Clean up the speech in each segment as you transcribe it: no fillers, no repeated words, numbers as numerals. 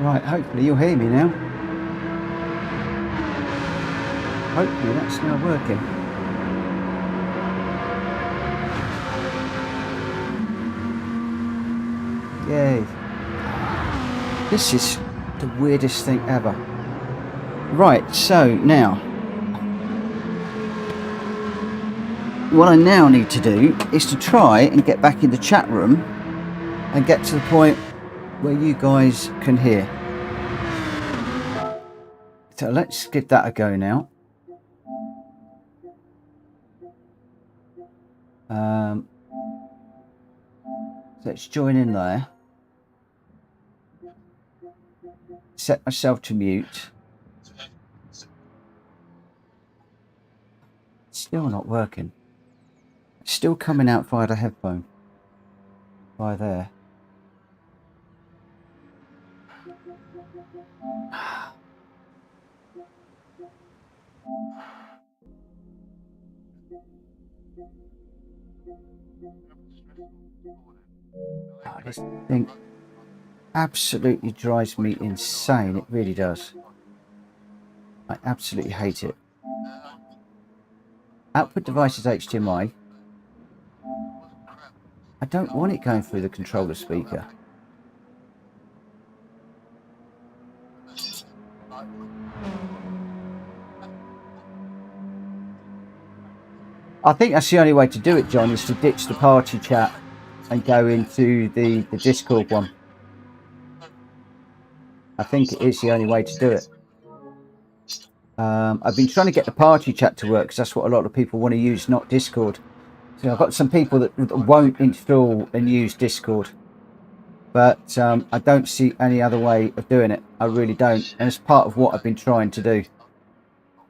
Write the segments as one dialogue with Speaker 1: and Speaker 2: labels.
Speaker 1: Right, hopefully you'll hear me now. Hopefully that's now working. Yay. This is the weirdest thing ever. Right, so now, what I now need to do is to try and get back in the chat room and get to the point where you guys can hear. So let's give that a go now. Let's join in there. Set myself to mute. Still not working. It's still coming out via the headphone. Via there. Oh, this thing absolutely drives me insane. It really does. I absolutely hate it. Output device is HDMI. I don't want it going through the controller speaker. I think that's the only way to do it, John, is to ditch the party chat and go into the Discord one. I think it is the only way to do it. I've been trying to get the party chat to work because that's what a lot of people want to use, not Discord. So I've got some people that won't install and use Discord. But I don't see any other way of doing it. I really don't. And it's part of what I've been trying to do.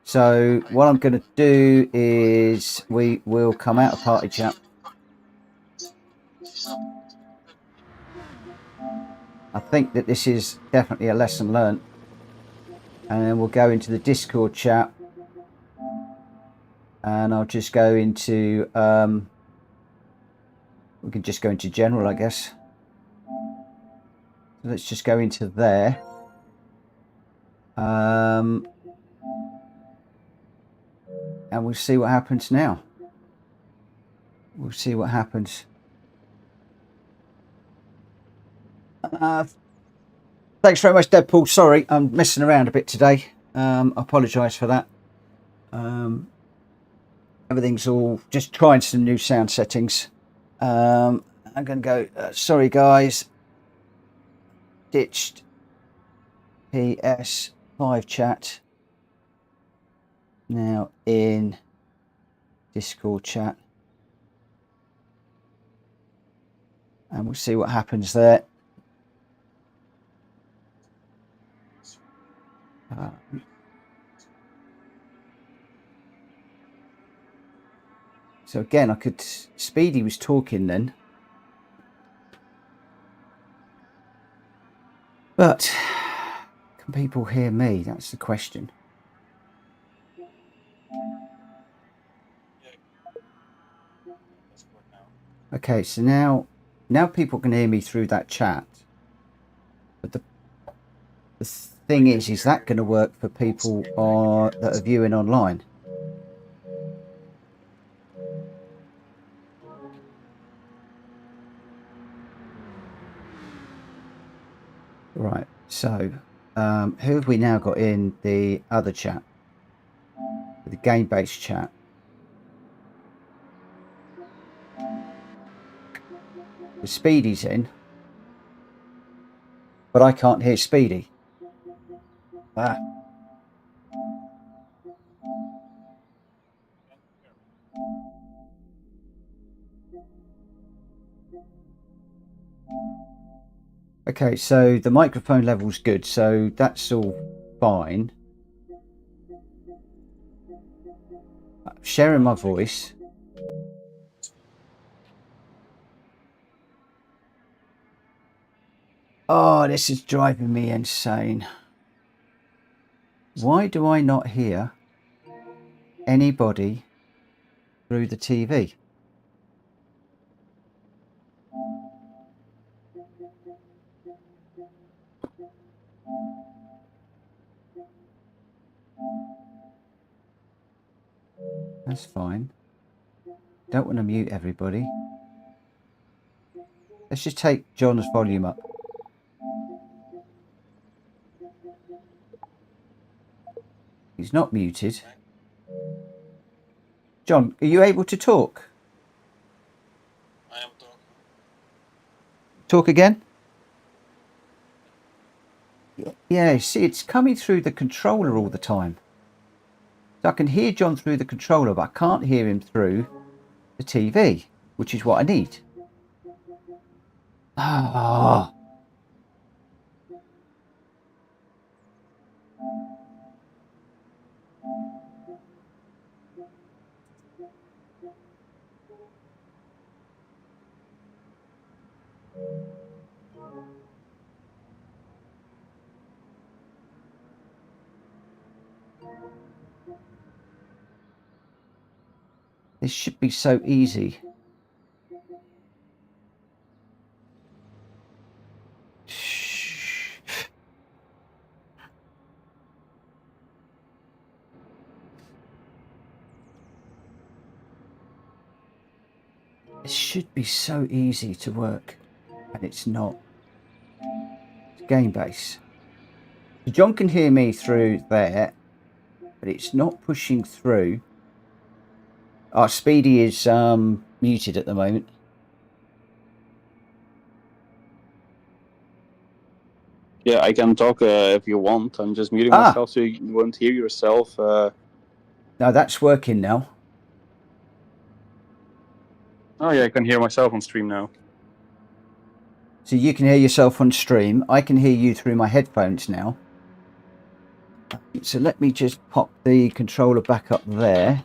Speaker 1: So what I'm going to do is we will come out of party chat. I think that this is definitely a lesson learned. And then we'll go into the Discord chat. And I'll just go into, we can just go into general, I guess. So let's just go into there. And we'll see what happens now. We'll see what happens. Thanks very much, Deadpool. Sorry, I'm messing around a bit today. I apologise for that. Everything's all just trying some new sound settings. I'm going to go, sorry guys. Ditched PS5 chat. Now in Discord chat. And we'll see what happens there. So again, Speedy was talking then. But can people hear me? That's the question. Okay, so now people can hear me through that chat. But the thing is that going to work for people that are viewing online? Right, so who have we now got in the other chat? The game-based chat. The Speedy's in, but I can't hear Speedy. Ah. Okay, so the microphone level's good, so that's all fine. I'm sharing my voice. Oh, this is driving me insane. Why do I not hear anybody through the TV? That's fine. Don't want to mute everybody. Let's just take John's volume up. He's not muted. John, are you able to talk?
Speaker 2: I am talking.
Speaker 1: Talk again? Yeah, see, it's coming through the controller all the time. So I can hear John through the controller, but I can't hear him through the TV. which is what I need. Ah. This should be so easy. It should be so easy to work, and it's not. It's game base. John can hear me through there, but it's not pushing through. Our Speedy is muted at the moment.
Speaker 3: Yeah, I can talk if you want. I'm just muting myself so you won't hear yourself.
Speaker 1: No, that's working now.
Speaker 3: Oh yeah, I can hear myself on stream now.
Speaker 1: So you can hear yourself on stream. I can hear you through my headphones now. So let me just pop the controller back up there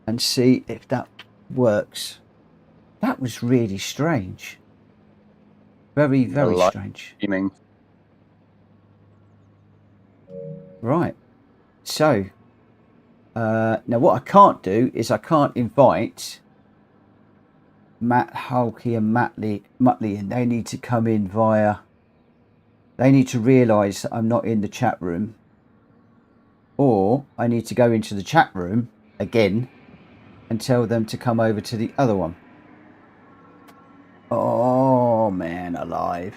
Speaker 1: and see if that works. That was really strange. Very, very strange.
Speaker 3: Streaming.
Speaker 1: Right. So now what I can't do is I can't invite Matt Hulkey and Muttley, and they need to come in via. They need to realise that I'm not in the chat room, or I need to go into the chat room again and tell them to come over to the other one. Oh man, alive!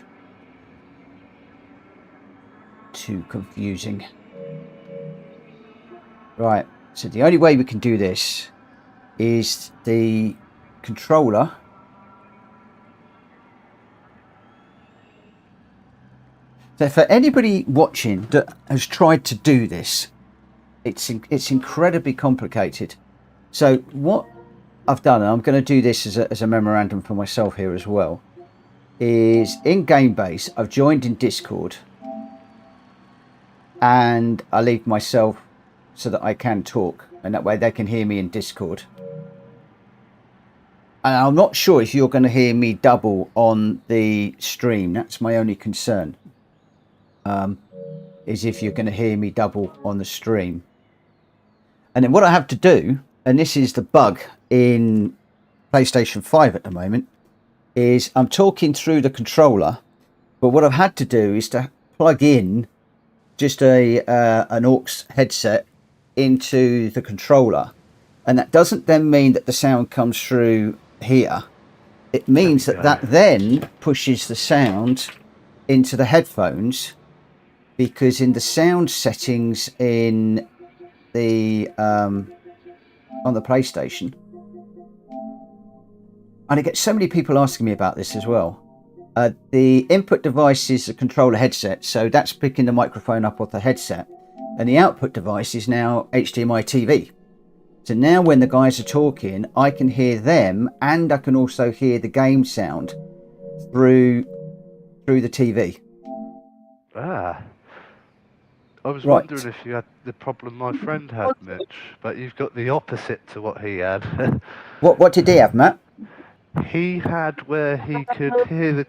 Speaker 1: Too confusing. Right. So the only way we can do this is the controller so for anybody watching that has tried to do this, it's incredibly complicated. So what I've done, and I'm going to do this as a memorandum for myself here as well, is in Game Base I've joined in Discord and I leave myself so that I can talk, and that way they can hear me in Discord. And I'm not sure if you're going to hear me double on the stream. That's my only concern. Is if you're going to hear me double on the stream. And then what I have to do, and this is the bug in PlayStation 5 at the moment, is I'm talking through the controller, but what I've had to do is to plug in just an aux headset into the controller. And that doesn't then mean that the sound comes through here. It means that then pushes the sound into the headphones, because in the sound settings in the on the PlayStation, and I get so many people asking me about this as well. The input device is a controller headset, so that's picking the microphone up off the headset, and the output device is now HDMI TV. So now when the guys are talking, I can hear them, and I can also hear the game sound through the TV.
Speaker 4: Ah. I was wondering if you had the problem my friend had, Mitch, but you've got the opposite to what he had.
Speaker 1: What did he have, Matt?
Speaker 4: He had where he could hear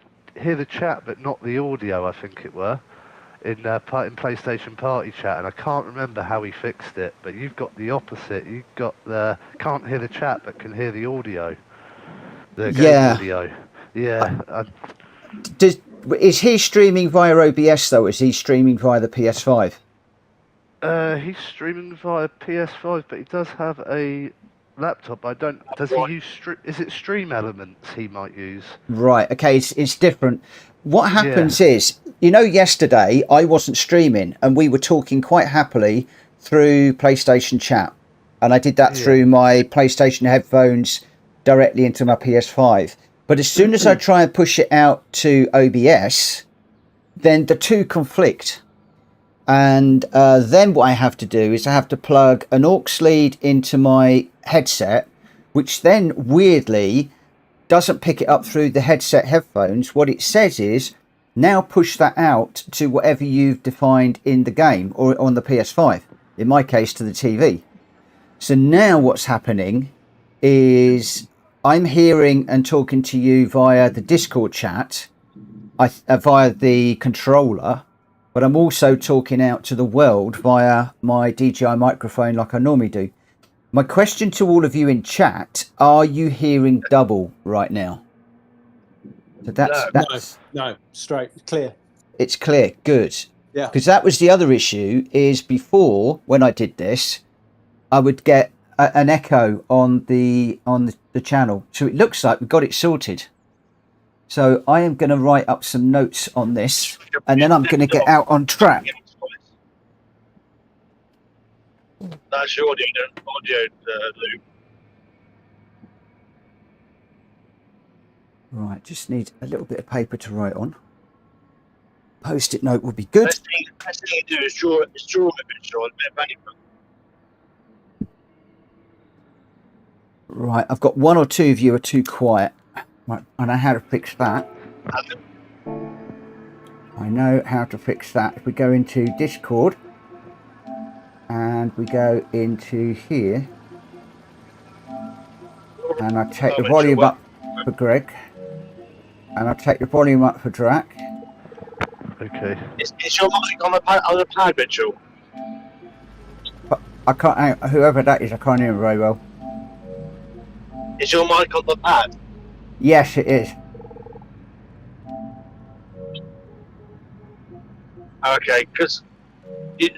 Speaker 4: the chat, but not the audio, I think it were, in PlayStation Party chat, and I can't remember how he fixed it. But you've got the opposite. You've got the can't hear the chat, but can hear the audio. The game audio. Yeah.
Speaker 1: Is he streaming via OBS though? Is he streaming via the PS5?
Speaker 4: He's streaming via PS5, but he does have a laptop. Does he use? Is it Stream Elements he might use? Right.
Speaker 1: Okay. It's different. What happens is, yesterday I wasn't streaming, and we were talking quite happily through PlayStation chat, and I did that through my PlayStation headphones directly into my PS5. But as soon as I try and push it out to OBS, then the two conflict. And then what I have to do is I have to plug an aux lead into my headset, which then weirdly doesn't pick it up through the headset headphones. What it says is, now push that out to whatever you've defined in the game or on the PS5. In my case, to the TV. So now what's happening is I'm hearing and talking to you via the Discord chat, via the controller, but I'm also talking out to the world via my DJI microphone like I normally do. My question to all of you in chat, are you hearing double right now? So
Speaker 5: No, straight, clear.
Speaker 1: It's clear, good.
Speaker 5: Yeah.
Speaker 1: Because that was the other issue, is before, when I did this, I would get an echo on the channel. So it looks like we've got it sorted. So I am going to write up some notes on this, and then I'm going to get out on track.
Speaker 6: That's your audio loop.
Speaker 1: Right, just need a little bit of paper to write on. Post-it note would be good.
Speaker 6: Best thing you do is draw a picture on a bit of paper.
Speaker 1: Right, I've got one or two of you are too quiet. Right, I know how to fix that. I know how to fix that. If we go into Discord and we go into here, and I take the volume up for Greg, and I take the volume up for Drac.
Speaker 4: Okay.
Speaker 6: Is your mic on the pad, Mitchell?
Speaker 1: But I can't. Whoever that is, I can't hear him very well.
Speaker 6: Is your mic on the pad?
Speaker 1: Yes, it is.
Speaker 6: Okay, because it's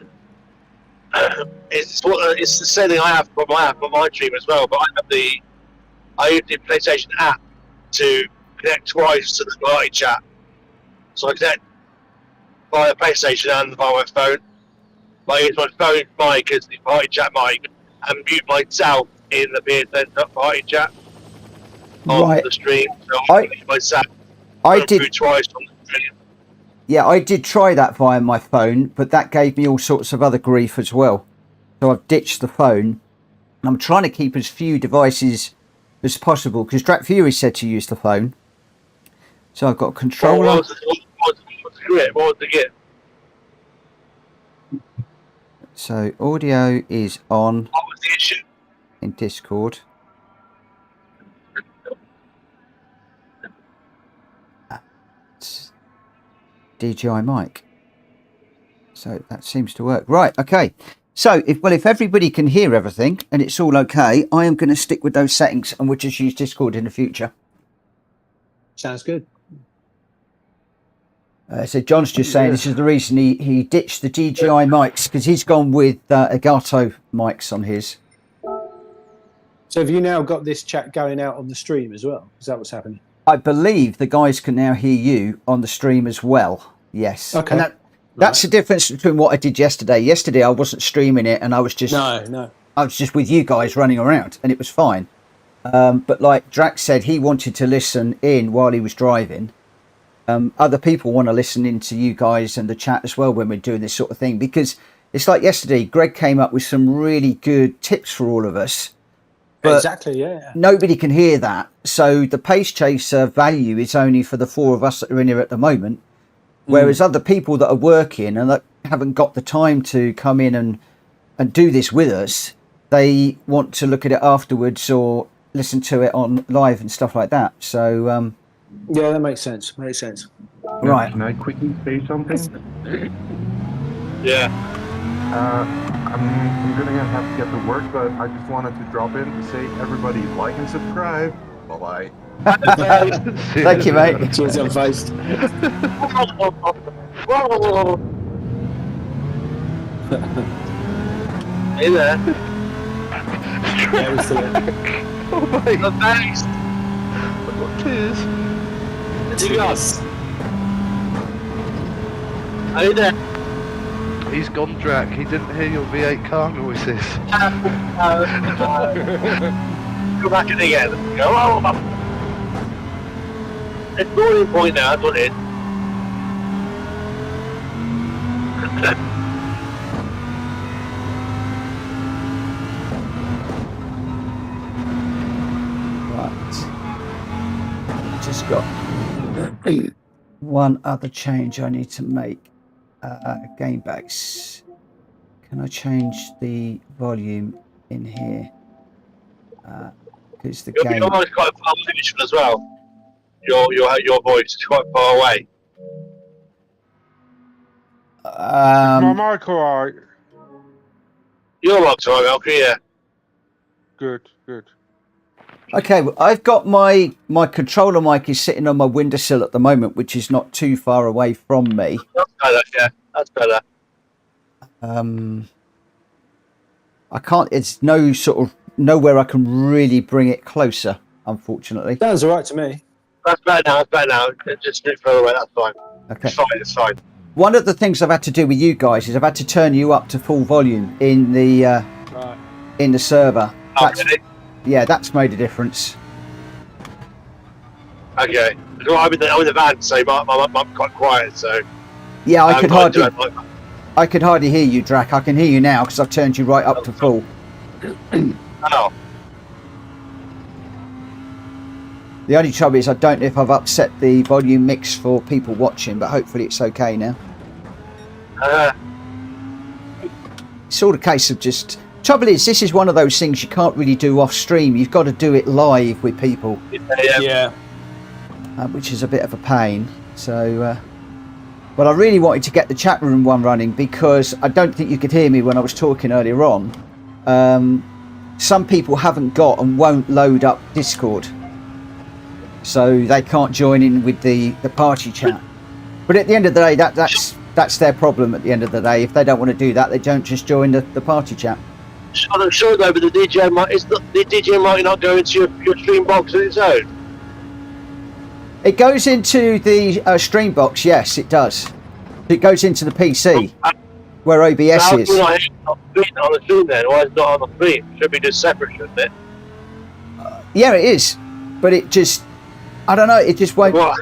Speaker 6: the same thing I have for my stream as well. But I use the PlayStation app to connect twice to the party chat. So I connect via PlayStation and via my phone. I use my phone mic as the party chat mic and mute myself in the PSN party chat on the stream. So I use myself.
Speaker 1: I did
Speaker 6: twice on the stream.
Speaker 1: Yeah, I did try that via my phone, but that gave me all sorts of other grief as well. So I've ditched the phone, and I'm trying to keep as few devices as possible, because Drac Fury said to use the phone. So I've got a controller.
Speaker 6: What was the git?
Speaker 1: So audio is on.
Speaker 6: What was the issue?
Speaker 1: In Discord. DJI mic. So that seems to work. Right, okay. So if everybody can hear everything and it's all okay, I am going to stick with those settings and we'll just use Discord in the future.
Speaker 5: Sounds good.
Speaker 1: So John's just saying this is the reason he ditched the DJI mics, because he's gone with Elgato mics on his.
Speaker 5: So have you now got this chat going out on the stream as well? Is that what's happening?
Speaker 1: I believe the guys can now hear you on the stream as well. Yes.
Speaker 5: Okay.
Speaker 1: And that's the difference between what I did yesterday. Yesterday I wasn't streaming it, and I was just I was just with you guys running around, and it was fine. But like Drax said, he wanted to listen in while he was driving. Other people want to listen into you guys and the chat as well when we're doing this sort of thing, because it's like yesterday, Greg came up with some really good tips for all of us. But
Speaker 5: exactly, yeah.
Speaker 1: Nobody can hear that. So the Pace Chaser value is only for the four of us that are in here at the moment. Whereas other people that are working and that haven't got the time to come in and do this with us, they want to look at it afterwards or listen to it on live and stuff like that. So
Speaker 5: yeah, that makes sense. Makes sense.
Speaker 1: Right.
Speaker 7: Can I quickly say something?
Speaker 6: Yeah.
Speaker 7: I'm gonna have to get to work, but I just wanted to drop in to say everybody like and subscribe. Bye bye.
Speaker 1: Thank you, mate.
Speaker 5: Cheers, I'm faced.
Speaker 6: Hey there.
Speaker 5: Yeah, we're still there.
Speaker 4: Oh, mate.
Speaker 6: The best.
Speaker 4: I've got tears.
Speaker 6: To us. Hey there.
Speaker 4: He's gone, Drac. He didn't hear your V8 car noises.
Speaker 6: Go back in again. Go. It's boiling point now, that's what it is.
Speaker 1: got one other change I need to make. Game backs. Can I change the volume in here? Because the game.
Speaker 6: Your voice is quite far away as well. Your voice is quite far away.
Speaker 8: My mic alright?
Speaker 6: Your mic's alright, Malcolm, yeah.
Speaker 8: Good, good.
Speaker 1: Okay, well, I've got my controller mic is sitting on my windowsill at the moment, which is not too far away from me.
Speaker 6: That's better, yeah. That's better.
Speaker 1: I can't. It's no sort of nowhere I can really bring it closer, unfortunately.
Speaker 5: Sounds all right to me.
Speaker 6: That's better now. That's better now. Just a bit further away. That's fine.
Speaker 1: Okay.
Speaker 6: It's fine. It's fine.
Speaker 1: One of the things I've had to do with you guys is I've had to turn you up to full volume in the server.
Speaker 6: Really?
Speaker 1: Yeah, that's made a difference.
Speaker 6: Okay. Well, I'm in the van, so I'm quite quiet. So
Speaker 1: yeah, I could hardly hear you, Drac. I can hear you now because I've turned you right up to full.
Speaker 6: Oh.
Speaker 1: The only trouble is I don't know if I've upset the volume mix for people watching, but hopefully it's okay now. It's all a case of just... Trouble is, this is one of those things you can't really do off stream. You've got to do it live with people.
Speaker 6: Yeah.
Speaker 1: Which is a bit of a pain. So, but I really wanted to get the chat room one running because I don't think you could hear me when I was talking earlier on. Some people haven't got and won't load up Discord, so they can't join in with the party chat. But at the end of the day, that's their problem. At the end of the day, if they don't want to do that, they don't just join the party chat.
Speaker 6: I'm sure though, but the DJI might not go into your stream box on its own.
Speaker 1: It goes into the stream box. Yes, it does. It goes into the PC where OBS is.
Speaker 6: How can I on the stream then? Why is it not on the stream? It should be just separate, shouldn't it?
Speaker 1: Yeah, it is, but it just, I don't know, it just won't.
Speaker 6: What?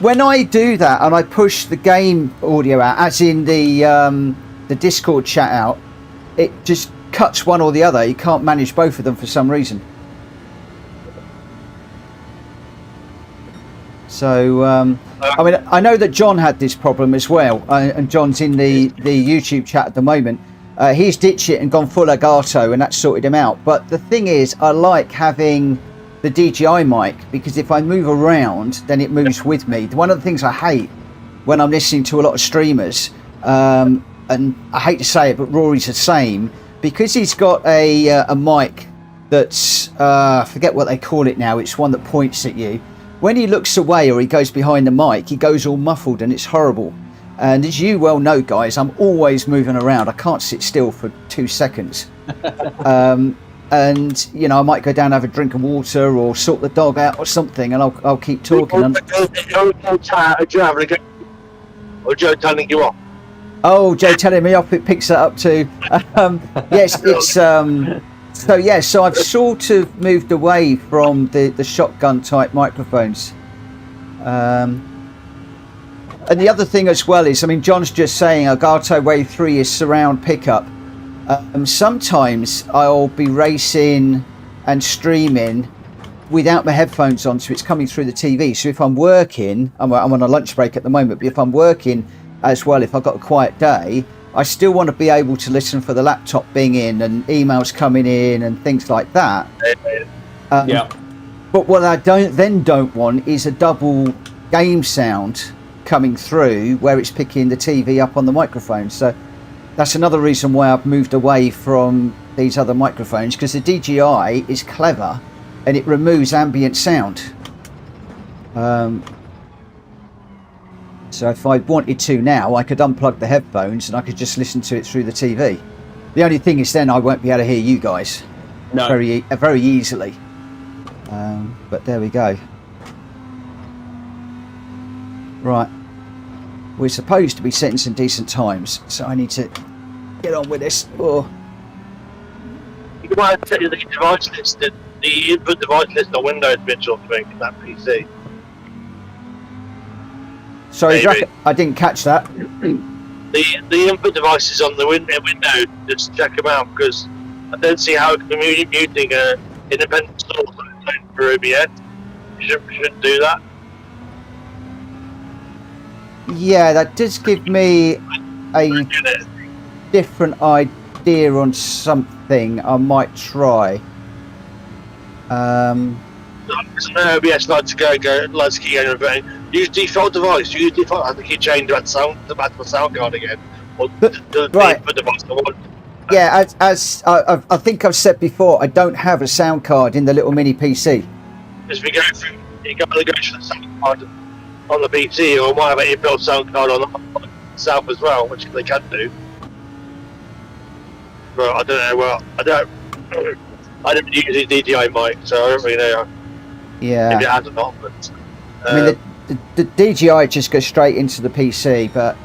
Speaker 1: When I do that and I push the game audio out, as in the Discord chat out, it just cuts one or the other. You can't manage both of them for some reason. So, I mean, I know that John had this problem as well, and John's in the YouTube chat at the moment. He's ditched it and gone full Elgato, and that sorted him out. But the thing is, I like having the DJI mic because if I move around, then it moves with me. One of the things I hate when I'm listening to a lot of streamers, and I hate to say it, but Rory's the same, because he's got a mic that's, I forget what they call it now, it's one that points at you. When he looks away or he goes behind the mic, he goes all muffled and it's horrible. And as you well know, guys, I'm always moving around. I can't sit still for 2 seconds. And, you know, I might go down and have a drink of water or sort the dog out or something, and I'll keep talking.
Speaker 6: Or Joe telling you off?
Speaker 1: Oh, Joe telling me off, it picks that up too. Yes, it's... So I've sort of moved away from the shotgun type microphones. And the other thing as well is, I mean, John's just saying Elgato Wave 3 is surround pickup. Sometimes I'll be racing and streaming without my headphones on, so it's coming through the TV. So if I'm working, I'm on a lunch break at the moment, but if I'm working as well, if I've got a quiet day, I still want to be able to listen for the laptop being in and emails coming in and things like that.
Speaker 9: Yeah.
Speaker 1: But what I don't want is a double game sound coming through where it's picking the TV up on the microphone. So that's another reason why I've moved away from these other microphones, because the DJI is clever and it removes ambient sound. So if I wanted to now, I could unplug the headphones and I could just listen to it through the TV. The only thing is then I won't be able to hear you guys very easily. But there we go. Right. We're supposed to be setting some decent times, so I need to get on with this. Oh.
Speaker 6: You might have set the device list, the input device list on Windows, Mitchell, to make that PC.
Speaker 1: Sorry, Jack, I didn't catch that.
Speaker 6: The input devices on the Windows, just check them out, because I don't see how it can be muting independent source for OBS. shouldn't do that.
Speaker 1: Yeah, that does give me a different idea on something I might try.
Speaker 6: There's no OBS like to like to keep going everything. Use default device. Use default. I have to keep changing that sound, the sound card again. Or the
Speaker 1: right.
Speaker 6: device.
Speaker 1: Yeah, as I think I've said before, I don't have a sound card in the little mini PC.
Speaker 6: As we go through, you got to go through the sound card on the PC, or might have an inbuilt sound card on itself as well, which they can do. But I don't know. Well, I don't use a DJI mic, so I don't really know.
Speaker 1: Yeah.
Speaker 6: If it has or not, but
Speaker 1: I mean, the DJI just goes straight into the PC, but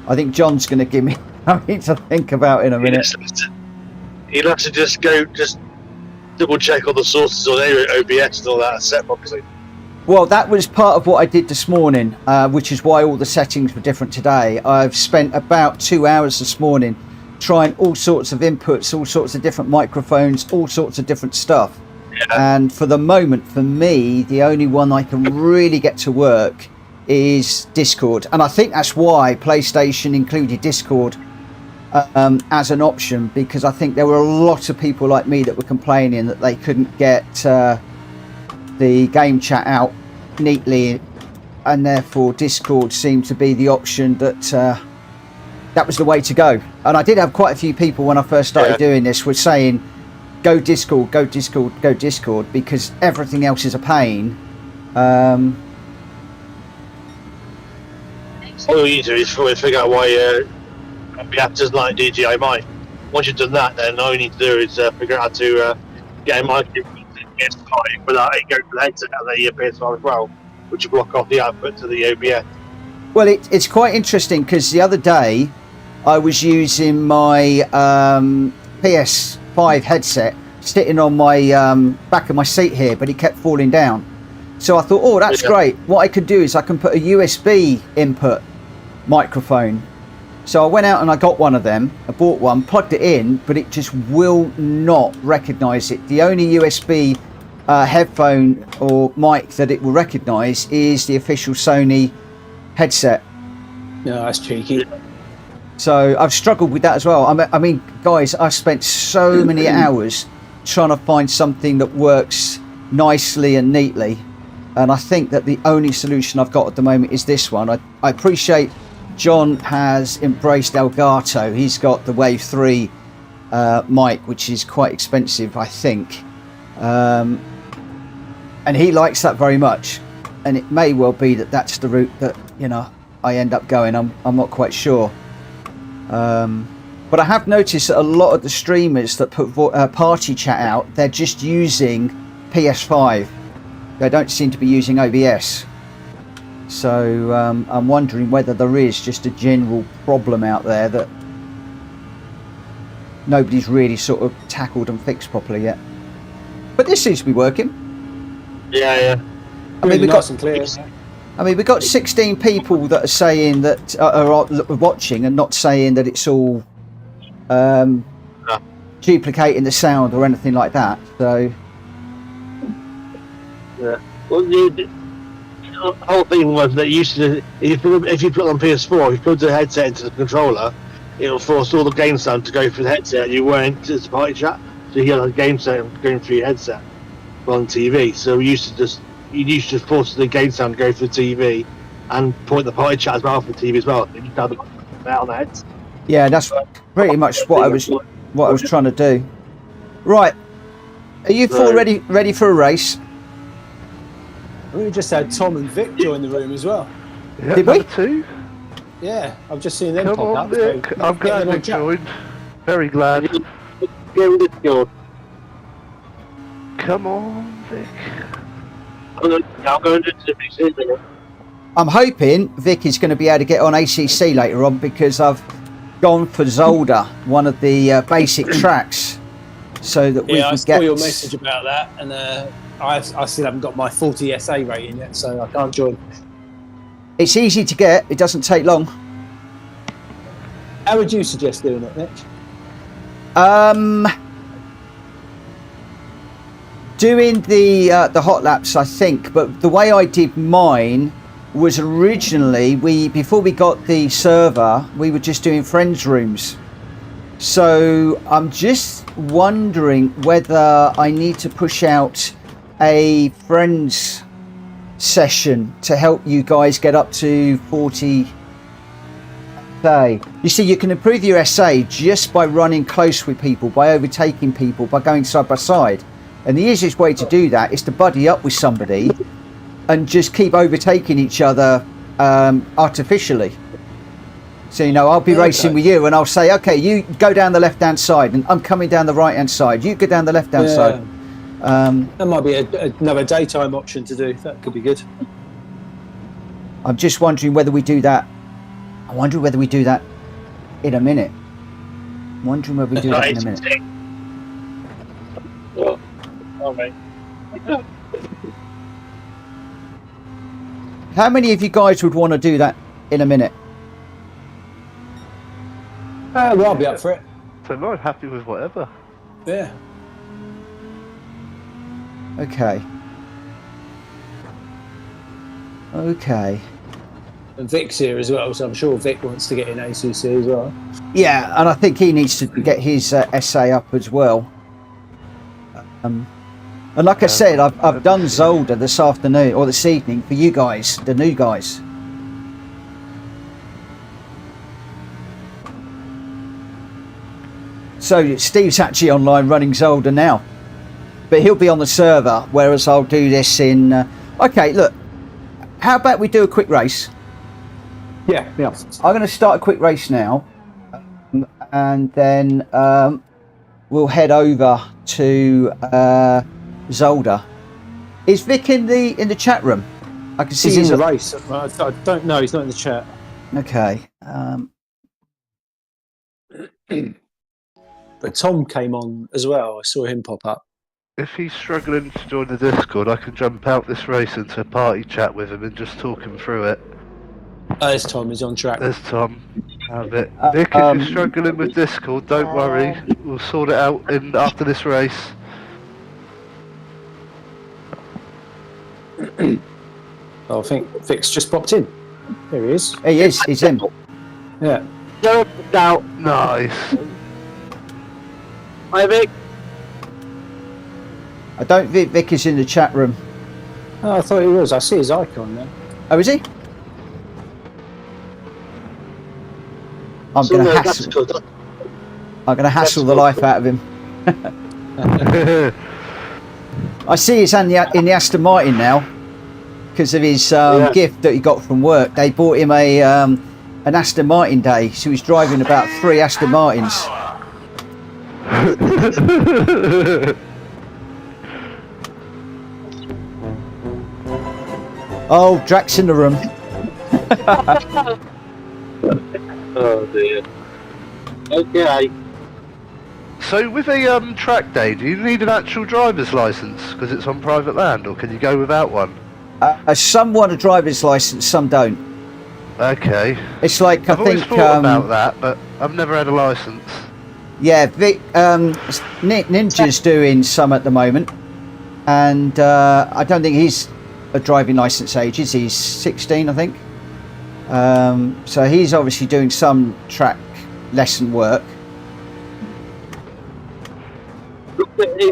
Speaker 1: I think John's going to give me something to think about in a minute.
Speaker 6: He'll have to just double check all the sources on OBS and all that set properly.
Speaker 1: Well, that was part of what I did this morning, which is why all the settings were different today. I've spent about 2 hours this morning trying all sorts of inputs, all sorts of different microphones, all sorts of different stuff. Yeah. And for the moment, for me, the only one I can really get to work is Discord. And I think that's why PlayStation included Discord as an option, because I think there were a lot of people like me that were complaining that they couldn't get the game chat out neatly, and therefore Discord seemed to be the option that was the way to go. And I did have quite a few people when I first started doing this were saying, go Discord, go Discord, go Discord, because everything else is a pain.
Speaker 6: All you need to do is figure out why you doesn't like DJI mic. Once you've done that, then all you need to do is figure out how to get a mic PS5 without it going for the headset and the PS5 as well, which will block off the output to the OBS.
Speaker 1: Well, it's quite interesting, because the other day I was using my PS5 headset sitting on my back of my seat here, but it kept falling down. So I thought, oh, that's great. What I could do is I can put a USB input microphone. So I went out and I got one of them. I bought one, plugged it in, but it just will not recognise it. The only USB headphone or mic that it will recognise is the official Sony headset.
Speaker 5: No, that's cheeky.
Speaker 1: So I've struggled with that as well. I mean, guys, I've spent so many hours trying to find something that works nicely and neatly, and I think that the only solution I've got at the moment is this one. I appreciate John has embraced Elgato. He's got the Wave 3 mic, which is quite expensive, I think, and he likes that very much, and it may well be that that's the route that, you know, I end up going. I'm not quite sure, but I have noticed that a lot of the streamers that put party chat out, they're just using PS5. They don't seem to be using OBS. So I'm wondering whether there is just a general problem out there that nobody's really sort of tackled and fixed properly yet. But this seems to be working.
Speaker 6: Yeah.
Speaker 1: I mean,
Speaker 5: we've
Speaker 1: got 16 people that are saying that are watching and not saying that it's all duplicating the sound or anything like that. So
Speaker 6: yeah. Well, the whole thing was that if you put it on PS4, if you put the headset into the controller, it'll force all the game sound to go through the headset. You weren't just party chat, so you hear the game sound going through your headset on TV. So you used to just force the game sound to go through the TV and point the party chat as well for the TV as well. You just have that on the heads.
Speaker 1: Yeah, that's pretty much what I was trying to do. Right, are you four ready for a race?
Speaker 5: We just had Tom and Vic join the room as well.
Speaker 4: Yeah,
Speaker 1: did we?
Speaker 4: Two?
Speaker 5: Yeah, I've just seen them
Speaker 4: Come
Speaker 5: pop
Speaker 4: on,
Speaker 5: up.
Speaker 4: Vic.
Speaker 5: So
Speaker 4: I'm glad Vic joined. Very glad. Come on, Vic.
Speaker 6: I'm going to the PC.
Speaker 1: I'm hoping Vic is going to be able to get on ACC later on, because I've gone for Zolder, one of the basic tracks, so that we can
Speaker 5: I
Speaker 1: get.
Speaker 5: saw your message about that, and I still haven't got my 40 SA rating yet, so I can't join.
Speaker 1: It's easy to get. It doesn't take long.
Speaker 5: How would you suggest doing it, Nick?
Speaker 1: doing the hot laps, I think, but the way I did mine was originally before we got the server, we were just doing friends rooms. So I'm just wondering whether I need to push out a friends session to help you guys get up to 40 SA. You see, you can improve your SA just by running close with people, by overtaking people, by going side by side. And the easiest way to do that is to buddy up with somebody and just keep overtaking each other artificially. So, you know, I'll be racing with you and I'll say, okay, you go down the left-hand side and I'm coming down the right-hand side. You go down the left-hand side.
Speaker 5: That might be another daytime option to do. That could be good.
Speaker 1: I'm just wondering whether we do that. I wonder whether we do that in a minute. I'm wondering whether we do that in a minute.
Speaker 6: Oh, mate.
Speaker 1: How many of you guys would want to do that in a minute?
Speaker 5: Well, I'll be up for it.
Speaker 4: So I'm happy with whatever.
Speaker 5: Yeah.
Speaker 1: Okay. Okay.
Speaker 5: And Vic's here as well, so I'm sure Vic wants to get in ACC as well.
Speaker 1: Yeah, and I think he needs to get his SA up as well. And like I said, I've done Zolder this afternoon or this evening for you guys, the new guys. So Steve's actually online running Zolder now, but he'll be on the server, whereas I'll do this in... okay, look, how about we do a quick race?
Speaker 5: Yeah.
Speaker 1: I'm going to start a quick race now, and then we'll head over to Zolder. Is Vic in the chat room? I can see
Speaker 5: he's in the race. I don't know. He's not in the chat.
Speaker 1: Okay.
Speaker 5: But Tom came on as well. I saw him pop up.
Speaker 4: If he's struggling to join the Discord, I can jump out this race into a party chat with him and just talk him through it.
Speaker 5: There's Tom. He's on track.
Speaker 4: There's Tom. Have it. Vic, if you're struggling with Discord, don't worry. We'll sort it out after this race.
Speaker 5: I think Vic's just popped in. There he is.
Speaker 1: He is. He's in.
Speaker 5: Yeah.
Speaker 6: No doubt.
Speaker 4: Nice.
Speaker 6: Hi, Vic.
Speaker 1: I don't think Vic is in the chat room.
Speaker 5: Oh, I thought he was. I see his icon there.
Speaker 1: Oh, is he? I'm going to hassle the life out of him. I see he's in the Aston Martin now because of his gift that he got from work. They bought him an Aston Martin day, so he's driving about 3 Aston Martins. Oh, Drax in the room.
Speaker 6: Oh dear. Okay.
Speaker 4: So with a track day, do you need an actual driver's license because it's on private land, or can you go without one?
Speaker 1: Some want a driver's license, some don't.
Speaker 4: Okay.
Speaker 1: It's like
Speaker 4: I've always thought about that, but I've never had a license.
Speaker 1: Yeah, Vic, Ninja's doing some at the moment, and I don't think he's a driving license age, is he? He's 16, I think. So he's obviously doing some track lesson work.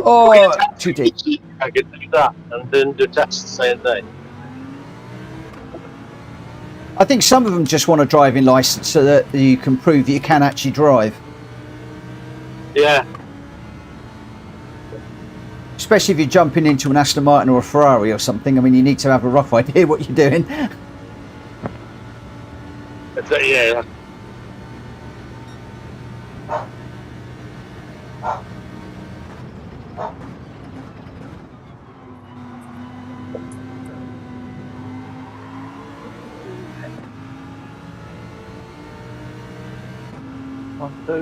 Speaker 1: Oh, too deep.
Speaker 6: I could do that and then do tests the same day.
Speaker 1: I think some of them just want a driving license so that you can prove that you can actually drive.
Speaker 6: Yeah.
Speaker 1: Especially if you're jumping into an Aston Martin or a Ferrari or something. I mean, you need to have a rough idea what you're doing.
Speaker 6: Yeah.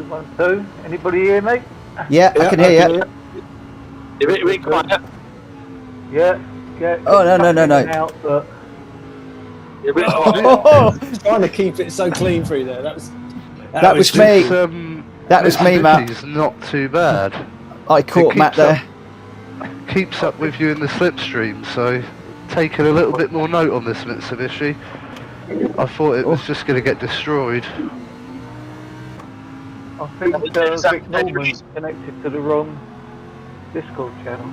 Speaker 9: One, two. Anybody hear me?
Speaker 1: Yeah, I can hear you.
Speaker 6: You're a bit quiet.
Speaker 9: Yeah.
Speaker 1: Oh, no.
Speaker 9: Out, but...
Speaker 6: You're a bit quiet.
Speaker 5: Trying to keep it so clean through there. That
Speaker 1: was me.
Speaker 4: This,
Speaker 1: 'That was me,
Speaker 4: this
Speaker 1: Matt.
Speaker 4: is not too bad.
Speaker 1: I caught Matt there.
Speaker 4: keeps up with you in the slipstream, so taking a little bit more note on this Mitsubishi. I thought it was just going to get destroyed.
Speaker 9: I think Vic Norman's connected to the wrong Discord channel.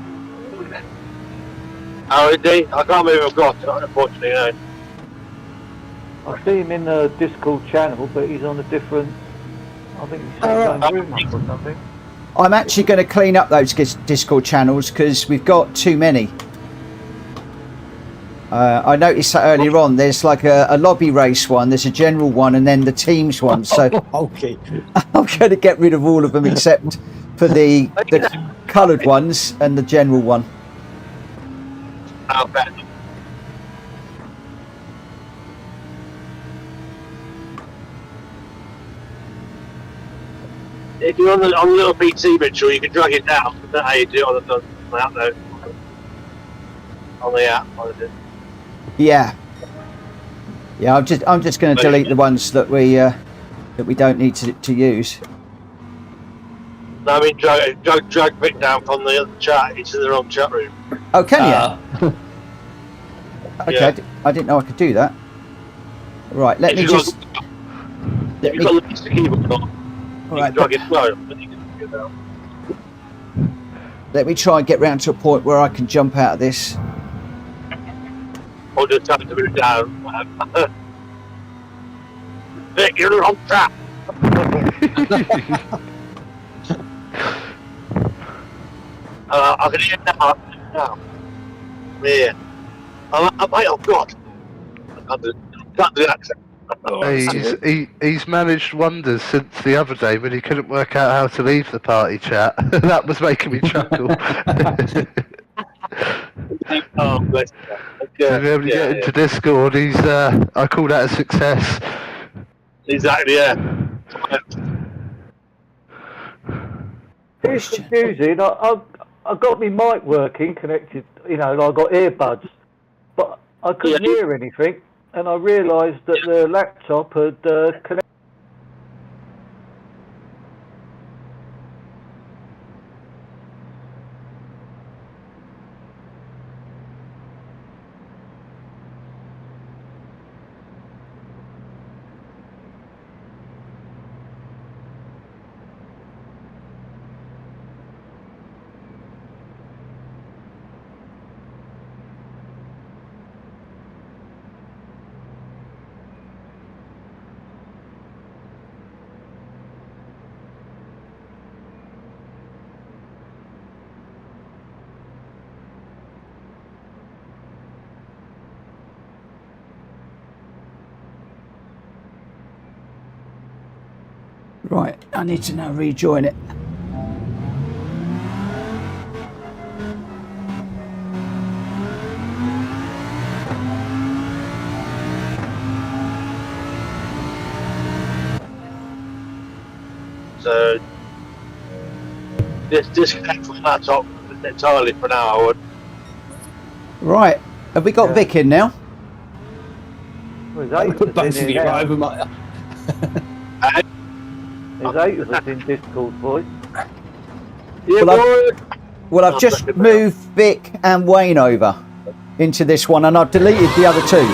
Speaker 6: Oh, indeed. I can't believe I've got it, unfortunately, no.
Speaker 9: I see him in the Discord channel, but he's on a different. I think he's going room up or something.
Speaker 1: I'm actually going to clean up those Discord channels because we've got too many. I noticed that earlier on. There's like a lobby race one, there's a general one, and then the teams one. So
Speaker 5: Okay.
Speaker 1: I'm going to get rid of all of them except for the coloured ones and the general one.
Speaker 6: I'll bet. If you're on the little PT, Mitchell, you can drag it down. That's how you do it on the app, though. On the app,
Speaker 1: Yeah. Yeah, I'm just going to delete the ones that we don't need to use.
Speaker 6: No, I mean drag Vic down from the other chat. It's in the wrong chat room.
Speaker 1: Oh, can you? Okay,
Speaker 6: Yeah.
Speaker 1: I didn't know I could do that. Right, let me just.
Speaker 6: If you've got the Mr. Keyboard on, you
Speaker 1: Right,
Speaker 6: can drag it down. But you can do it down.
Speaker 1: let me try and get round to a point where I can jump out of this.
Speaker 6: Or just have to move down. Whatever. Vic, you're in the wrong chat. I can hear it now. Yeah. Oh God. I can't do that.
Speaker 4: He's managed wonders since the other day when he couldn't work out how to leave the party chat. That was making me chuckle.
Speaker 6: Oh, bless you.
Speaker 4: So to be able to get into Discord, I call that a success.
Speaker 6: Exactly, yeah.
Speaker 9: It's confusing. I got my mic working, connected, I got earbuds, but I couldn't hear anything, and I realised that the laptop had connected.
Speaker 1: Right, I need to now rejoin it.
Speaker 6: So, disconnect from the laptop entirely for now, I would.
Speaker 1: Right, have we got Vic in now?
Speaker 9: There's eight of us
Speaker 5: Both
Speaker 9: in
Speaker 5: of you
Speaker 9: here now.
Speaker 5: over my.
Speaker 9: There's eight of us in Discord, boys.
Speaker 6: Yeah,
Speaker 1: Well, I've just moved Vic and Wayne over into this one, and I've deleted the other two.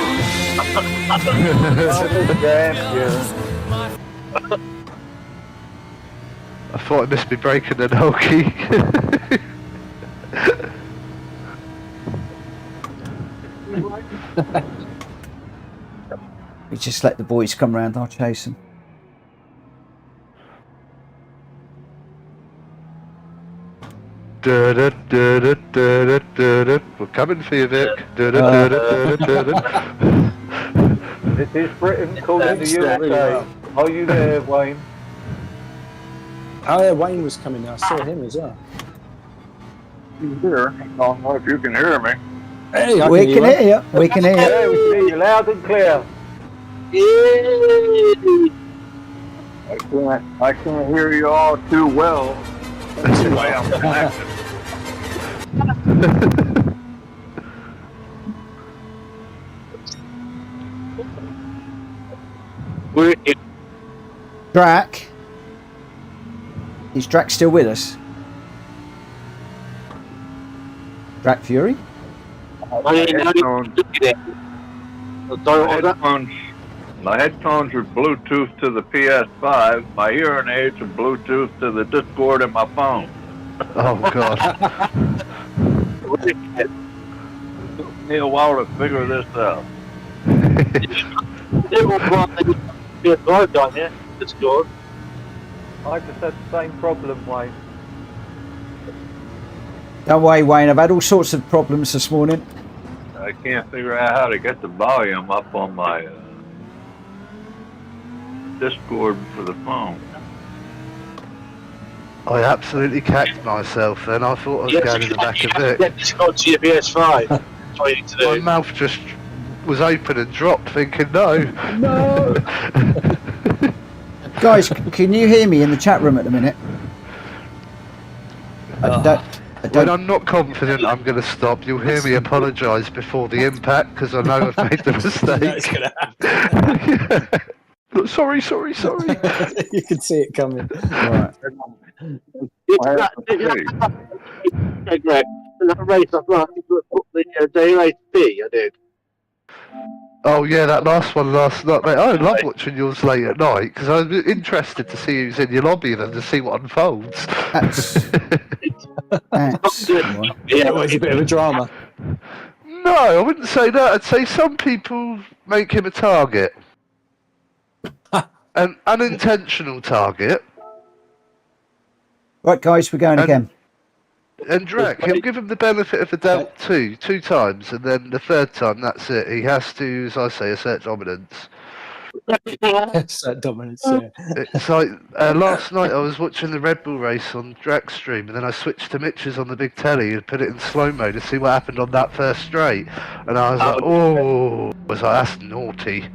Speaker 4: I thought I must be breaking the whole key.
Speaker 1: We just let the boys come round, I'll chase them.
Speaker 4: We're coming for you, Vic.
Speaker 9: This is Britain calling the USA. Are you there, Wayne?
Speaker 5: Oh yeah, Wayne was coming. I saw him as well.
Speaker 8: Here. I don't know if you can hear me.
Speaker 5: Hey, I
Speaker 1: We can hear you. We can hear you.
Speaker 9: Yeah, we can hear you loud and clear.
Speaker 8: I can't hear you all too well. That's the way I'm connected.
Speaker 1: Drac. Is Drac still with us? Rack Fury?
Speaker 8: My headphones are Bluetooth to the PS5. My hearing aids are Bluetooth to the Discord in my phone.
Speaker 4: Oh God.
Speaker 8: It took me a while to figure this out.
Speaker 6: PS5 down here. Discord.
Speaker 9: I just had the same problem, Wayne.
Speaker 1: Don't worry, Wayne. I've had all sorts of problems this morning.
Speaker 8: I can't figure out how to get the volume up on my Discord for the phone.
Speaker 4: I absolutely cacked myself then. I thought I was going in the back of it.
Speaker 6: Get Discord to your PS5. That's what you need to
Speaker 4: My
Speaker 6: do.
Speaker 4: mouth just was open and dropped, thinking, no.
Speaker 5: No.
Speaker 1: Guys, can you hear me in the chat room at the minute? I
Speaker 4: When
Speaker 1: don't.
Speaker 4: I'm not confident I'm going to stop, you'll hear me apologise before the impact, because I know I've made the
Speaker 5: That's
Speaker 4: mistake.
Speaker 5: gonna happen.
Speaker 4: Sorry.
Speaker 5: You can see it coming.
Speaker 1: Right.
Speaker 6: Hey, Greg, that race I thought the day race B, I did.
Speaker 4: Oh yeah, that last one last night, mate. I love watching yours late at night, because I'm interested to see who's in your lobby and to see what unfolds.
Speaker 6: Yeah,
Speaker 5: It was a bit of a drama.
Speaker 4: No, I wouldn't say that. I'd say some people make him a target. An unintentional target.
Speaker 1: Right, guys, we're going again.
Speaker 4: And Drek, he'll give him the benefit of the doubt two times, and then the third time, that's it. He has to, as I say, assert dominance.
Speaker 5: It's that dominance, yeah.
Speaker 4: It's like last night I was watching the Red Bull race on Drek's stream, and then I switched to Mitch's on the big telly and put it in slow-mo to see what happened on that first straight. And I was like, oh, I was like, that's naughty.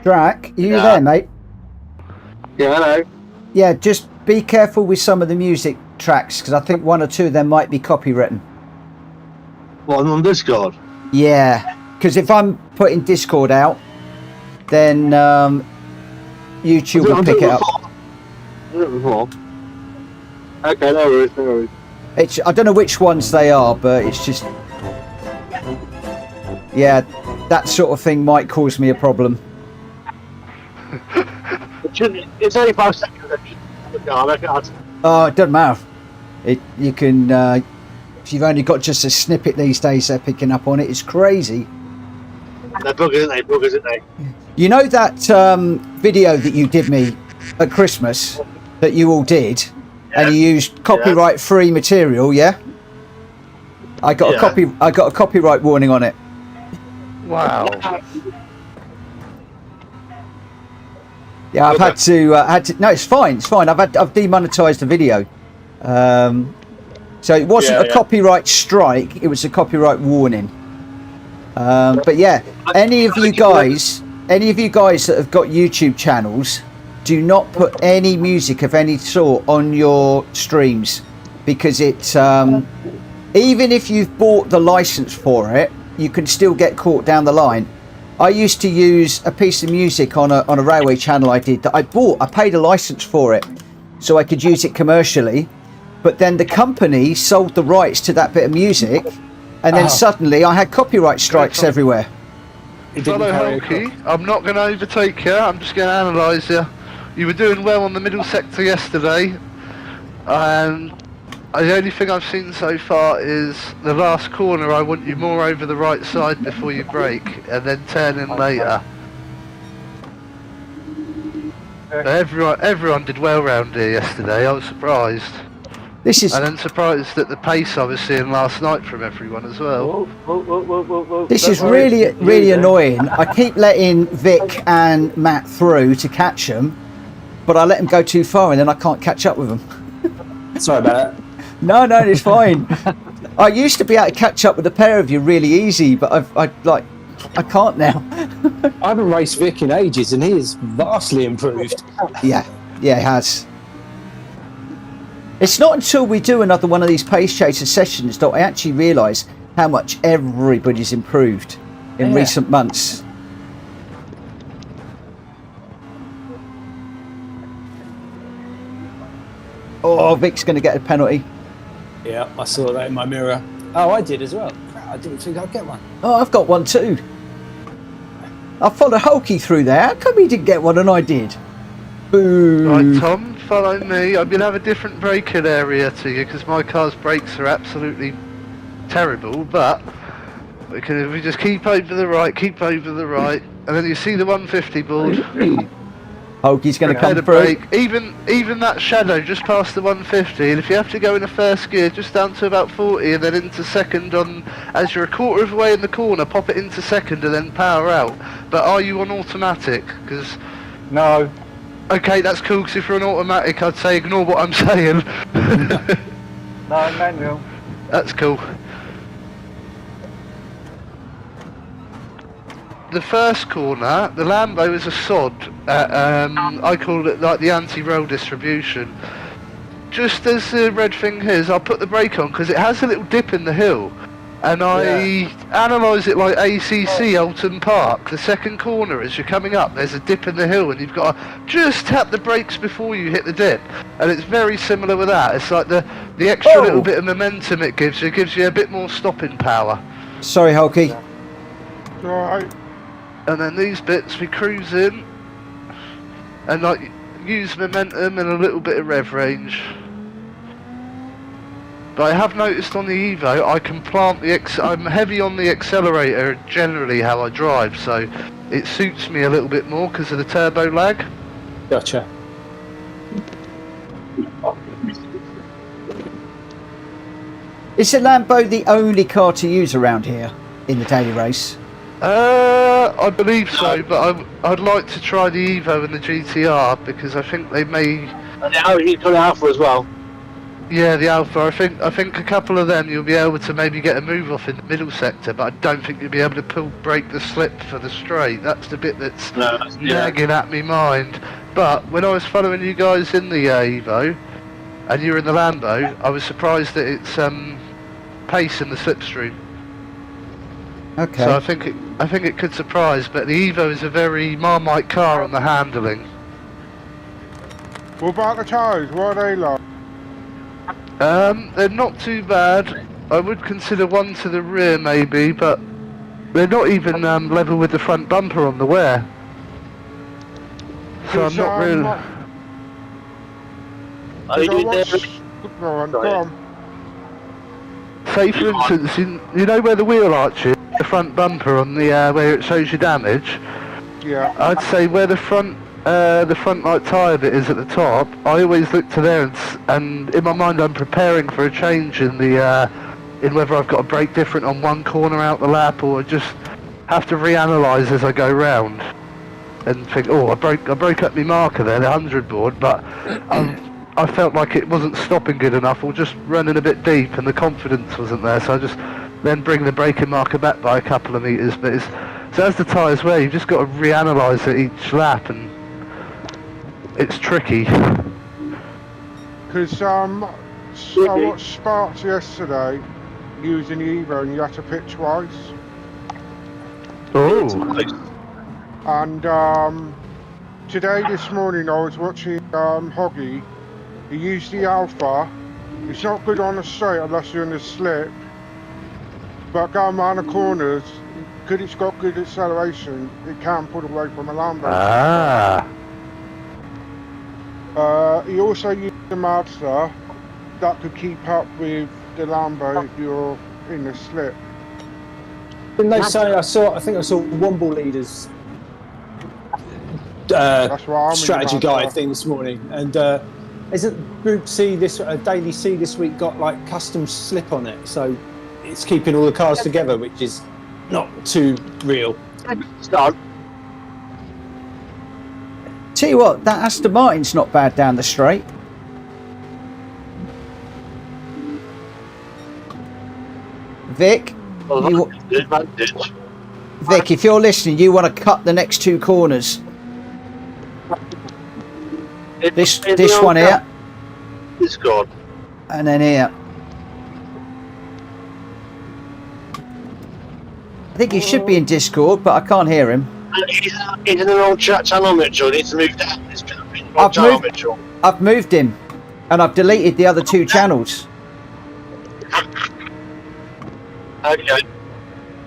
Speaker 1: Drac, are you there, mate?
Speaker 6: Yeah, hello.
Speaker 1: Yeah, just be careful with some of the music tracks, because I think one or two of them might be copywritten.
Speaker 6: What, on Discord?
Speaker 1: Yeah, because if I'm putting Discord out, then YouTube will pick it up.
Speaker 6: Okay, no worries.
Speaker 1: I don't know which ones they are, but it's just... Yeah, that sort of thing might cause me a problem.
Speaker 6: It's only 5 seconds.
Speaker 1: Oh, it doesn't matter. You can... if you've only got just a snippet these days, they're picking up on it. It's crazy.
Speaker 6: They're buggers, aren't they?
Speaker 1: You know that video that you did me at Christmas that you all did, and you used copyright-free material, yeah? I got a copyright warning on it.
Speaker 4: Wow.
Speaker 1: Yeah, I've had to. No, it's fine. I've demonetized the video. So it wasn't a copyright strike; it was a copyright warning. But yeah, any of you guys that have got YouTube channels, do not put any music of any sort on your streams, because it's even if you've bought the license for it, you can still get caught down the line. I used to use a piece of music on a railway channel I did that I bought. I paid a license for it so I could use it commercially, but then the company sold the rights to that bit of music, and then suddenly I had copyright strikes everywhere.
Speaker 4: Follow Hulky, I'm not going to overtake you, I'm just going to analyse you. You were doing well on the middle sector yesterday, and the only thing I've seen so far is the last corner. I want you more over the right side before you brake, and then turn in later. Everyone did well round here yesterday. I was surprised. And then surprised at the pace I was seeing last night from everyone as well.
Speaker 1: This is really annoying. I keep letting Vic and Matt through to catch them, but I let them go too far, and then I can't catch up with them.
Speaker 5: Sorry about that.
Speaker 1: No, it's fine. I used to be able to catch up with a pair of you really easy, but I can't now.
Speaker 5: I haven't raced Vic in ages, and he is vastly improved.
Speaker 1: Yeah, he has. It's not until we do another one of these Pace Chaser sessions that I actually realise how much everybody's improved in recent months. Oh, Vic's going to get a penalty.
Speaker 5: Yeah, I saw that in my mirror. Oh, I did as well. I didn't think I'd get one.
Speaker 1: Oh, I've got one too. I followed Hulky through there. How come he didn't get one and I did? Boo.
Speaker 4: Right, Tom, follow me. I'm going to have a different braking area to you because my car's brakes are absolutely terrible, but if we just keep over the right, and then you see the 150 board.
Speaker 1: Hulky's going to come through.
Speaker 4: Brake. Even that shadow just past the 150, and if you have to go in a first gear just down to about 40 and then into second on, as you're a quarter of the way in the corner, pop it into second and then power out. But are you on automatic? Because
Speaker 9: No.
Speaker 4: okay, that's cool, because if you're on automatic, I'd say ignore what I'm saying.
Speaker 9: No, manual.
Speaker 4: That's cool. The first corner, the Lambo is a sod. I call it like the anti-roll distribution. Just as the red thing is, I'll put the brake on because it has a little dip in the hill. And I analyse it like ACC Alton Park. The second corner, as you're coming up, there's a dip in the hill and you've got to just tap the brakes before you hit the dip. And it's very similar with that. It's like the extra little bit of momentum it gives you. It gives you a bit more stopping power.
Speaker 1: Sorry, Hulky.
Speaker 7: Alright.
Speaker 4: And then these bits we cruise in and like use momentum and a little bit of rev range. But I have noticed on the Evo I can plant I'm heavy on the accelerator generally how I drive, so it suits me a little bit more because of the turbo lag.
Speaker 5: Gotcha.
Speaker 1: Is the Lambo the only car to use around here in the daily race?
Speaker 4: I believe so, but I'd like to try the Evo and the GTR because I think they may.
Speaker 6: Oh, he's got an Alpha as well.
Speaker 4: Yeah, the Alpha. I think a couple of them you'll be able to maybe get a move off in the middle sector, but I don't think you'll be able to break the slip for the straight. That's the bit that's nagging at me mind. But when I was following you guys in the Evo, and you were in the Lambo, I was surprised at its pace in the slipstream.
Speaker 1: Okay.
Speaker 4: So I think it could surprise, but the Evo is a very Marmite car on the handling.
Speaker 7: What about the tyres? What are they like?
Speaker 4: They're not too bad. I would consider one to the rear maybe, but they're not even level with the front bumper on the wear. So I'm not really.
Speaker 6: Are you doing there?
Speaker 7: Go on.
Speaker 4: Say for instance, you know where the wheel arch is, the front bumper on the where it shows you damage.
Speaker 7: Yeah.
Speaker 4: I'd say where the front like tyre bit is at the top. I always look to there, and in my mind I'm preparing for a change in the in whether I've got to brake different on one corner out the lap or just have to reanalyse as I go round and think, oh, I broke up my marker there, the 100 board, but I felt like it wasn't stopping good enough or just running a bit deep and the confidence wasn't there, so I just then bring the braking marker back by a couple of metres. But so as the tyres wear, you've just got to reanalyse it each lap, and it's tricky.
Speaker 7: Because I watched Sparks yesterday using the Evo and you had to pitch twice.
Speaker 4: Oh.
Speaker 7: And this morning I was watching Hoggy. He used the Alpha. It's not good on the straight unless you're in the slip. But going around the corners, because it's got good acceleration, it can pull away from a Lambo.
Speaker 4: Ah.
Speaker 7: He also used the Mazda that could keep up with the Lambo if you're in the slip.
Speaker 5: Didn't they say, I think I saw Womble Leaders strategy guide thing this morning, and isn't Group C Daily C this week got like custom slip on it, so it's keeping all the cars together, which is not too real.
Speaker 6: Start.
Speaker 1: Tell you what, that Aston Martin's not bad down the straight. Vic, Vic, if you're listening, you want to cut the next two corners. This one here.
Speaker 6: It's gone.
Speaker 1: And then here. I think he should be in Discord, but I can't hear him.
Speaker 6: He's in an old chat channel, Mitchell. He needs to move down. He's been in an old channel, Mitchell.
Speaker 1: I've moved him. And I've deleted the other 2 channels.
Speaker 6: Okay.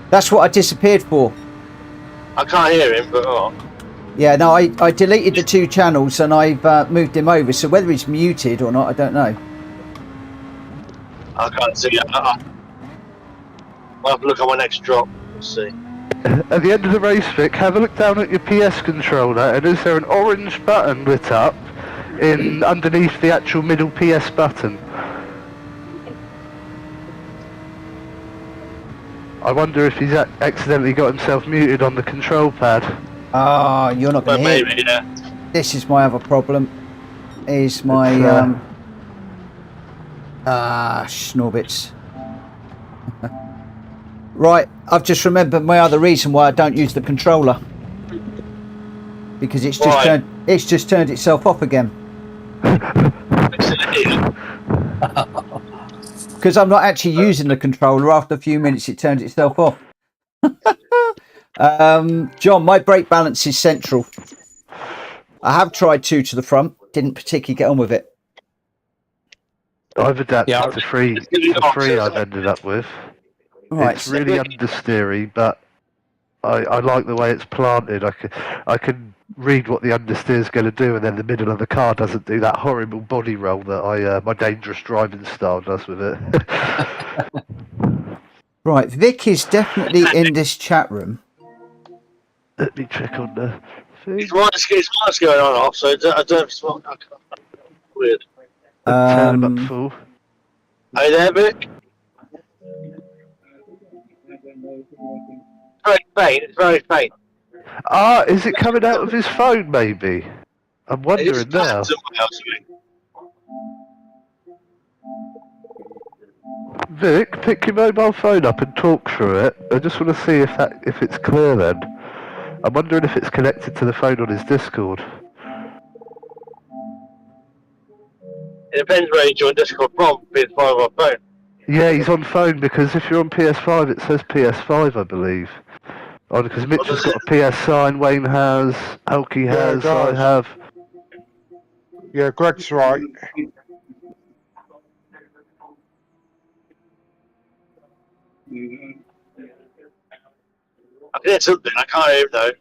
Speaker 1: That's what I disappeared for.
Speaker 6: I can't hear him, but
Speaker 1: Yeah, no, I deleted the 2 channels and I've moved him over. So whether he's muted or not, I don't know.
Speaker 6: I can't see it. I'll have to look at my next drop. Let's see.
Speaker 4: At the end of the race, Vic, have a look down at your PS controller, and is there an orange button lit up in underneath the actual middle PS button? I wonder if he's accidentally got himself muted on the control pad.
Speaker 1: Ah, you're not going to hear.
Speaker 6: Maybe, yeah.
Speaker 1: This is my other problem. Is my schnorbits. Right, I've just remembered my other reason why I don't use the controller. Because it's just turned itself off again. Because I'm not actually using the controller. After a few minutes, it turns itself off. John, my brake balance is central. I have tried 2 to the front. Didn't particularly get on with it.
Speaker 4: I've adapted to 3 I've ended up with. Right, it's really understeery, but I like the way it's planted. I can read what the understeer's going to do, and then the middle of the car doesn't do that horrible body roll that my dangerous driving style does with it.
Speaker 1: Right, Vic is definitely in this chat room.
Speaker 4: Let me check on the thing.
Speaker 6: His mic's going on off, so I don't know if it's weird.
Speaker 4: Turn him up full.
Speaker 6: Are you there, Vic? Very faint. It's very faint.
Speaker 4: Ah, is it coming out of his phone, maybe? I'm wondering now. Vic, pick your mobile phone up and talk through it. I just want to see if it's clear then. I'm wondering if it's connected to the phone on his Discord.
Speaker 6: It depends where you join Discord from, PS5 or phone.
Speaker 4: Yeah, he's on phone because if you're on PS5, it says PS5, I believe. Oh, because Mitch has got a PS sign, Wayne has, Elkie has, I have.
Speaker 7: Yeah, Greg's right.
Speaker 6: I can hear something, I can't hear him though.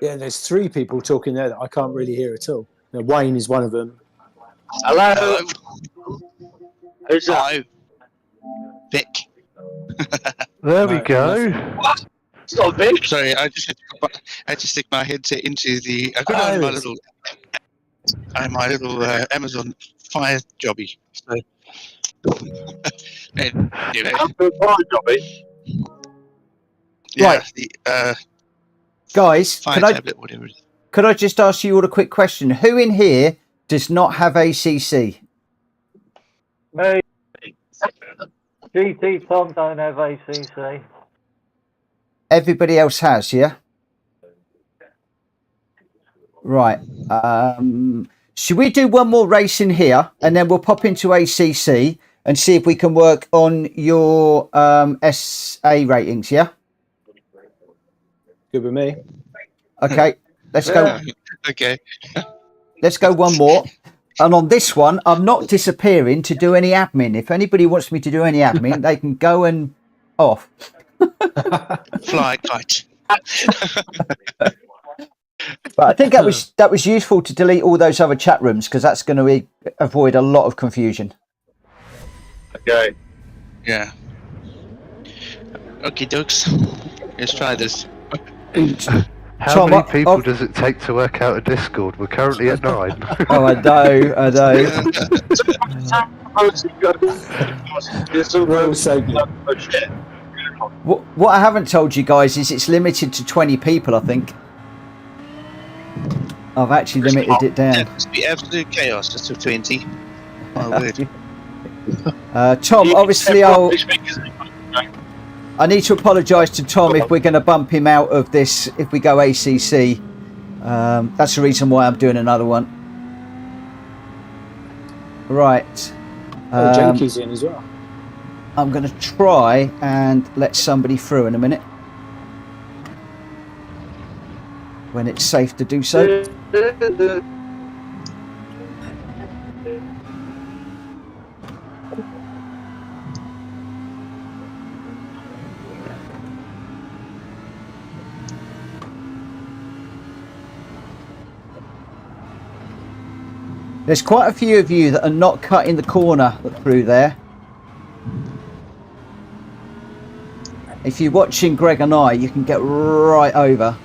Speaker 5: Yeah, there's 3 people talking there that I can't really hear at all. Now, Wayne is one of them.
Speaker 6: Hello? Who's that?
Speaker 10: Hello. Vic.
Speaker 4: There we go.
Speaker 6: What? It's not Vic.
Speaker 10: Sorry, I just had to stick my headset into the. I got my little Amazon Fire jobby. So anyway.
Speaker 6: Fire jobby.
Speaker 10: Yeah,
Speaker 1: Right.
Speaker 10: The
Speaker 1: Guys,
Speaker 10: Fire tablet, whatever it is.
Speaker 1: could I just ask you all a quick question? Who in here does not have ACC?
Speaker 9: Me. GT Tom don't have ACC.
Speaker 1: Everybody else has, yeah? Right. Should we do one more race in here and then we'll pop into ACC and see if we can work on your SA ratings, yeah?
Speaker 5: Good with me.
Speaker 1: Okay, let's go.
Speaker 10: Okay.
Speaker 1: Let's go one more. And on this one, I'm not disappearing to do any admin. If anybody wants me to do any admin, they can go and off.
Speaker 10: Fly kite.
Speaker 1: But I think that was useful to delete all those other chat rooms because that's going to avoid a lot of confusion.
Speaker 6: Okay.
Speaker 10: Yeah. Okay, dokes. Let's try this.
Speaker 4: How
Speaker 1: Tom,
Speaker 4: many people does it take to work out a Discord? We're currently at 9.
Speaker 1: Oh, I know. What I haven't told you guys is it's limited to 20 people, I think. I've actually limited it down.
Speaker 10: That must be absolute chaos. That's a 20. My word.
Speaker 1: Tom, obviously I need to apologise to Tom if we're going to bump him out of this if we go ACC. That's the reason why I'm doing another one. Right.
Speaker 5: Jenkie's in as well.
Speaker 1: I'm going to try and let somebody through in a minute. When it's safe to do so. There's quite a few of you that are not cutting the corner through there. If you're watching Greg and I, you can get right over.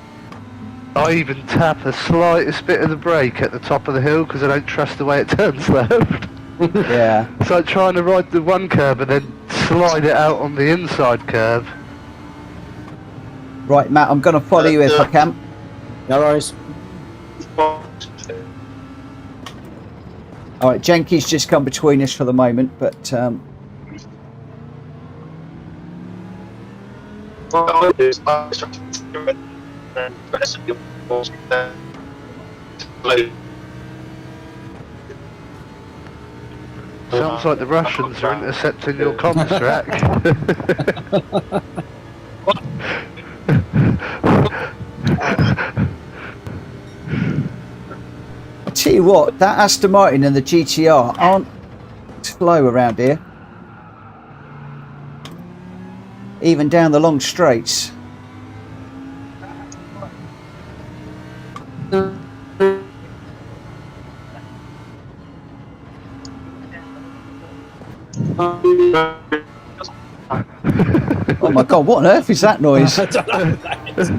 Speaker 4: I even tap the slightest bit of the brake at the top of the hill because I don't trust the way it turns left.
Speaker 1: Yeah.
Speaker 4: It's like trying to ride the one curve and then slide it out on the inside curve.
Speaker 1: Right, Matt, I'm going to follow you if I can.
Speaker 5: No worries.
Speaker 1: All right, Jenky's just come between us for the moment, but
Speaker 4: Sounds like the Russians are intercepting your comms track.
Speaker 1: I tell you what, that Aston Martin and the GTR aren't slow around here. Even down the long straights. Oh my god, what on earth is that noise?
Speaker 5: I don't know what that is.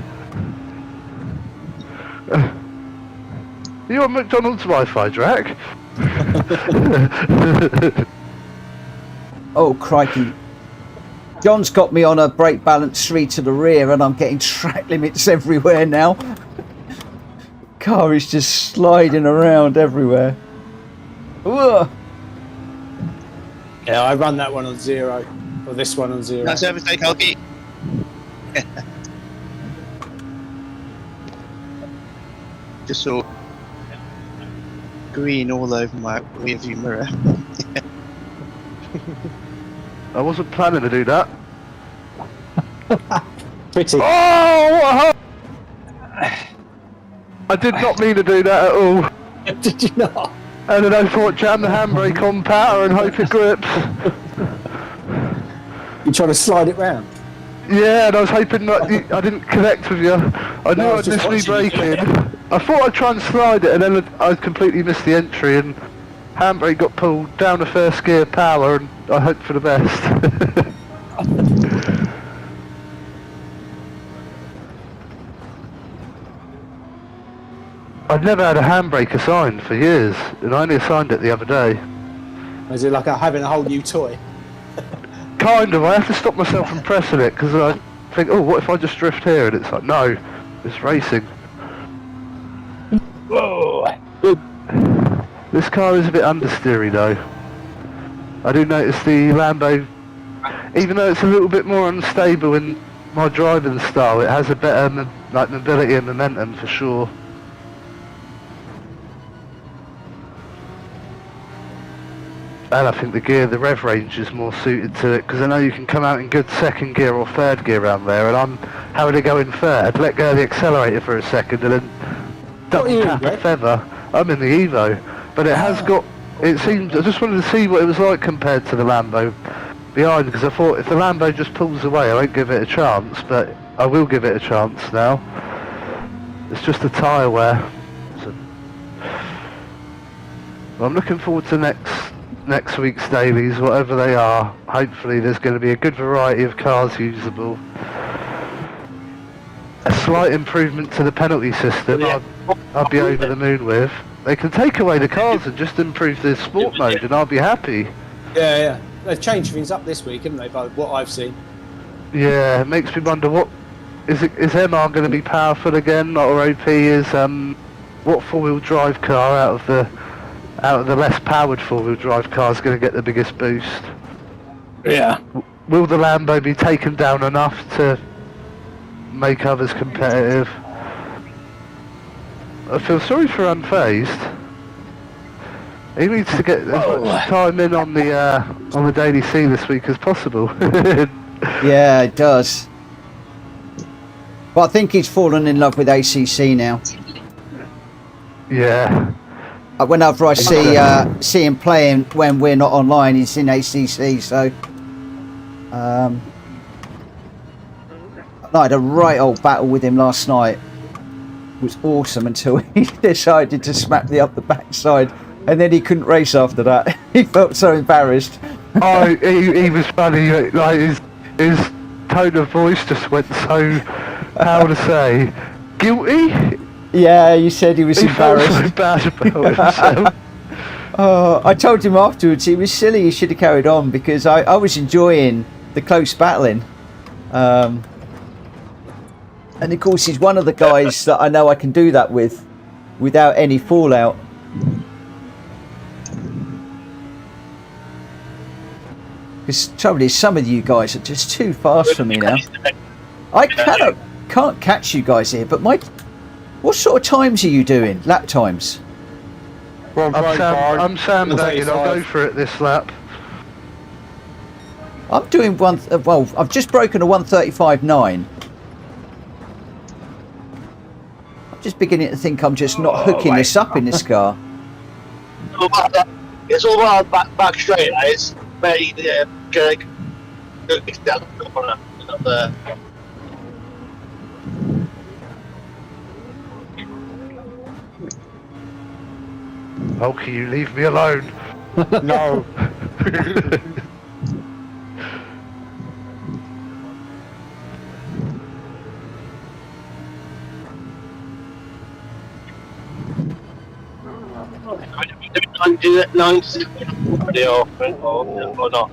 Speaker 4: Are you on McDonald's Wi-Fi, Drac?
Speaker 1: Oh crikey. John's got me on a brake balance 3 to the rear and I'm getting track limits everywhere now. Car is just sliding around everywhere. Ugh.
Speaker 5: Yeah, I run that one on 0. Or this one on 0.
Speaker 10: No service take, Hulky. Just saw green all over my rear view mirror.
Speaker 4: I wasn't planning to do that.
Speaker 5: Pretty.
Speaker 4: Oh, what I did not mean to do that at all.
Speaker 5: Did you not?
Speaker 4: And then I thought jam the handbrake on power and hope it grips.
Speaker 5: You trying to slide it round?
Speaker 4: Yeah, and I was hoping that I didn't connect with you. I knew I'd miss me braking. I thought I'd try and slide it and then I completely missed the entry and handbrake got pulled down to first gear power and I hoped for the best. I'd never had a handbrake assigned for years and I only assigned it the other day.
Speaker 5: Is it like having a whole new toy?
Speaker 4: Kind of, I have to stop myself from pressing it because I think, oh, what if I just drift here? And it's like, no, it's racing.
Speaker 5: Whoa!
Speaker 4: This car is a bit understeery though. I do notice the Lambo, even though it's a little bit more unstable in my driving style, it has a better mobility and momentum for sure. And I think the rev range is more suited to it because I know you can come out in good second gear or third gear around there and I'm having to go in third, let go of the accelerator for a second and then double tap a feather. I'm in the Evo, but it has got, it seems, I just wanted to see what it was like compared to the Lambo behind because I thought if the Lambo just pulls away I won't give it a chance, but I will give it a chance now. It's just the tyre wear. So, well, I'm looking forward to next week's dailies, whatever they are. Hopefully there's going to be a good variety of cars usable. A slight improvement to the penalty system I'd be over the moon with. They can take away the cars and just improve the sport mode and I'll be happy.
Speaker 5: Yeah. They've changed things up this week, haven't they, by what I've seen?
Speaker 4: Yeah, it makes me wonder what... Is MR going to be powerful again, or OP is... what four-wheel drive car out of the less powered four-wheel drive car is going to get the biggest boost?
Speaker 5: Yeah.
Speaker 4: Will the Lambo be taken down enough to make others competitive? I feel sorry for Unfazed. He needs to get as much time in on the Daily C this week as possible.
Speaker 1: Yeah, it does. But I think he's fallen in love with ACC now.
Speaker 4: Yeah.
Speaker 1: Whenever I see him playing when we're not online, he's in ACC. So I had a right old battle with him last night. It was awesome until he decided to smack me up the backside And then he couldn't race after that. He felt so embarrassed.
Speaker 4: Oh, he was funny. Like his tone of voice just went so, how to say, guilty.
Speaker 1: Yeah, you said he was embarrassed.
Speaker 4: Felt so bad about himself.
Speaker 1: Oh, I told him afterwards he was silly. He should have carried on because I was enjoying the close battling. And of course, he's one of the guys that I know I can do that with, without any fallout. Because the trouble is, some of you guys are just too fast for me now. I can't catch you guys here, but what sort of times are you doing? Lap times?
Speaker 4: I'm sandbagging. I'll go for it this lap.
Speaker 1: I'm doing well, I've just broken a 1:35.9. I'm just beginning to think I'm just not hooking this up in this car.
Speaker 6: It's all about back straight. It's very going down the corner.
Speaker 4: Oh, can you leave me alone?
Speaker 7: No.
Speaker 6: Do that 9 or not?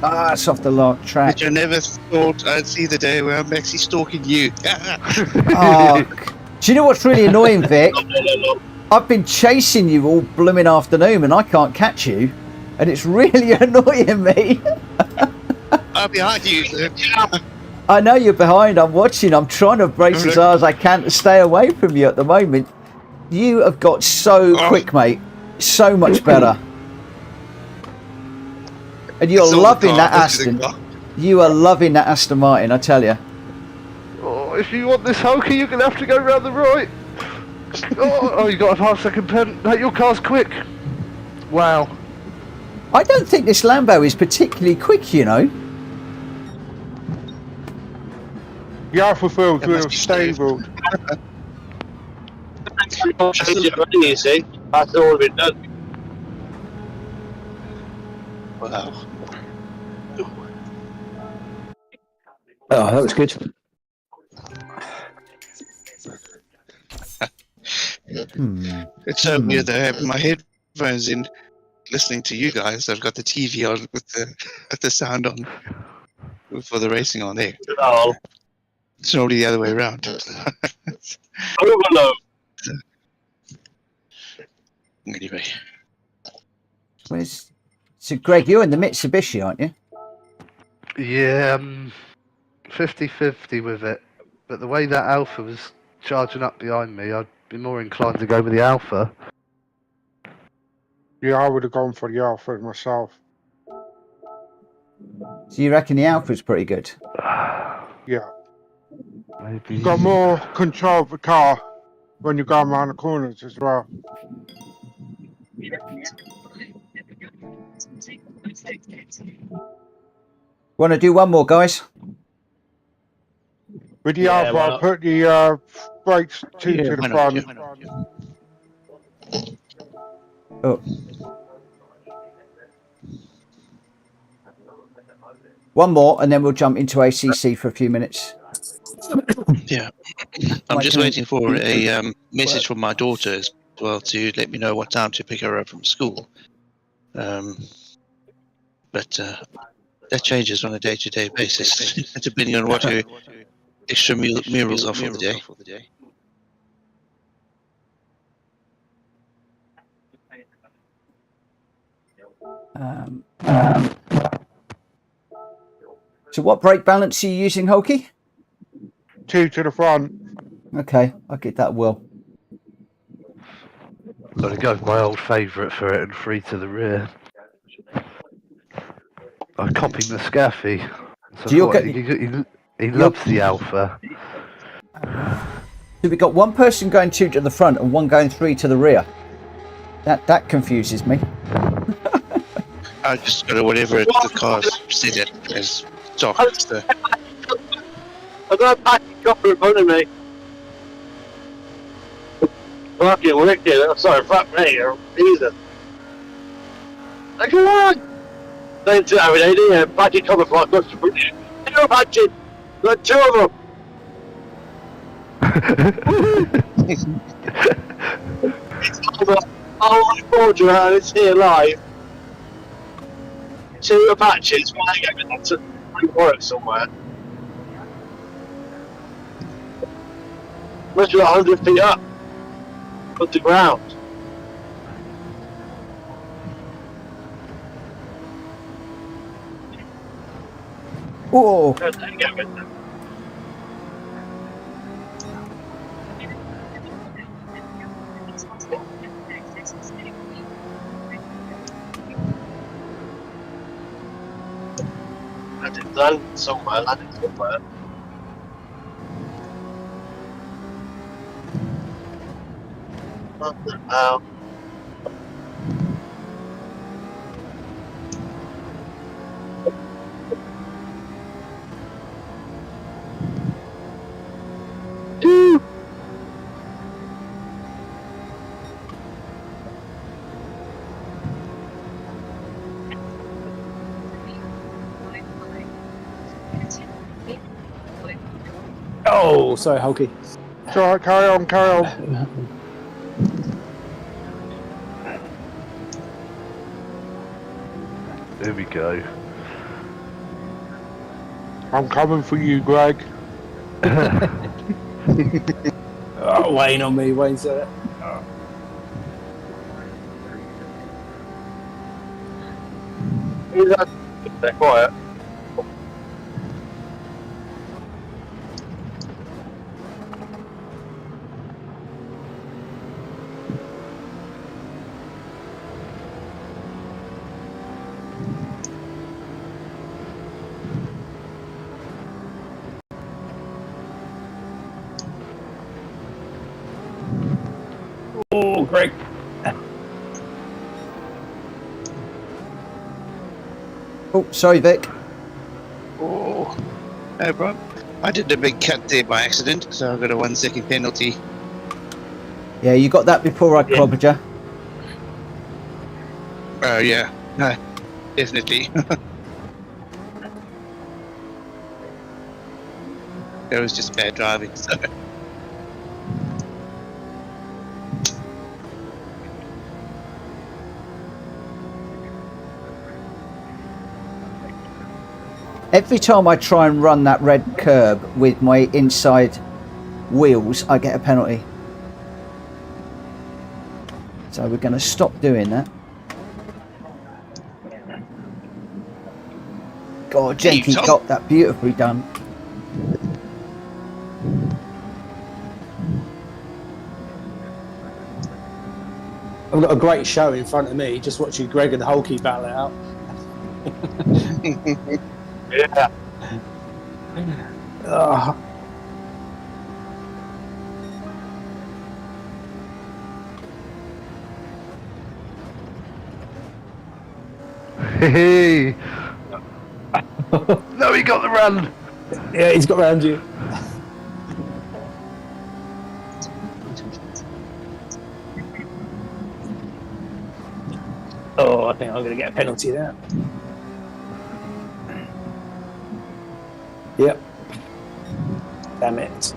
Speaker 1: Ah, it's off the lot track.
Speaker 10: Which I never thought I'd see the day where I'm actually stalking you.
Speaker 1: Oh, do you know what's really annoying, Vic? I've been chasing you all blooming afternoon and I can't catch you, and it's really annoying me.
Speaker 10: I'm behind you.
Speaker 1: I know you're behind. I'm watching. I'm trying to brace as hard as I can to stay away from you at the moment. You have got so quick, mate. So much better. And you're loving that Aston. You are loving that Aston Martin, I tell you.
Speaker 4: Oh, if you want this hokey, you're going to have to go round the right. Oh, you got a half-second pen. No, your car's quick. Wow.
Speaker 1: I don't think this Lambo is particularly quick, you know.
Speaker 7: The Alpha Field's real stable.
Speaker 6: You see, that's all been done.
Speaker 10: Wow.
Speaker 5: Oh, that was good.
Speaker 10: It's so weird that I have my headphones in, listening to you guys. I've got the TV on with the sound on for the racing on there.
Speaker 6: Oh.
Speaker 10: It's normally the other way around. Anyway.
Speaker 1: So, Greg, you're in the Mitsubishi, aren't you?
Speaker 4: Yeah, 50-50 with it. But the way that Alpha was charging up behind me, I'd be more inclined to go with the Alpha.
Speaker 7: Yeah, I would have gone for the Alpha myself.
Speaker 1: So you reckon the Alpha's pretty good?
Speaker 7: Yeah.
Speaker 4: Maybe.
Speaker 7: You've got more control of the car when you're going around the corners as well.
Speaker 1: Want to do one more, guys?
Speaker 7: With the Alpha, I'll put the brakes to the front.
Speaker 1: Oh. One more, and then we'll jump into ACC for a few minutes.
Speaker 10: Yeah. I'm just waiting for a message from my daughter as well to let me know what time to pick her up from school. But that changes on a day-to-day basis, depending on what her extra meals are for the day.
Speaker 1: So what brake balance are you using, Hulky?
Speaker 7: 2 to the front.
Speaker 1: Okay, I'll get that well.
Speaker 4: Got to go with my old favourite for it and 3 to the rear. I copied the Scaffy. So he loves the Alpha.
Speaker 1: So we've got one person going 2 to the front and one going 3 to the rear. That confuses me.
Speaker 10: I just got whatever the car's set it as stock.
Speaker 6: I've got a packet copper in front of me. fucking wicked. I'm sorry, fuck me. Jesus. Come on! They do have an idea. Budget cover flight goes to British. Two budget! Got two of them! It's over. Oh my god, Johan, it's here live. Two Apaches flying over that to work somewhere. Must be 100 feet up. Put the ground.
Speaker 1: Oh,
Speaker 6: There you go. Land somewhere, landing somewhere. What the hell?
Speaker 5: Oh, sorry, Hulky.
Speaker 7: It's alright, carry on, carry on.
Speaker 4: There we go.
Speaker 7: I'm coming for you, Greg.
Speaker 5: Oh, Wayne on me, Wayne said it.
Speaker 6: They're quiet.
Speaker 5: Oh, Greg.
Speaker 1: oh, sorry, Vic.
Speaker 10: Oh, no problem. I did a big cut there by accident, so I got a 1 second penalty.
Speaker 1: Yeah, you got that before I clobbered you.
Speaker 10: Oh yeah, no, definitely. It was just bad driving. So.
Speaker 1: Every time I try and run that red curb with my inside wheels, I get a penalty. So we're going to stop doing that. God, Jenky got that beautifully done.
Speaker 5: I've got a great show in front of me, just watching Greg and Hulky battle it out.
Speaker 6: Yeah.
Speaker 5: Oh.
Speaker 4: Hey! No, he got the run!
Speaker 5: Yeah, he's got round you. Oh, I think I'm going to get a penalty there. Yep. Damn it.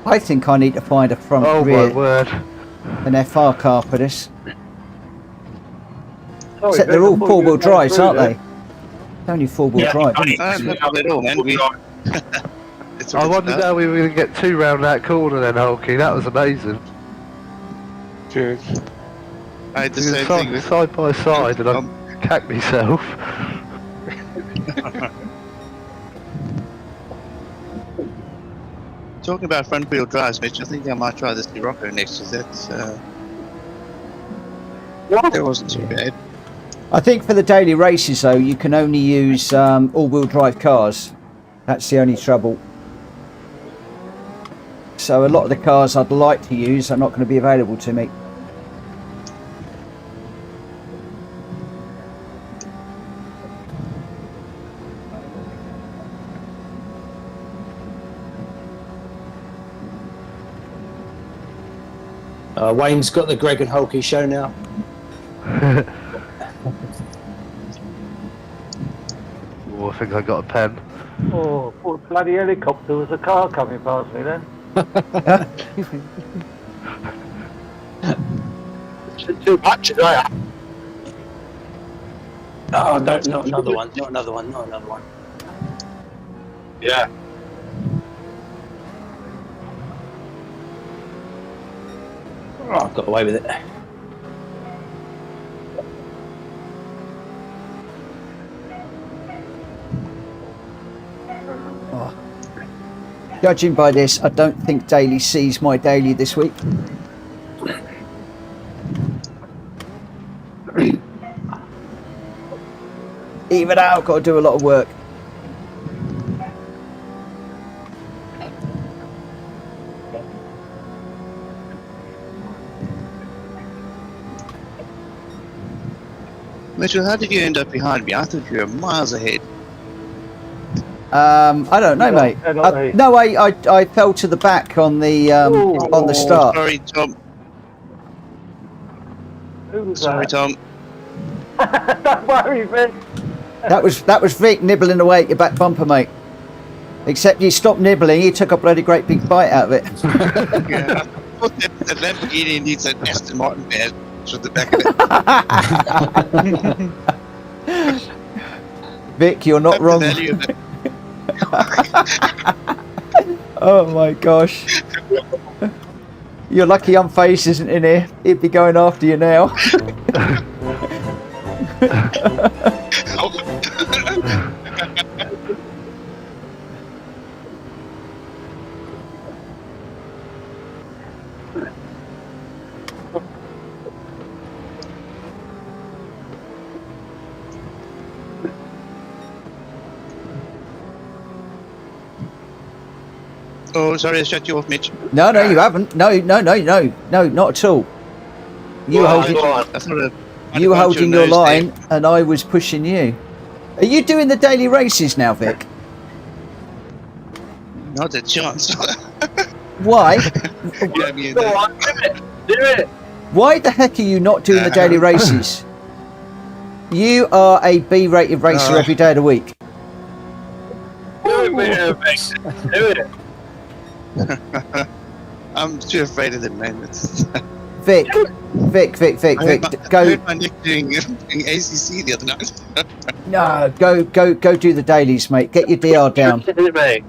Speaker 1: I think I need to find a front rear,
Speaker 4: my word.
Speaker 1: an FR car for this.
Speaker 9: Sorry,
Speaker 1: Except they're all four-wheel drives, aren't they? It's only four-wheel drive, isn't it?
Speaker 10: Not at all, man.
Speaker 4: I wondered how we were going to get two round that corner then, Hulky. That was amazing.
Speaker 7: Cheers.
Speaker 10: I had the same thing with
Speaker 4: side by side, and I cacked myself.
Speaker 10: Talking about front wheel drives, Mitch, I think I might try this Rocco next to that. That wasn't too bad.
Speaker 1: I think for the daily races, though, you can only use all-wheel drive cars. That's the only trouble. So a lot of the cars I'd like to use are not going to be available to me.
Speaker 5: Wayne's got the Greg and Hulky show now.
Speaker 4: Oh, I think I got a pen.
Speaker 9: Oh, what bloody helicopter was a car coming past me then?
Speaker 6: Too much, right?
Speaker 5: Oh, no, not another one. Not another one. Not another one.
Speaker 6: Yeah.
Speaker 5: Oh, I've got away with it.
Speaker 1: Judging by this, I don't think Daily sees my daily this week. Even out, I've got to do a lot of work.
Speaker 10: Mitchell, how did you end up behind me? I thought you were miles ahead.
Speaker 1: I don't know, mate. No, I fell to the back on the start.
Speaker 10: Sorry, Tom. Sorry, Tom.
Speaker 9: Don't worry, Vic.
Speaker 1: That was Vic nibbling away at your back bumper, mate. Except you stopped nibbling, he took a bloody great big bite out of it.
Speaker 10: Yeah, I thought that Lamborghini needs an Aston Martin badge with the back of it.
Speaker 1: Vic, you're not wrong. Oh my gosh. You're lucky Unfazed isn't in here. He'd be going after you now.
Speaker 10: Oh, sorry, I shut you off, Mitch.
Speaker 1: No, you haven't. No, not at all. You were holding your line, and I was pushing you. Are you doing the daily races now, Vic?
Speaker 10: Not a chance.
Speaker 1: Why?
Speaker 10: Yeah, me and
Speaker 6: Go on, do it.
Speaker 1: Why the heck are you not doing the daily races? You are a B-rated racer every day of the week.
Speaker 6: Do it.
Speaker 10: I'm too afraid of them, man.
Speaker 1: Vic, go.
Speaker 10: I heard my neck doing ACC the other night.
Speaker 1: No, go do the dailies, mate. Get your DR down.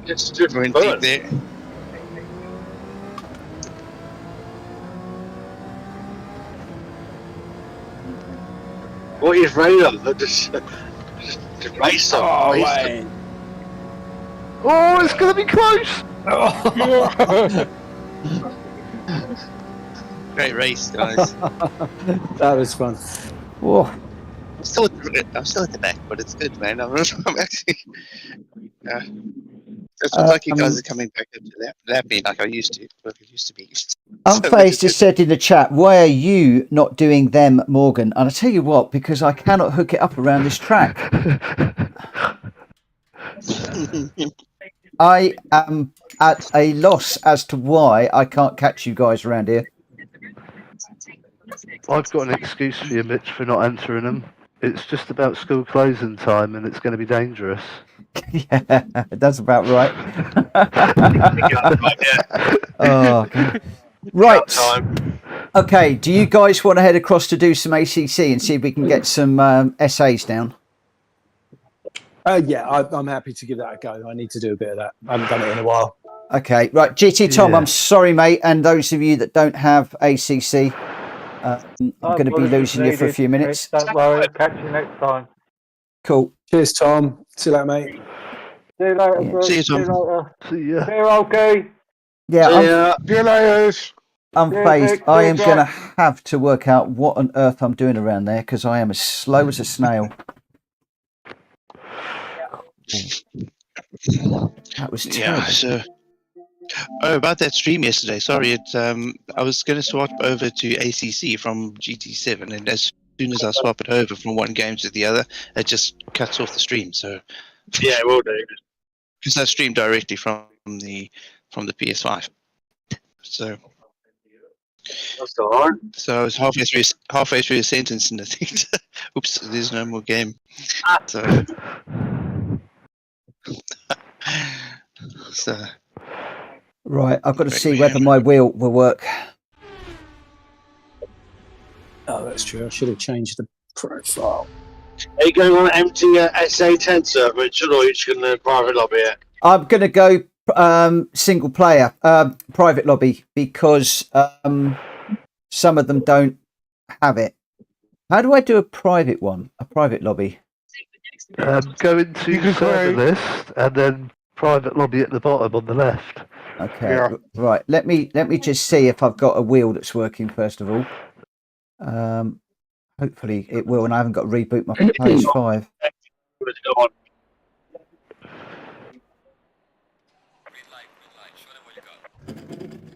Speaker 6: Just do
Speaker 10: We're in
Speaker 6: fun.
Speaker 10: deep there.
Speaker 6: What are you afraid of? Just race on.
Speaker 5: Oh,
Speaker 6: race
Speaker 5: Wayne.
Speaker 4: Oh, it's going to be close.
Speaker 10: Great race, guys.
Speaker 5: That was fun.
Speaker 1: Whoa.
Speaker 10: I'm still at the back, but it's good, man. I'm actually. It looks like you guys are coming back into lap me like I used to. Like it used to be.
Speaker 1: Unfazed has said in the chat, why are you not doing them, Morgan? And I tell you what, because I cannot hook it up around this track. I am at a loss as to why I can't catch you guys around here.
Speaker 4: I've got an excuse for you, Mitch, for not answering them. It's just about school closing time, and it's going to be dangerous.
Speaker 1: Yeah, that's about right. Oh, God. Right. Okay, do you guys want to head across to do some ACC and see if we can get some essays down?
Speaker 5: Yeah, I'm happy to give that a go. I need to do a bit of that. I haven't done it in a while.
Speaker 1: Okay, right. GT Tom,
Speaker 4: Yeah.
Speaker 1: I'm sorry, mate. And those of you that don't have ACC, I'm going to be losing you for a few minutes.
Speaker 9: Don't worry, catch you next time.
Speaker 1: Cool.
Speaker 5: Cheers, Tom. See you later, mate.
Speaker 9: See you later,
Speaker 1: Yeah.
Speaker 9: Bruce.
Speaker 10: See you,
Speaker 9: See you
Speaker 10: Tom.
Speaker 9: later.
Speaker 4: See ya.
Speaker 9: See you, okay.
Speaker 1: Yeah,
Speaker 7: See you later.
Speaker 1: I'm
Speaker 9: Yeah,
Speaker 1: phased.
Speaker 9: Vic,
Speaker 1: I
Speaker 9: see
Speaker 1: am
Speaker 9: ya.
Speaker 1: going to have to work out what on earth I'm doing around there because I am as slow as a snail. That was terrible.
Speaker 10: Yeah. So. Oh, about that stream yesterday. Sorry, I was going to swap over to ACC from GT7, and as soon as I swap it over from one game to the other, it just cuts off the stream. So
Speaker 6: Yeah, we'll do.
Speaker 10: because I stream directly from the PS5. So
Speaker 6: That's all right.
Speaker 10: So I was halfway through a sentence, and I think, oops, there's no more game. So, so
Speaker 1: Right, I've got to see whether my wheel will work.
Speaker 5: Oh, that's true. I should have changed the profile.
Speaker 6: Are you going on an empty SA10 server, Richard, or are you just going to private lobby it?
Speaker 1: I'm going to go single player, private lobby, because some of them don't have it. How do I do a private one? A private lobby?
Speaker 4: Go into server list and then private lobby at the bottom on the left.
Speaker 1: Okay,
Speaker 7: Yeah.
Speaker 1: right. Let me just see if I've got a wheel that's working first of all. Hopefully it will, and I haven't got to reboot my PS5.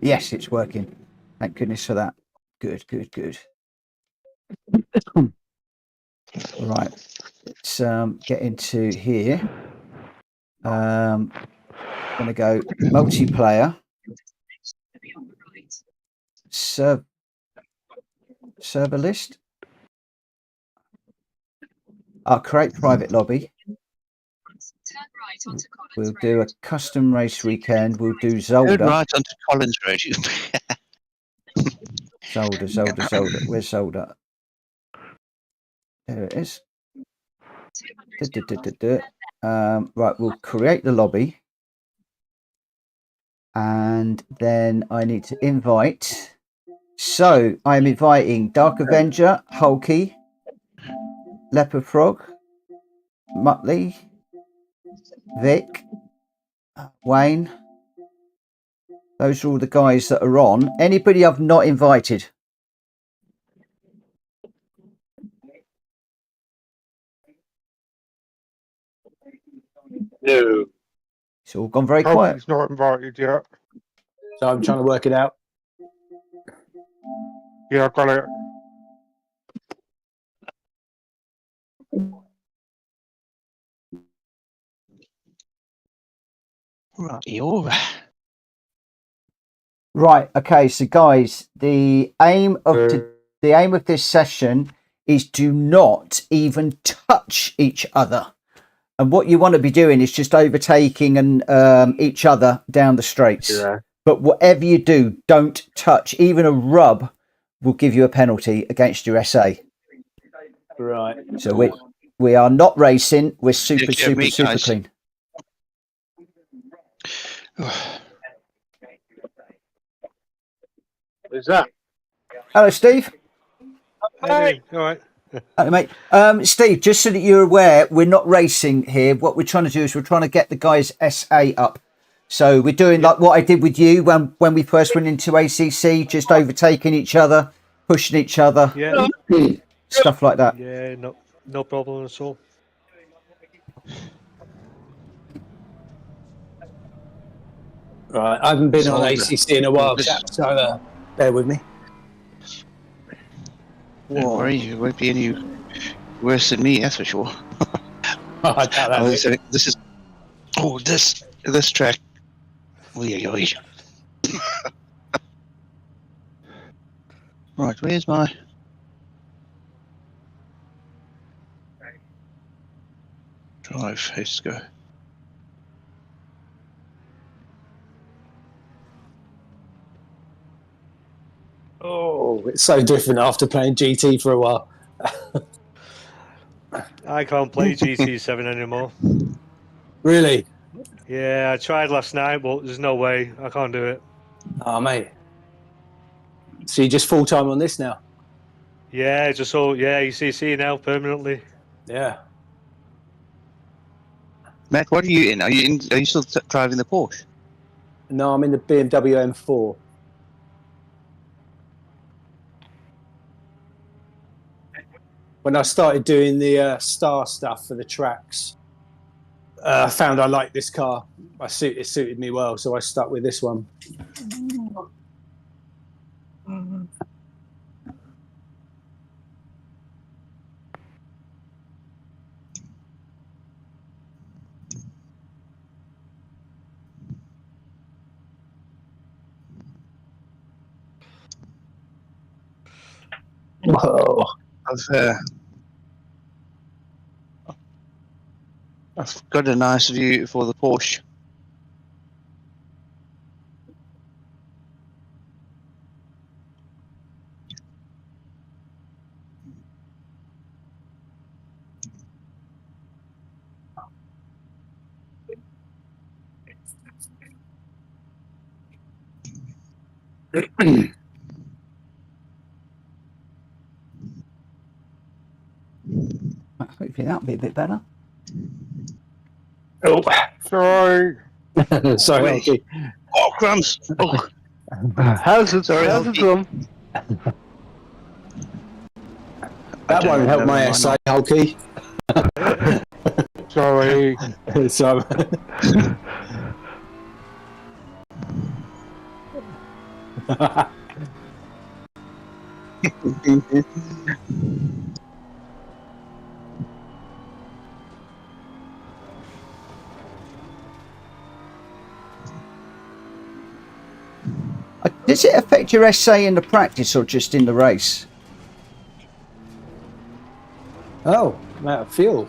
Speaker 1: Yes, it's working. Thank goodness for that. Good, good, good. Right, let's get into here. I'm going to go multiplayer. Server list. I'll create private lobby. We'll do a custom race weekend. We'll do
Speaker 10: Turn
Speaker 1: Zolder.
Speaker 10: right onto Collins Road.
Speaker 1: Zolder. Where's Zolder? There it is. Right, we'll create the lobby. And then I need to invite. So I'm inviting Dark Avenger, Hulky, Leopard Frog, Muttley, Vic, Wayne. Those are all the guys that are on. Anybody I've not invited?
Speaker 6: No.
Speaker 1: It's all gone very quiet.
Speaker 7: He's not invited yet.
Speaker 5: So I'm trying to work it out.
Speaker 7: Yeah, I've got it.
Speaker 10: Right, you're
Speaker 1: Right. Okay. So, guys, the aim of this session is do not even touch each other. And what you want to be doing is just overtaking and each other down the straights.
Speaker 6: Yeah.
Speaker 1: But whatever you do, don't touch. Even a rub will give you a penalty against your SA.
Speaker 5: Right.
Speaker 1: So we are not racing. We're super
Speaker 10: guys.
Speaker 1: clean.
Speaker 6: Who's that?
Speaker 1: Hello, Steve.
Speaker 7: Hey, all right.
Speaker 1: Hello, mate. Steve, just so that you're aware, we're not racing here. What we're trying to do is we're trying to get the guys' SA up. So we're doing like what I did with you when we first went into ACC, just overtaking each other, pushing each other, stuff like that.
Speaker 11: Yeah, no problem at all.
Speaker 5: Right, I haven't been on ACC in a while, so bear with me.
Speaker 10: Don't worry, you won't be any worse than me, that's for sure.
Speaker 5: I doubt that.
Speaker 10: So this is this track. Oy. Right, where's my drive? Let's go.
Speaker 5: Oh, it's so different after playing GT for a while.
Speaker 11: I can't play GT7 anymore.
Speaker 5: Really?
Speaker 11: Yeah, I tried last night, but there's no way. I can't do it.
Speaker 5: Oh, mate. So you're just full-time on this now?
Speaker 11: Yeah, just all, ECC now, permanently.
Speaker 5: Yeah.
Speaker 10: Matt, what are you in? Are you still driving the Porsche?
Speaker 5: No, I'm in the BMW M4. When I started doing the star stuff for the tracks, I found I liked this car. It suited me well, so I stuck with this one.
Speaker 3: Whoa.
Speaker 10: I've got a nice view for the Porsche.
Speaker 1: Hopefully that'll be a bit better.
Speaker 3: Oh,
Speaker 7: Sorry.
Speaker 5: sorry.
Speaker 10: Wait.
Speaker 5: Okay.
Speaker 10: Oh, crumbs! Oh,
Speaker 4: How's it?
Speaker 10: Sorry,
Speaker 4: How's it
Speaker 10: Hulky.
Speaker 4: gone?
Speaker 5: That won't help my essay, Hulky.
Speaker 7: Sorry.
Speaker 5: So,
Speaker 1: Does it affect your essay in the practice or just in the race?
Speaker 5: oh, I'm out of fuel.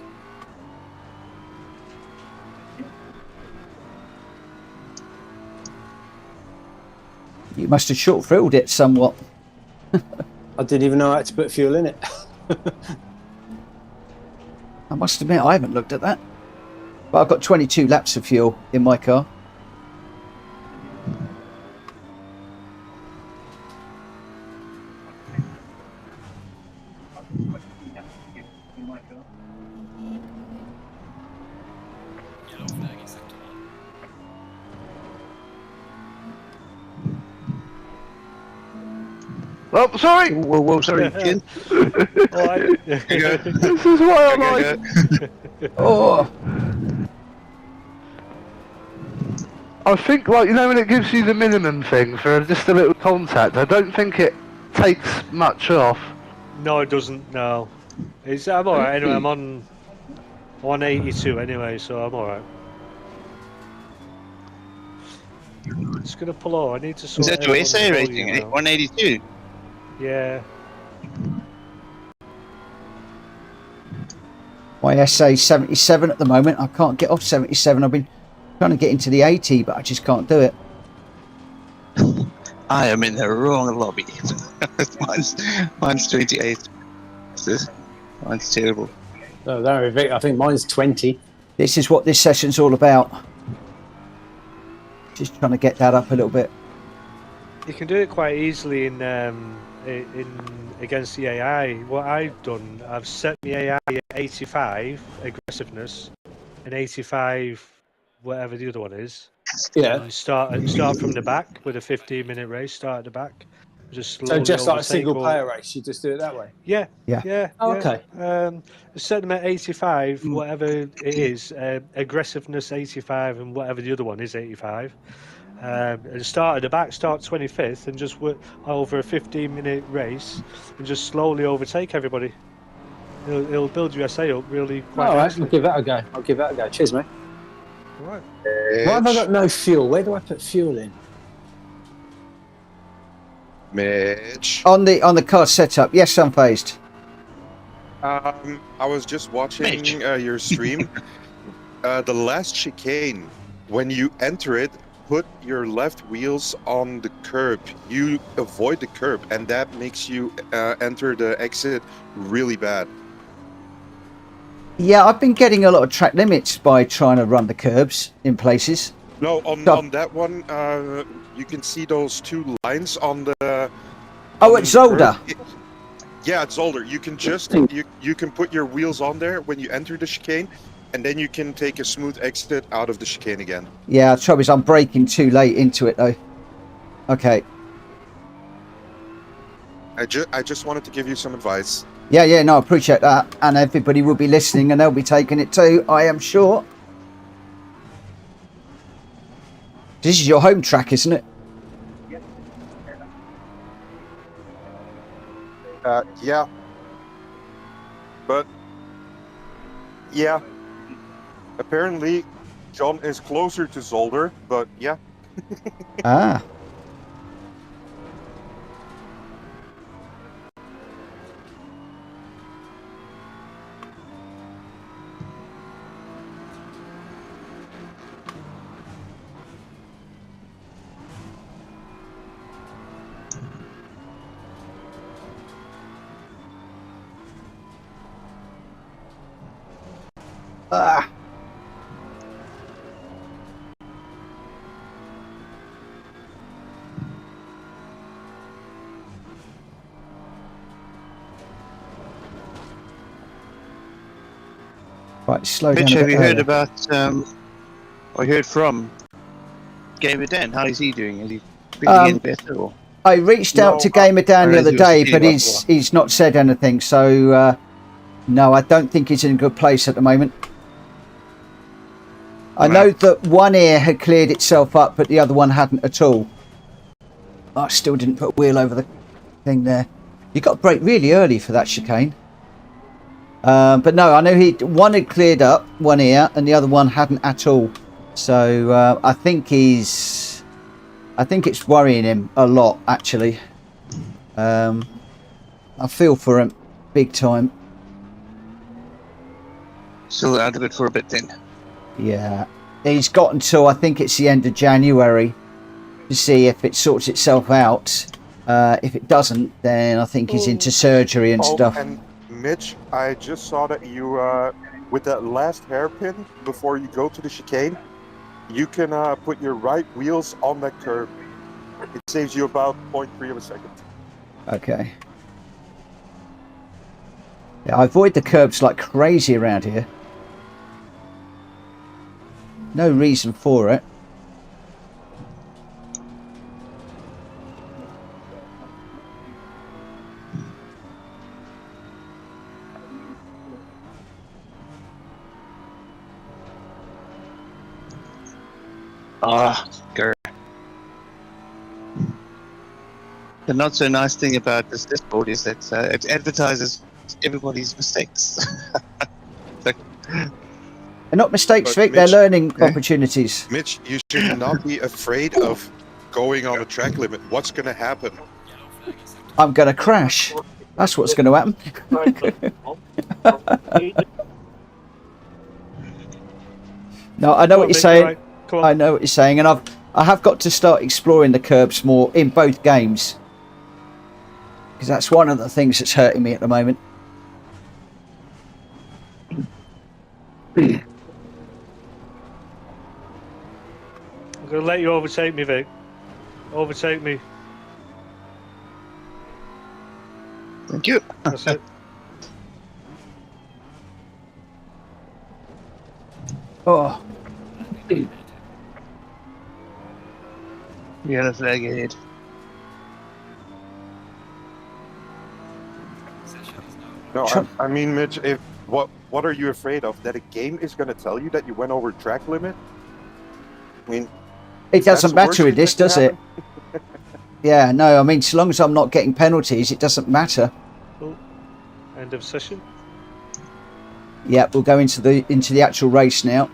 Speaker 1: You must have short-filled it somewhat.
Speaker 5: I didn't even know how to put fuel in it.
Speaker 1: I must admit, I haven't looked at that. But I've got 22 laps of fuel in my car.
Speaker 4: Oh, sorry.
Speaker 10: Whoa, sorry, Jin.
Speaker 11: All right.
Speaker 4: This is why I like.
Speaker 1: Oh,
Speaker 4: I think, like, you know, when it gives you the minimum thing for just a little contact, I don't think it takes much off.
Speaker 11: No, it doesn't. No, I'm all right. Anyway, I'm on 182 anyway, so I'm all right. Just gonna pull over. I need to.
Speaker 10: Is
Speaker 11: Sort
Speaker 10: that your
Speaker 11: everyone's
Speaker 10: essay
Speaker 11: volume
Speaker 10: rating?
Speaker 11: out.
Speaker 10: 182?
Speaker 11: Yeah.
Speaker 1: my essay 77 at the moment. I can't get off 77. I've been trying to get into the 80, but I just can't do it.
Speaker 10: I am in the wrong lobby. mine's 28. Mine's terrible.
Speaker 5: Oh, I think mine's 20.
Speaker 1: This is what this session's all about. Just trying to get that up a little bit.
Speaker 11: You can do it quite easily in against the AI. What I've done, I've set the AI at 85 aggressiveness and 85 whatever the other one is.
Speaker 5: Yeah.
Speaker 11: And start from the back with a 15-minute race. Start at the back. Just
Speaker 5: So
Speaker 11: slowly
Speaker 5: just like a
Speaker 11: overtake
Speaker 5: single
Speaker 11: all-
Speaker 5: player race, you just do it that way.
Speaker 11: Yeah.
Speaker 1: Yeah.
Speaker 11: Yeah.
Speaker 5: Oh,
Speaker 11: yeah.
Speaker 5: okay.
Speaker 11: Set them at 85, whatever it is. Aggressiveness 85, and whatever the other one is 85. And start at the back, start 25th, and just work over a 15-minute race, and just slowly overtake everybody. It'll build your SA up really quite
Speaker 5: All right,
Speaker 11: nicely.
Speaker 5: I'll give that a go. I'll give that a go. Cheers, mate.
Speaker 11: All right.
Speaker 5: Why have I got no fuel? Where do I put fuel in?
Speaker 12: Mitch.
Speaker 1: On the car setup, yes, unfazed.
Speaker 12: I was just watching your stream. The last chicane, when you enter it, put your left wheels on the curb. You avoid the curb, and that makes you enter the exit really bad.
Speaker 1: Yeah, I've been getting a lot of track limits by trying to run the curbs in places.
Speaker 12: No, on that one, you can see those two lines on the.
Speaker 1: Oh, it's Zolder.
Speaker 12: Yeah, it's Zolder. You can just you can put your wheels on there when you enter the chicane, and then you can take a smooth exit out of the chicane again.
Speaker 1: Yeah, the trouble is I'm braking too late into it though. Okay.
Speaker 12: I just wanted to give you some advice.
Speaker 1: Yeah, no, I appreciate that. And everybody will be listening and they'll be taking it too, I am sure. This is your home track, isn't it?
Speaker 12: Yeah. But, yeah. Apparently, John is closer to Zolder, but yeah.
Speaker 1: Ah. Ah. Right, slow
Speaker 10: Mitch,
Speaker 1: down a
Speaker 10: have
Speaker 1: bit
Speaker 10: you heard
Speaker 1: earlier.
Speaker 10: about, I heard from Gamer Dan? How is he doing? Is he feeling any better? Or?
Speaker 1: I reached out to Gamer Dan the other day, but
Speaker 10: well.
Speaker 1: he's not said anything. So no, I don't think he's in a good place at the moment. I know that one ear had cleared itself up, but the other one hadn't at all. I still didn't put a wheel over the thing there. You got to brake really early for that chicane. But no, I know one had cleared up one ear and the other one hadn't at all. So I think it's worrying him a lot, actually. I feel for him big time.
Speaker 10: Still out of it for a bit then.
Speaker 1: Yeah, he's got until I think it's the end of January to see if it sorts itself out. If it doesn't, then I think he's into surgery and stuff.
Speaker 12: And Mitch, I just saw that you, with that last hairpin before you go to the chicane, you can put your right wheels on that curb. It saves you about 0.3 of a second.
Speaker 1: Okay. Yeah, I avoid the curbs like crazy around here. No reason for it.
Speaker 10: Grr. The not so nice thing about this dashboard is that it advertises everybody's mistakes.
Speaker 1: They're not mistakes,
Speaker 12: But
Speaker 1: Vic. They're
Speaker 12: Mitch-
Speaker 1: learning opportunities.
Speaker 12: Mitch, you should not be afraid of going on a track limit. What's going to happen?
Speaker 1: I'm going to crash. That's what's going to happen. No, I know what you're saying.
Speaker 11: Right.
Speaker 1: I know what you're saying, and I have got to start exploring the curbs more in both games, because that's one of the things that's hurting me at the moment.
Speaker 11: I'm going to let you overtake me, Vic. Overtake me.
Speaker 10: Thank you.
Speaker 11: That's it.
Speaker 1: Oh,
Speaker 10: Yeah, that's lag ahead.
Speaker 12: No, I mean, Mitch, what are you afraid of? That a game is going to tell you that you went over track limit? I mean,
Speaker 1: it doesn't
Speaker 12: that's the
Speaker 1: matter
Speaker 12: worst
Speaker 1: with this,
Speaker 12: thing that
Speaker 1: does
Speaker 12: can
Speaker 1: it? Yeah, no, I mean, so long as I'm not getting penalties, it doesn't matter.
Speaker 11: Oh, end of session.
Speaker 1: Yeah, we'll go into the actual race now.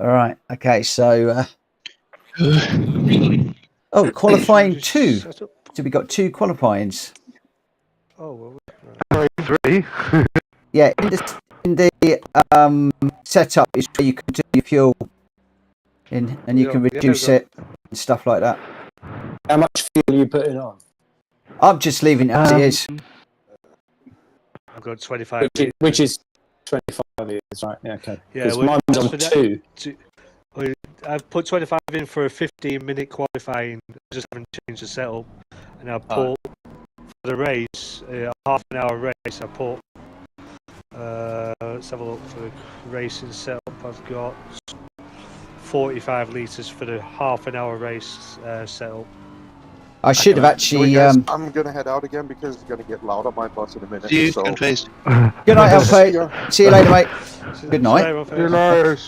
Speaker 1: All right. Okay. So, oh, qualifying two. So we got two qualifyings.
Speaker 11: Oh,
Speaker 4: Sorry, 3.
Speaker 1: Yeah, in the setup is where you can do your fuel in, and you can reduce it and stuff like that.
Speaker 5: How much fuel are you putting on?
Speaker 1: I'm just leaving it as it is.
Speaker 11: I've got 25.
Speaker 5: Which is 25 years, right? Yeah, okay.
Speaker 11: Yeah,
Speaker 5: Because mine's on 2.
Speaker 11: I've put 25 in for a 15-minute qualifying. I just haven't changed the setup, and I put for the race, a half an hour race. I put. Let's have a look for the racing setup. I've got 45 litres for the half an hour race setup.
Speaker 1: I should have actually.
Speaker 12: Guys, I'm going to head out again because it's going to get loud on my bus in a minute.
Speaker 10: See you,
Speaker 12: so.
Speaker 10: please.
Speaker 1: Good night, Elfie. See you later, mate. Good night.
Speaker 7: Good night.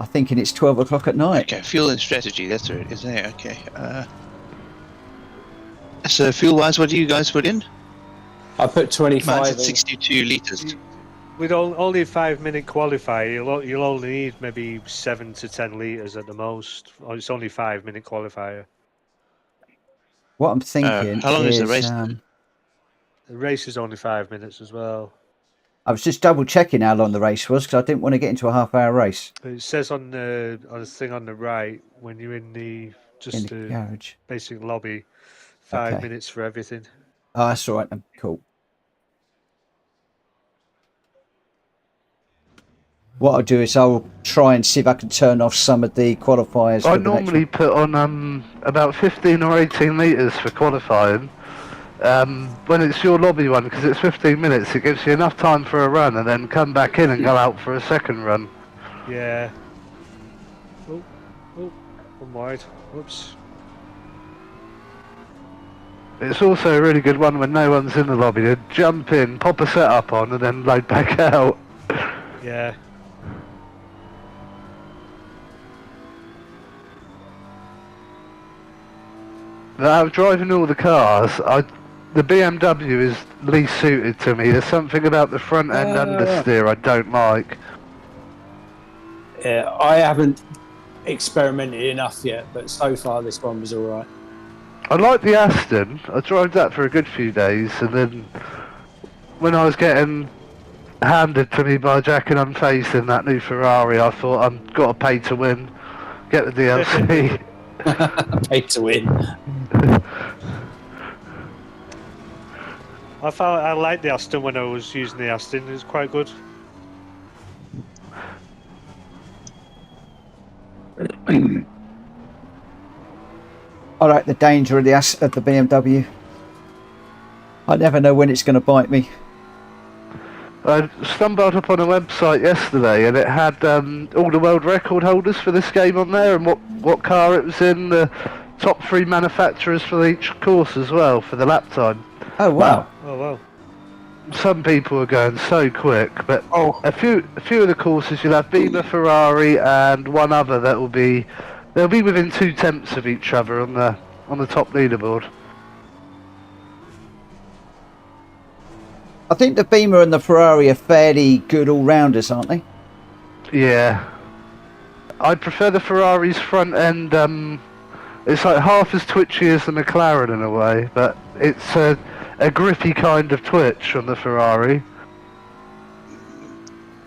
Speaker 1: I'm thinking it's 12 o'clock at night.
Speaker 10: Okay, fuel and strategy. That's it, isn't it? Okay. So fuel-wise, what do you guys put in?
Speaker 5: I put 25
Speaker 10: Mine's
Speaker 5: in.
Speaker 10: at 62 litres.
Speaker 11: With only a 5-minute qualifier, you'll only need maybe 7 to 10 litres at the most. It's only 5-minute qualifier.
Speaker 1: What I'm thinking
Speaker 10: how long is the race?
Speaker 11: The race is only 5 minutes as well.
Speaker 1: I was just double checking how long the race was because I didn't want to get into a half-hour race.
Speaker 11: It says on the thing on the right when you're in the
Speaker 1: garage,
Speaker 11: basic lobby, 5 minutes for everything.
Speaker 1: Oh, that's all right then. Cool. what I'll do is I'll try and see if I can turn off some of the qualifiers.
Speaker 4: I
Speaker 1: for the next
Speaker 4: normally put on about 15 or 18 litres for qualifying. When it's your lobby one, because it's 15 minutes, it gives you enough time for a run and then come back in and go out for a second run.
Speaker 11: Yeah. Oh, I'm wide. Oops.
Speaker 4: It's also a really good one when no one's in the lobby to jump in, pop a setup on and then load back out.
Speaker 11: Yeah.
Speaker 4: Out of driving all the cars, the BMW is least suited to me. There's something about the front end understeer I don't like.
Speaker 5: Yeah, I haven't experimented enough yet, but so far this one was alright.
Speaker 4: I like the Aston. I drove that for a good few days, and then when I was getting handed to me by Jack and Unfaced in that new Ferrari, I thought I've got to pay to win. Get the DLC.
Speaker 5: Pay to win.
Speaker 11: I liked the Aston when I was using the Aston. It was quite good.
Speaker 1: I like the danger of the BMW. I never know when it's going to bite me.
Speaker 4: I stumbled upon a website yesterday and it had all the world record holders for this game on there and what car it was in, the top 3 manufacturers for each course as well for the lap time.
Speaker 1: Oh wow.
Speaker 11: Oh wow.
Speaker 4: Some people are going so quick, but a few of the courses you'll have Beamer, Ferrari and one other they'll be within 2/10 of each other on the top leaderboard.
Speaker 1: I think the Beamer and the Ferrari are fairly good all-rounders, aren't they?
Speaker 4: Yeah. I prefer the Ferrari's front end. It's like half as twitchy as the McLaren in a way, but it's a grippy kind of twitch on the Ferrari.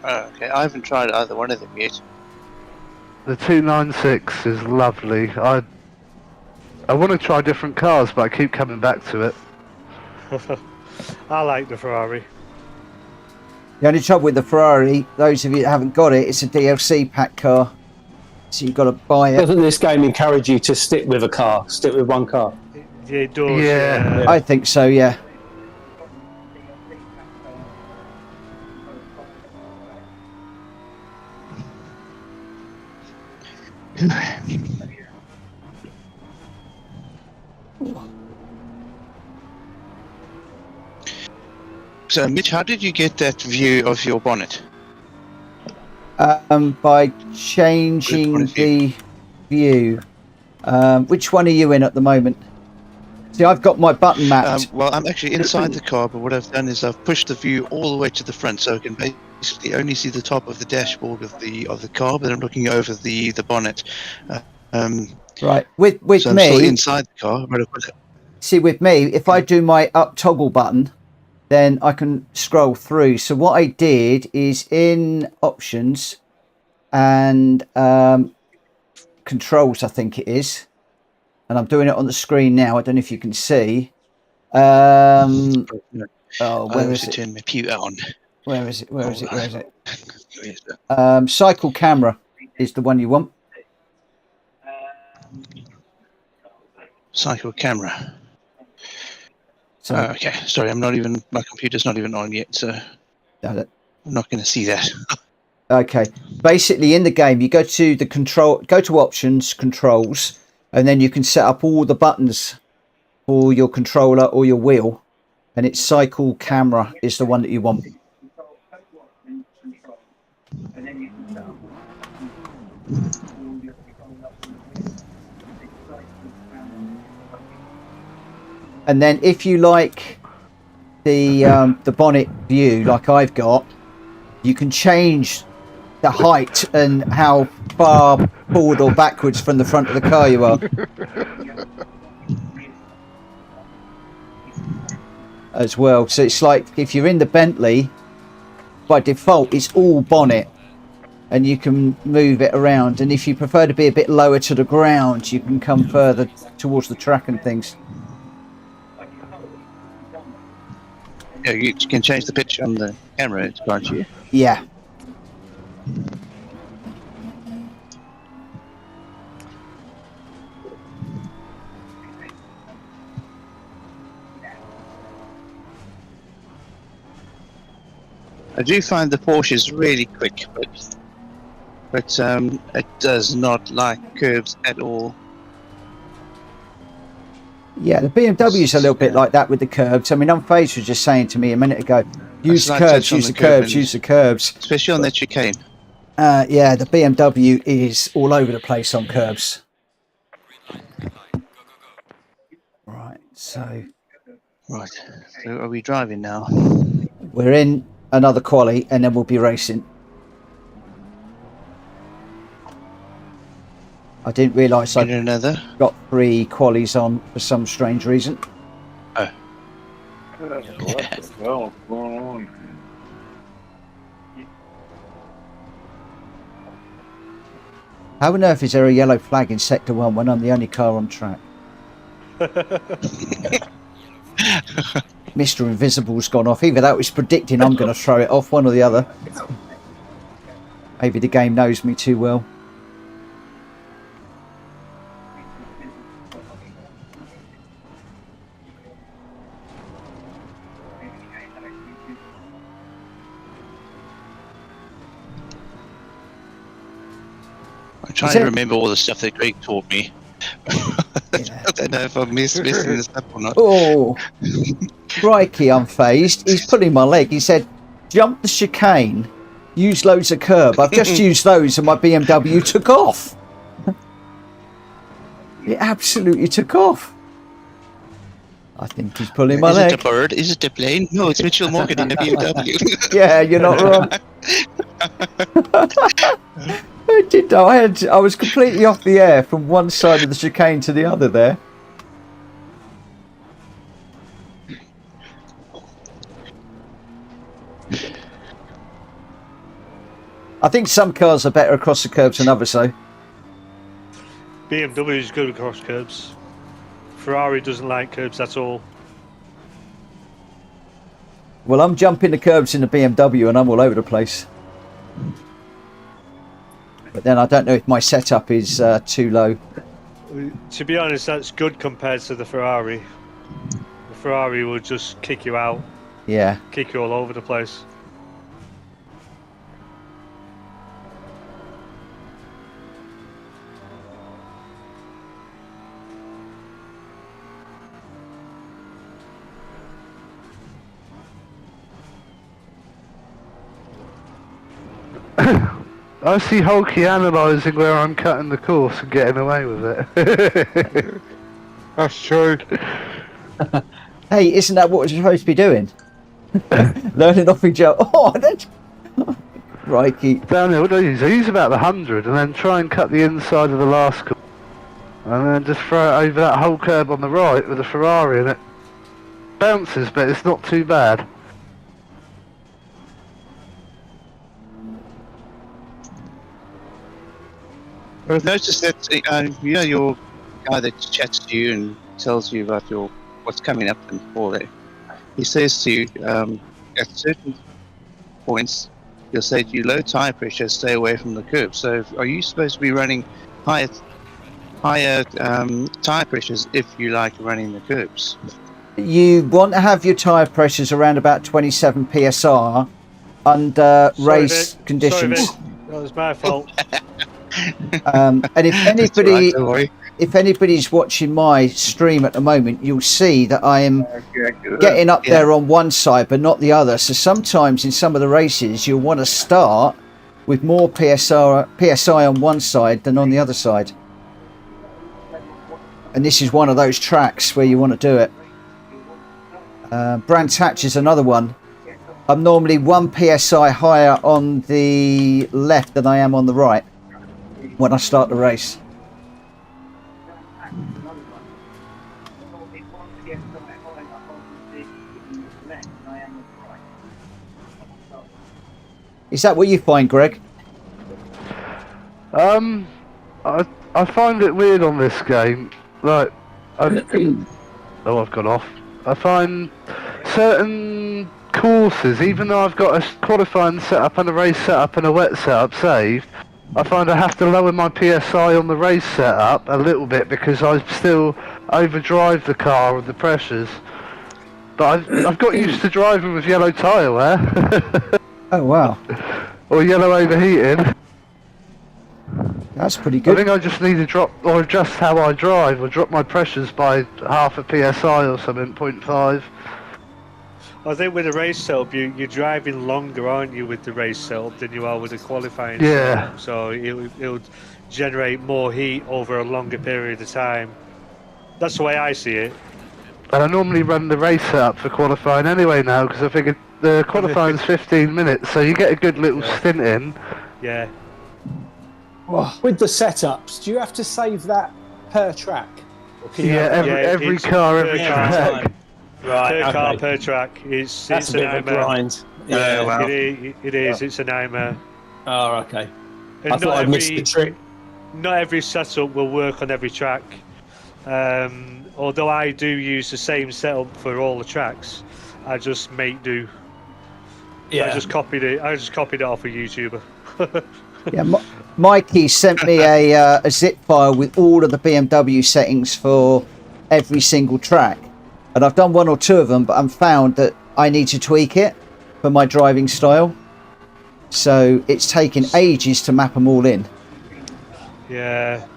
Speaker 10: Okay, I haven't tried either one of them yet.
Speaker 4: The 296 is lovely. I want to try different cars, but I keep coming back to it.
Speaker 11: I like the Ferrari.
Speaker 1: The only trouble with the Ferrari, those of you that haven't got it, it's a DLC pack car. So you've got to buy it.
Speaker 5: Doesn't this game encourage you to stick with one car?
Speaker 11: Yeah, it does.
Speaker 4: Yeah.
Speaker 1: I think so, yeah.
Speaker 10: So, Mitch, how did you get that view of your bonnet?
Speaker 1: By changing the view. Which one are you in at the moment? See, I've got my button mapped.
Speaker 10: Well, I'm actually inside the car, but what I've done is I've pushed the view all the way to the front, so I can basically only see the top of the dashboard of the car, but I'm looking over the bonnet.
Speaker 1: Right, with
Speaker 10: so I'm
Speaker 1: me,
Speaker 10: still inside the car.
Speaker 1: see, with me, if I do my up toggle button, then I can scroll through. So what I did is in options and controls, I think it is, and I'm doing it on the screen now. I don't know if you can see. Where is it?
Speaker 10: Turn my computer on.
Speaker 1: Where is it? Where is it? Cycle camera is the one you want.
Speaker 10: Cycle camera.
Speaker 1: So,
Speaker 10: okay, sorry, my computer's not even on yet, so I'm not going to see that.
Speaker 1: Okay, basically in the game, you go to go to options, controls, and then you can set up all the buttons for your controller or your wheel, and it's cycle camera is the one that you want. And then if you like the bonnet view like I've got, you can change the height and how far forward or backwards from the front of the car you are. As well. So it's like if you're in the Bentley, by default it's all bonnet and you can move it around, and if you prefer to be a bit lower to the ground, you can come further towards the track and things.
Speaker 10: Yeah, you can change the pitch on the camera, can't you?
Speaker 1: Yeah.
Speaker 10: I do find the Porsche is really quick, but it does not like curbs at all.
Speaker 1: Yeah, the BMW's a little bit like that with the curbs. I mean, Unfazed was just saying to me a minute ago, use the curbs, use the curbs, use the curbs.
Speaker 10: Especially on that chicane.
Speaker 1: Yeah, the BMW is all over the place on curbs. Right, so...
Speaker 10: Right, so are we driving now?
Speaker 1: We're in another quali and then we'll be racing. I didn't realise I got 3 qualies on for some strange reason.
Speaker 8: Oh. What the hell is going on?
Speaker 1: How on earth is there a yellow flag in Sector 1 when I'm the only car on track? Mr. Invisible's gone off. Either that was predicting I'm going to throw it off, one or the other. Maybe the game knows me too well.
Speaker 10: I'm trying to remember all the stuff that Greg taught me. I don't know if I'm missing this up or not.
Speaker 1: Oh, crikey, Unfazed. He's pulling my leg. He said, jump the chicane, use loads of curb. I've just used those and my BMW took off. It absolutely took off. I think he's pulling my leg.
Speaker 10: Is it a bird? Is it a plane? No, it's Mitchell Morgan in a BMW.
Speaker 1: Yeah, you're not wrong. I did though. I was completely off the air from one side of the chicane to the other there. I think some cars are better across the curbs than others though.
Speaker 11: BMW is good across curbs. Ferrari doesn't like curbs at all.
Speaker 1: Well, I'm jumping the curbs in the BMW and I'm all over the place. But then I don't know if my setup is too low.
Speaker 11: To be honest, that's good compared to the Ferrari. The Ferrari will just kick you out.
Speaker 1: Yeah.
Speaker 11: Kick you all over the place.
Speaker 4: I see Hulky analysing where I'm cutting the course and getting away with it.
Speaker 7: That's true.
Speaker 1: Hey, isn't that what you're supposed to be doing? Learning off each other. Oh, that's... Right, keep...
Speaker 4: Down there, what do I use? I use about the 100 and then try and cut the inside of the last course. And then just throw it over that whole curb on the right with a Ferrari in it. Bounces, but it's not too bad.
Speaker 10: I've noticed that you know your guy that chats to you and tells you about what's coming up and all that. He says to you at certain points, he'll say to you, low tire pressure, stay away from the curb. So are you supposed to be running higher tire pressures if you like running the curbs?
Speaker 1: You want to have your tyre pressures around about 27 PSR under race conditions.
Speaker 11: Sorry, that was my fault.
Speaker 1: And if anybody's watching my stream at the moment, you'll see that I am getting up there on one side but not the other. So sometimes in some of the races you'll want to start with more PSI on one side than on the other side. And this is one of those tracks where you want to do it. Brands Hatch is another one. I'm normally 1 PSI higher on the left than I am on the right when I start the race. Is that what you find, Greg?
Speaker 4: I find it weird on this game. Like, I've gone off. I find certain courses, even though I've got a qualifying setup and a race setup and a wet setup saved, I find I have to lower my PSI on the race setup a little bit because I still overdrive the car with the pressures. But I've got used to driving with yellow tyre wear.
Speaker 1: Oh wow,
Speaker 4: Or yellow overheating.
Speaker 1: that's pretty
Speaker 4: I
Speaker 1: good.
Speaker 4: think I just need to drop, or adjust how I drive, or drop my pressures by half a PSI or something, 0.5.
Speaker 11: I think with the race setup, you're driving longer, aren't you, with the race setup than you are with the qualifying
Speaker 4: Yeah.
Speaker 11: setup. So it'll generate more heat over a longer period of time. That's the way I see it.
Speaker 4: And I normally run the race setup for qualifying anyway now, because I figured the qualifying's 15 minutes, so you get a good little stint in.
Speaker 11: Yeah.
Speaker 5: With the setups, do you have to save that per track? Or can you have
Speaker 4: every car, every track.
Speaker 5: Right,
Speaker 11: Per car, per track.
Speaker 5: That's
Speaker 11: it's
Speaker 5: a bit of a
Speaker 11: nightmare.
Speaker 5: grind. Yeah,
Speaker 3: wow.
Speaker 11: It is. It's a nightmare.
Speaker 5: Oh, okay.
Speaker 11: And
Speaker 5: I thought I'd missed the trick.
Speaker 11: Not every setup will work on every track. Although I do use the same setup for all the tracks, I just make do.
Speaker 5: Yeah.
Speaker 11: I just copied it off a YouTuber.
Speaker 1: Yeah, Mikey sent me a zip file with all of the BMW settings for every single track, and I've done one or two of them, but I've found that I need to tweak it for my driving style. So it's taken ages to map them all in.
Speaker 11: Yeah.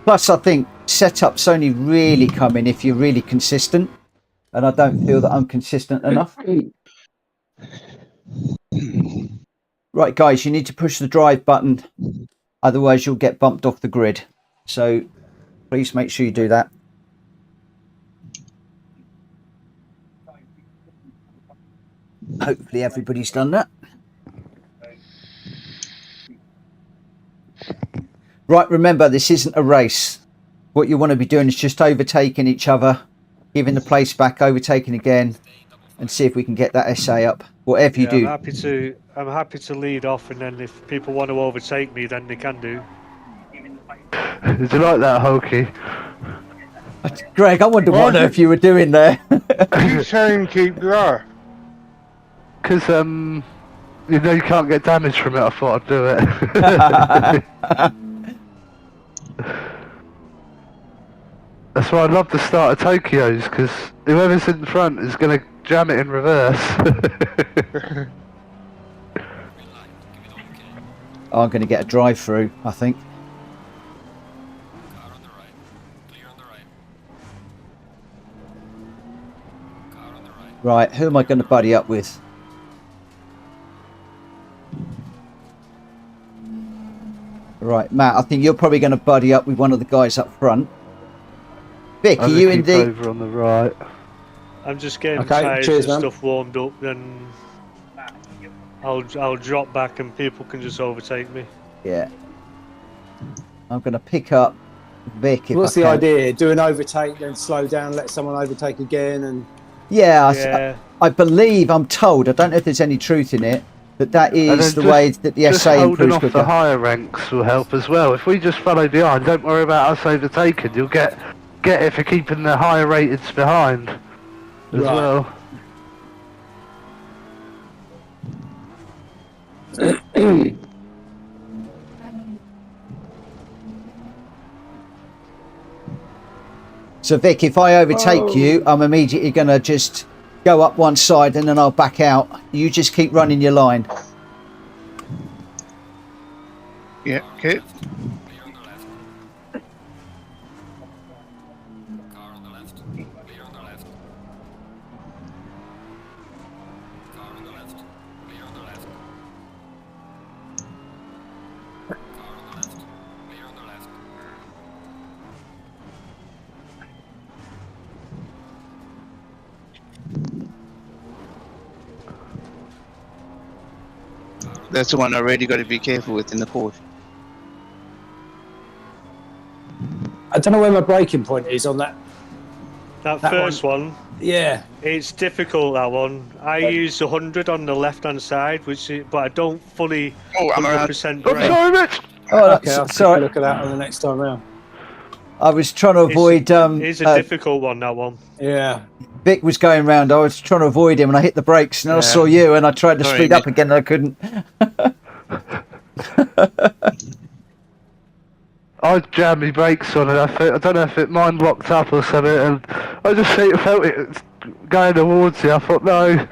Speaker 1: Plus, I think setups only really come in if you're really consistent, and I don't feel that I'm consistent enough. Right, guys, you need to push the drive button, otherwise you'll get bumped off the grid. So please make sure you do that. Hopefully everybody's done that. Right, remember, this isn't a race. What you want to be doing is just overtaking each other, giving the place back, overtaking again, and see if we can get that SA up. Whatever you do.
Speaker 11: I'm happy to lead off, and then if people want to overtake me, then they can do.
Speaker 4: Did you like that, Hokey?
Speaker 1: Greg, I wonder what on earth you were doing there.
Speaker 7: You saying keep low?
Speaker 4: Because, you know you can't get damage from it, I thought I'd do it. That's why I love the start of Tokyo's, because whoever's in front is going to jam it in reverse.
Speaker 1: I'm going to get a drive through, I think.
Speaker 2: Car on the right. Clear on the right. Car on the right.
Speaker 1: Right, who am I going to buddy up with? Right, Matt, I think you're probably going to buddy up with one of the guys up front. Vic, are you in the...
Speaker 4: over on the right.
Speaker 11: I'm just getting tires and stuff warmed up, then I'll drop back and people can just overtake me.
Speaker 1: Yeah. I'm going to pick up Vic if
Speaker 5: What's
Speaker 1: I
Speaker 5: the
Speaker 1: can.
Speaker 5: idea? Do an overtake, then slow down, let someone overtake again, and...
Speaker 1: Yeah, I believe, I'm told, I don't know if there's any truth in it, that is the way that the SA
Speaker 4: holding
Speaker 1: improves
Speaker 4: off
Speaker 1: quicker.
Speaker 4: the higher ranks will help as well. If we just follow behind, don't worry about us overtaking. You'll get it for keeping the higher rateds behind as well.
Speaker 1: So Vic, if I overtake you, I'm immediately going to just go up one side and then I'll back out. You just keep running your line.
Speaker 10: Yeah, okay.
Speaker 2: Clear on the left. Car on the left. Clear on the left. Car on the left. Clear on the left. Car on the left. Clear on the left.
Speaker 10: That's the one I really got to be careful with in the port.
Speaker 5: I don't know where my braking point is on that.
Speaker 11: That first one.
Speaker 5: Yeah.
Speaker 11: It's difficult, that one. I use 100 on the left-hand side, but I don't fully 100% brake.
Speaker 4: Sorry, Mitch!
Speaker 1: Oh,
Speaker 5: Okay, I'll take a look at that on the next time round.
Speaker 1: I was trying to avoid...
Speaker 11: It's a difficult one, that one.
Speaker 5: Yeah.
Speaker 1: Vic was going round. I was trying to avoid him and I hit the brakes and then I saw you and I tried to
Speaker 10: Sorry,
Speaker 1: speed up
Speaker 10: Vic.
Speaker 1: again and I couldn't.
Speaker 4: I jammed my brakes on and I don't know if it mine locked up or something, and I just felt it going towards you. I thought, no.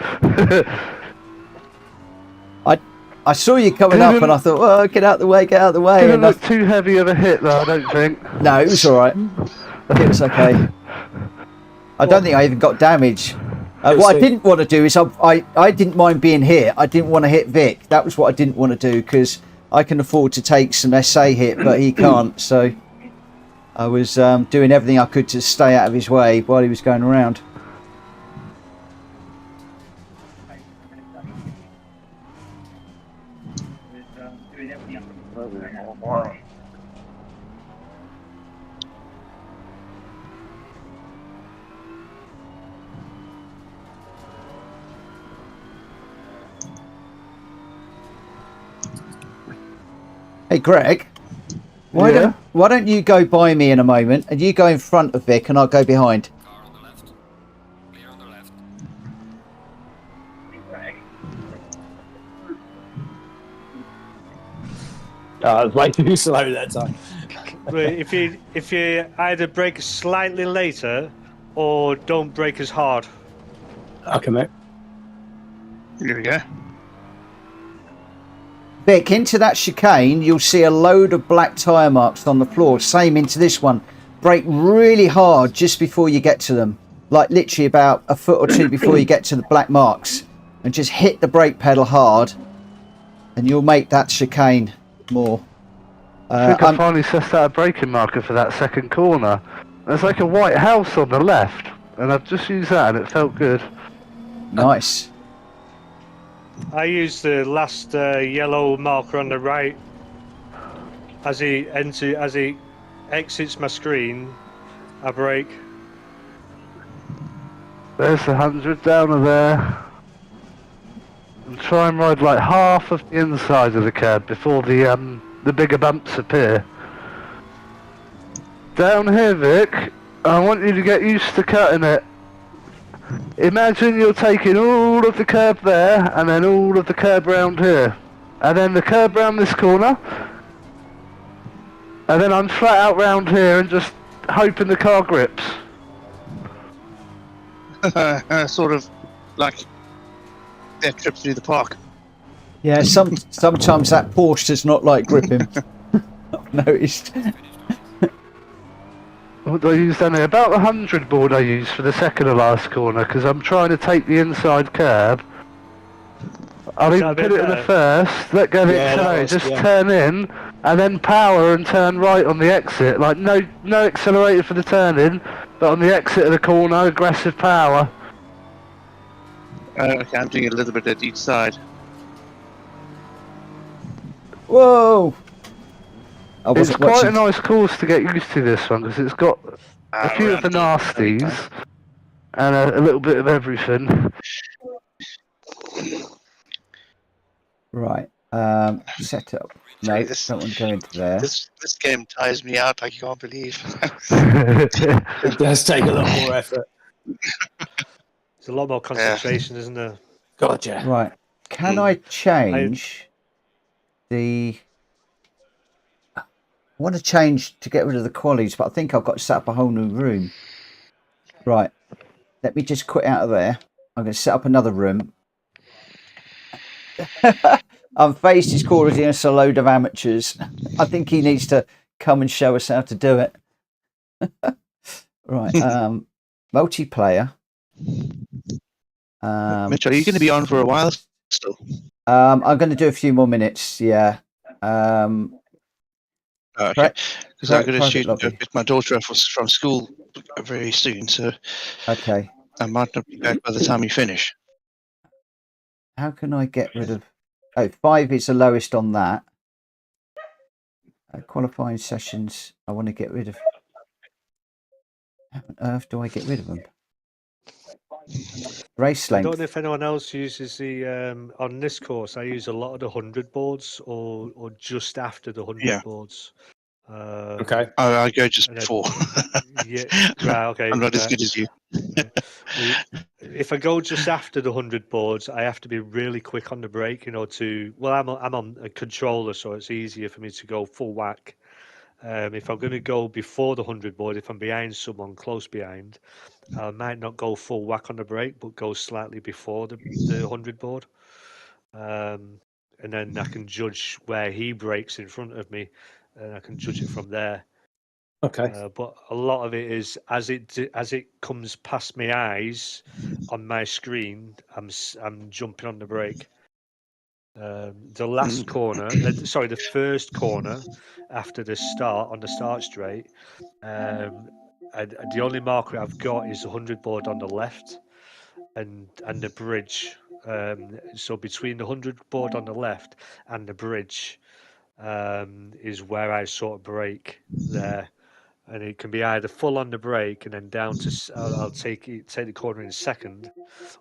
Speaker 1: I saw you coming up and I thought, well, get out the way, get out the way.
Speaker 4: Didn't look too heavy of a hit though, I don't think.
Speaker 1: No, it was all right. It was okay. I don't think I even got damage. What I didn't want to do is I didn't mind being hit. I didn't want to hit Vic. That was what I didn't want to do because I can afford to take some SA hit, but he can't. So I was doing everything I could to stay out of his way while he was going around. Hey Greg, why don't you go by me in a moment and you go in front of Vic and I'll go behind.
Speaker 2: Car on the left. Clear on the left.
Speaker 5: I was way too slow that time.
Speaker 11: If you either brake slightly later or don't brake as hard.
Speaker 5: Okay, mate.
Speaker 10: Here we go.
Speaker 1: Vic, into that chicane, you'll see a load of black tyre marks on the floor. Same into this one. Brake really hard just before you get to them. Like literally about a foot or two before you get to the black marks. And just hit the brake pedal hard. And you'll make that chicane more.
Speaker 4: I think I finally set out a braking marker for that second corner. There's like a white house on the left. And I've just used that and it felt good.
Speaker 1: Nice.
Speaker 11: I use the last yellow marker on the right as he exits my screen. I brake.
Speaker 4: There's the 100 down there. And try and ride like half of the inside of the curb before the bigger bumps appear. Down here, Vic, I want you to get used to cutting it. Imagine you're taking all of the curb there and then all of the curb round here. And then the curb round this corner. And then I'm flat out round here and just hoping the car grips.
Speaker 10: Sort of like that trip through the park.
Speaker 1: Yeah, sometimes that Porsche does not like gripping. I've noticed.
Speaker 4: What do I use down there? About the 100 board I use for the second to last corner because I'm trying to take the inside curb. I'll even put it in the first, let go of the accelerator, just turn in and then power and turn right on the exit. Like no accelerator for the turn in, but on the exit of the corner, aggressive power.
Speaker 10: Okay, I'm doing a little bit at each side.
Speaker 1: Whoa!
Speaker 4: It's quite a nice course to get used to, this one, because it's got a few of the nasties and a little bit of everything.
Speaker 1: Right, set up. No, don't want to go into there.
Speaker 10: This game tires me out like you can't believe.
Speaker 5: It does take a lot more effort.
Speaker 11: There's a lot more concentration, isn't there?
Speaker 5: Gotcha.
Speaker 1: Right, can I change the... I want to change to get rid of the qualities, but I think I've got to set up a whole new room. Right, let me just quit out of there. I'm going to set up another room. I'm faced his core against a load of amateurs. I think he needs to come and show us how to do it. Right, multiplayer.
Speaker 10: Mitch, are you going to be on for a while still?
Speaker 1: I'm going to do a few more minutes, yeah.
Speaker 10: Okay, because I'm going to pick my daughter up from school very soon, so
Speaker 1: okay,
Speaker 10: I might not be back by the time you finish.
Speaker 1: How can I get rid of... Oh, 5 is the lowest on that. Qualifying sessions, I want to get rid of... How on earth do I get rid of them? Race length.
Speaker 11: I don't know if anyone else uses the on this course. I use a lot of the 100 boards or just after the 100 boards.
Speaker 5: Okay.
Speaker 10: I go just before.
Speaker 11: Yeah, right, okay.
Speaker 10: I'm not as good as you.
Speaker 11: If I go just after the 100 boards, I have to be really quick on the brake, I'm on a controller, so it's easier for me to go full whack. If I'm going to go before the 100 board, if I'm behind someone close behind, I might not go full whack on the brake, but go slightly before the 100 board. And then I can judge where he brakes in front of me, and I can judge it from there.
Speaker 5: Okay.
Speaker 11: But a lot of it is as it comes past my eyes on my screen, I'm jumping on the brake. The last corner, sorry, the first corner after the start on the start straight, the only marker I've got is the 100 board on the left, and the bridge. So between the 100 board on the left and the bridge is where I sort of brake there. And it can be either full on the brake and then down to I'll take the corner in second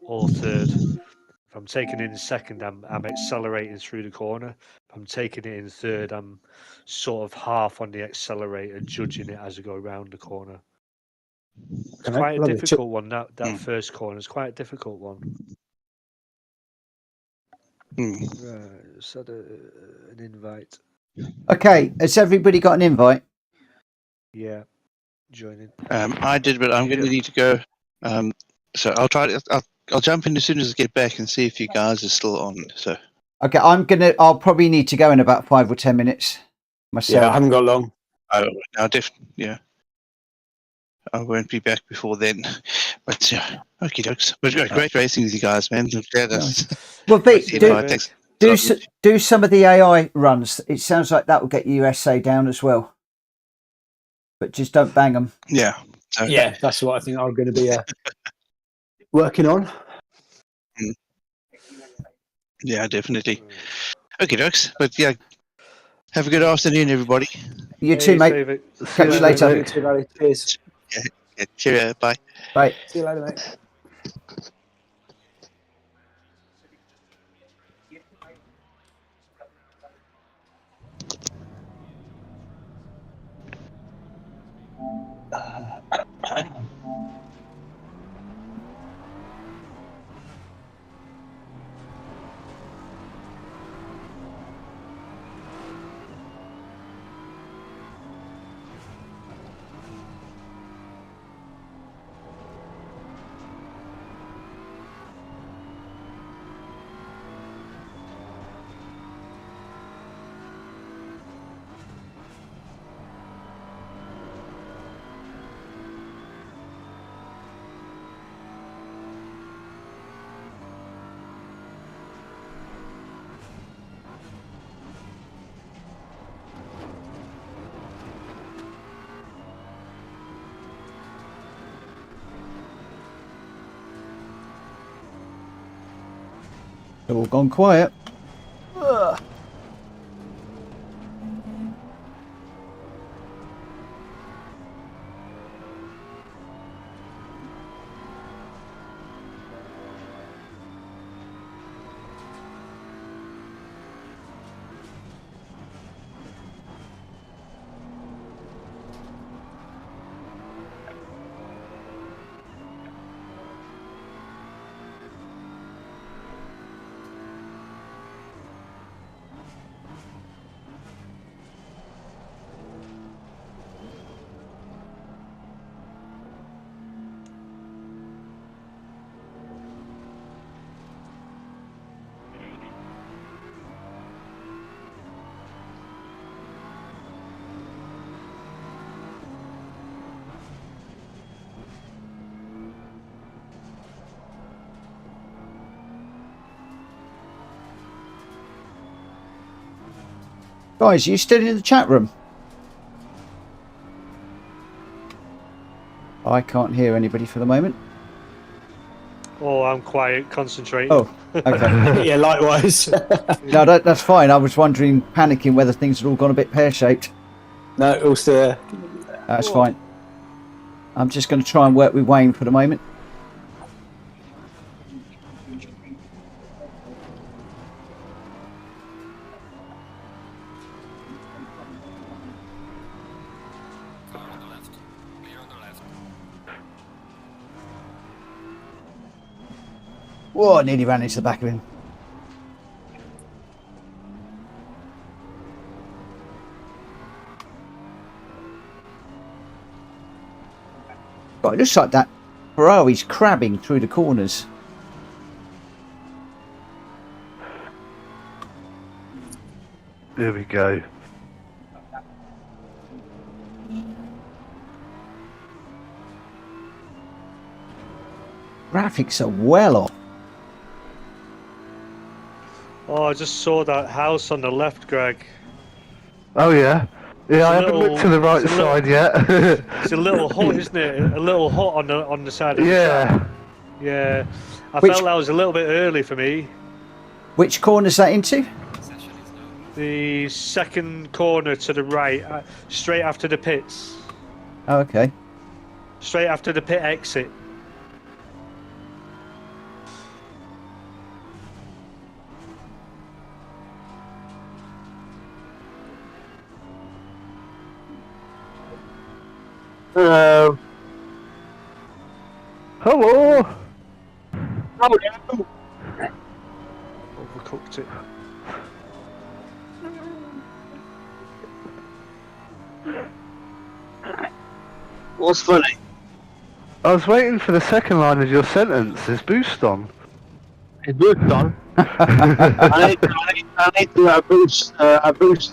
Speaker 11: or third. If I'm taking it in second, I'm accelerating through the corner. If I'm taking it in third, I'm sort of half on the accelerator, judging it as I go around the corner. It's quite a difficult one. That first corner is quite a difficult one. Right, so an invite.
Speaker 1: Okay, has everybody got an invite?
Speaker 11: Yeah. Joining.
Speaker 10: I did, but I'm going to need to go. So I'll try to. I'll jump in as soon as I get back and see if you guys are still on. So.
Speaker 1: Okay, I'll probably need to go in about 5 or 10 minutes myself.
Speaker 5: Yeah, I haven't got long.
Speaker 10: Oh, no, yeah. I won't be back before then. But yeah, okay, dokes. But great racing with you guys, man.
Speaker 1: Well, do some of the AI runs. It sounds like that will get you SA down as well. But just don't bang them.
Speaker 10: Yeah.
Speaker 5: Yeah, that's what I think I'm going to be working on.
Speaker 10: Yeah, definitely. Okay, dokes. But yeah, have a good afternoon, everybody.
Speaker 1: You too, mate. Catch you later.
Speaker 5: Cheers.
Speaker 10: Yeah, cheerio. Bye.
Speaker 1: Bye.
Speaker 5: See you later, mate.
Speaker 1: They're all gone quiet. Ugh. Guys, are you still in the chat room? I can't hear anybody for the moment.
Speaker 11: Oh, I'm quiet, concentrating.
Speaker 1: Oh, okay.
Speaker 5: Yeah, likewise.
Speaker 1: No, that's fine. I was wondering, panicking whether things had all gone a bit pear-shaped.
Speaker 5: No, all still.
Speaker 1: That's fine. I'm just going to try and work with Wayne for the moment. Whoa, I nearly ran into the back of him. But it looks like that Ferrari's crabbing through the corners.
Speaker 4: Here we go.
Speaker 1: Graphics are well off.
Speaker 11: Oh, I just saw that house on the left, Greg.
Speaker 4: Oh yeah, yeah. I haven't looked to the right side yet.
Speaker 11: It's a little hut, isn't it? A little hut on the side of the track. Yeah. I felt that was a little bit early for me.
Speaker 1: Which corner's that into?
Speaker 11: The second corner to the right, straight after the pits.
Speaker 1: Oh, okay.
Speaker 11: Straight after the pit exit.
Speaker 6: Hello.
Speaker 4: Hello.
Speaker 6: Hello.
Speaker 11: Overcooked it.
Speaker 6: What's funny?
Speaker 4: I was waiting for the second line of your sentence. Is boost on?
Speaker 6: Is boost on? I need to boost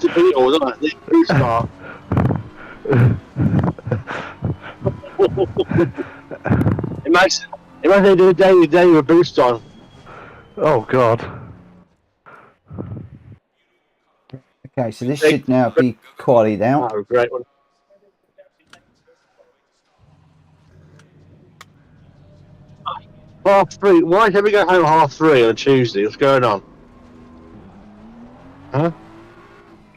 Speaker 6: the video, don't I? Boost on. Imagine they do a day with boost on.
Speaker 4: Oh God.
Speaker 1: Okay, so this should now be qualied out.
Speaker 6: Oh, great one. Half three. Why did we go home 3:30 on Tuesday? What's going on? Huh?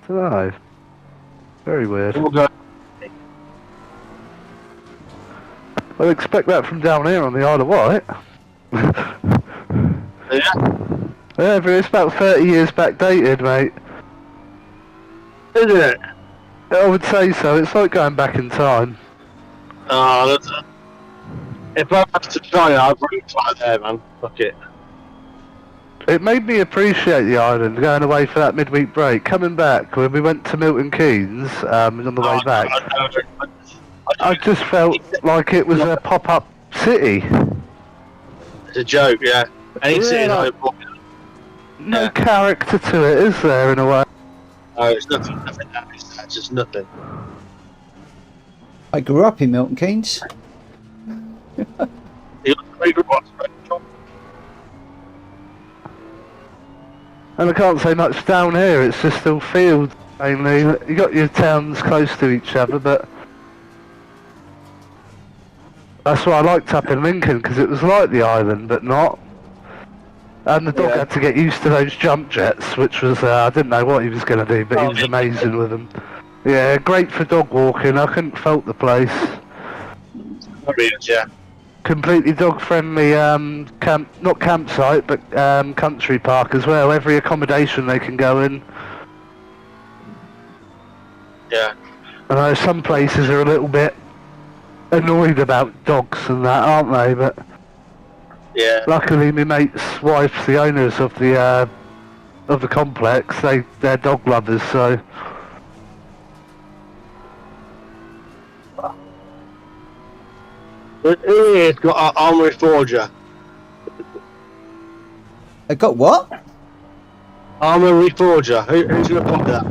Speaker 4: Dunno. Very weird.
Speaker 6: We'll go.
Speaker 4: I'd expect that from down here on the Isle of Wight.
Speaker 6: Yeah?
Speaker 4: Yeah, but it's about 30 years backdated, mate.
Speaker 6: Isn't it?
Speaker 4: I would say so. It's like going back in time.
Speaker 6: Oh, if I have to China, I'd bring it right there, man. Fuck it.
Speaker 4: It made me appreciate the island, going away for that midweek break. Coming back, when we went to Milton Keynes, on the way back, I just felt like it was a pop-up city.
Speaker 6: It's a joke, yeah. Any city like
Speaker 4: no character to it, is there, in a way?
Speaker 6: Oh, it's nothing that's just nothing.
Speaker 1: I grew up in Milton Keynes.
Speaker 4: And I can't say much down here, it's just all fields mainly. You got your towns close to each other, but that's what I liked up in Lincoln, because it was like the island, but not. And the dog had to get used to those jump jets, which was, I didn't know what he was going to do, but he was amazing with them. Yeah, great for dog walking, I couldn't fault the place.
Speaker 6: Yeah.
Speaker 4: Completely dog friendly, not campsite, but country park as well. Every accommodation they can go in.
Speaker 6: Yeah.
Speaker 4: I know some places are a little bit annoyed about dogs and that, aren't they? But
Speaker 6: yeah.
Speaker 4: Luckily, my mate's wife's the owners of the complex. They're dog lovers, so.
Speaker 6: It's got an Armory Forger.
Speaker 1: I got what?
Speaker 6: Armory Forger. Who's going to put that?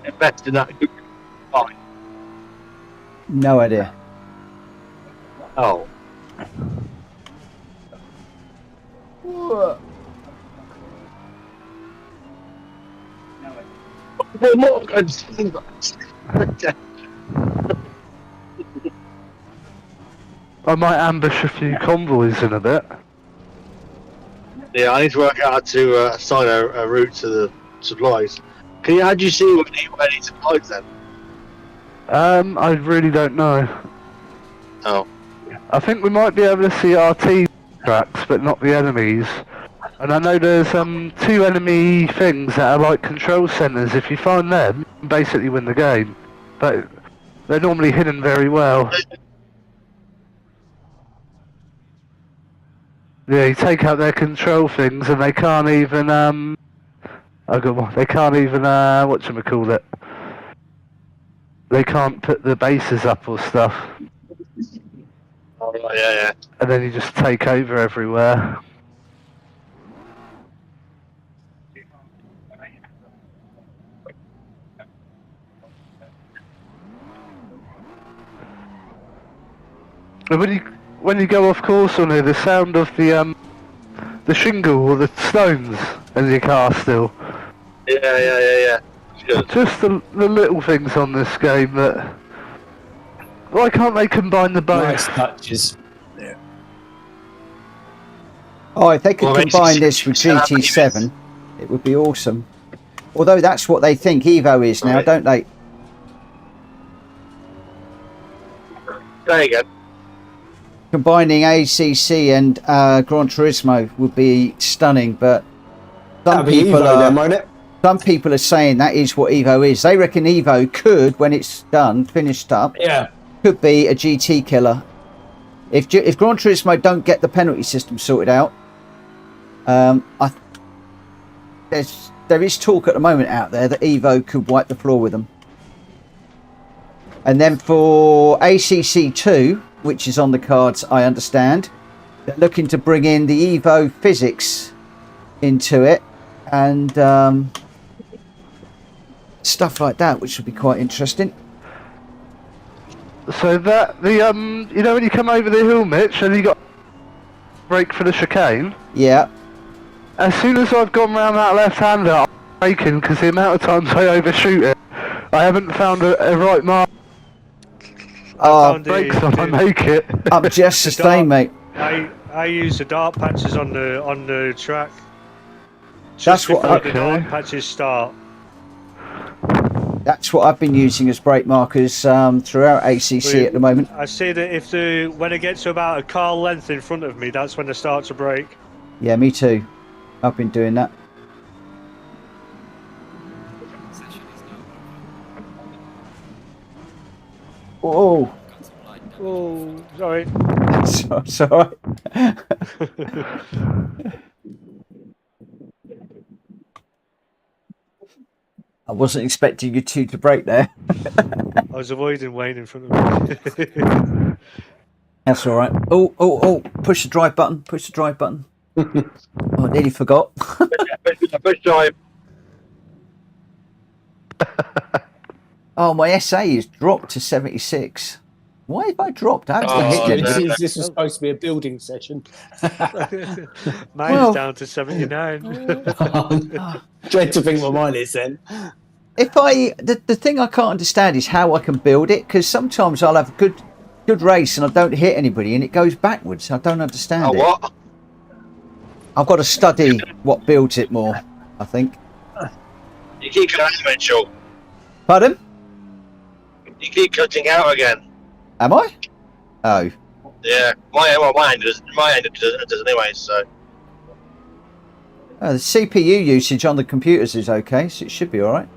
Speaker 6: Invest in that. Fine.
Speaker 1: No idea.
Speaker 6: Oh.
Speaker 4: I might ambush a few convoys in a bit.
Speaker 6: Yeah, I need to work out how to assign a route to the supplies. How do you see where these supplies then?
Speaker 4: I really don't know.
Speaker 6: Oh.
Speaker 4: I think we might be able to see RT tracks, but not the enemies. And I know there's 2 enemy things that are like control centres. If you find them, you can basically win the game. But they're normally hidden very well. Yeah, you take out their control things and they can't even, they can't even, whatchamacallit, they can't put the bases up or stuff.
Speaker 6: right, yeah.
Speaker 4: And then you just take over everywhere. And when you go off course on here, the sound of the shingle or the stones in your car still.
Speaker 6: Yeah. Good.
Speaker 4: Just the little things on this game that. Why can't they combine the both?
Speaker 5: Nice touches.
Speaker 1: Oh, if they could
Speaker 6: Well,
Speaker 1: combine this with GT7, it would be awesome. Although that's what they think Evo is now, don't they?
Speaker 6: There you go.
Speaker 1: Combining ACC and Gran Turismo would be stunning, but some people are saying that is what Evo is. They reckon Evo could, when it's done, finished up, could be a GT killer. If Gran Turismo don't get the penalty system sorted out, there is talk at the moment out there that Evo could wipe the floor with them. And then for ACC2, which is on the cards, I understand, they're looking to bring in the Evo physics into it and stuff like that, which would be quite interesting.
Speaker 4: So that you know when you come over the hill, Mitch, and you got brake for the chicane.
Speaker 1: Yeah.
Speaker 4: As soon as I've gone round that left-hander, I'm braking because the amount of times I overshoot it, I haven't found a right mark. Brakes on, I make it.
Speaker 1: I'm just the same, mate.
Speaker 11: I use the dark patches on the track.
Speaker 1: That's what
Speaker 11: the dark patches start.
Speaker 1: That's what I've been using as brake markers throughout ACC at the moment.
Speaker 11: I see that when it gets to about a car length in front of me, that's when I start to brake.
Speaker 1: Yeah, me too. I've been doing that. Oh,
Speaker 11: sorry.
Speaker 1: Sorry. I wasn't expecting you two to brake there.
Speaker 11: I was avoiding Wayne in front of me.
Speaker 1: That's all right. Oh! Push the drive button. Push the drive button. Oh, I nearly forgot.
Speaker 6: Push drive.
Speaker 1: Oh, my SA is dropped to 76. Why have I dropped?
Speaker 5: This was supposed to be a building session.
Speaker 11: Mine's down to 79.
Speaker 5: Dread to think what mine is then.
Speaker 1: The thing I can't understand is how I can build it, because sometimes I'll have a good race and I don't hit anybody and it goes backwards. I don't understand it.
Speaker 6: What?
Speaker 1: I've got to study what builds it more, I think.
Speaker 6: You keep cutting out, Mitchell.
Speaker 1: Pardon?
Speaker 6: You keep cutting out again.
Speaker 1: Am I? Oh.
Speaker 6: Yeah, my end does anyway, so.
Speaker 1: The CPU usage on the computers is okay, so it should be alright.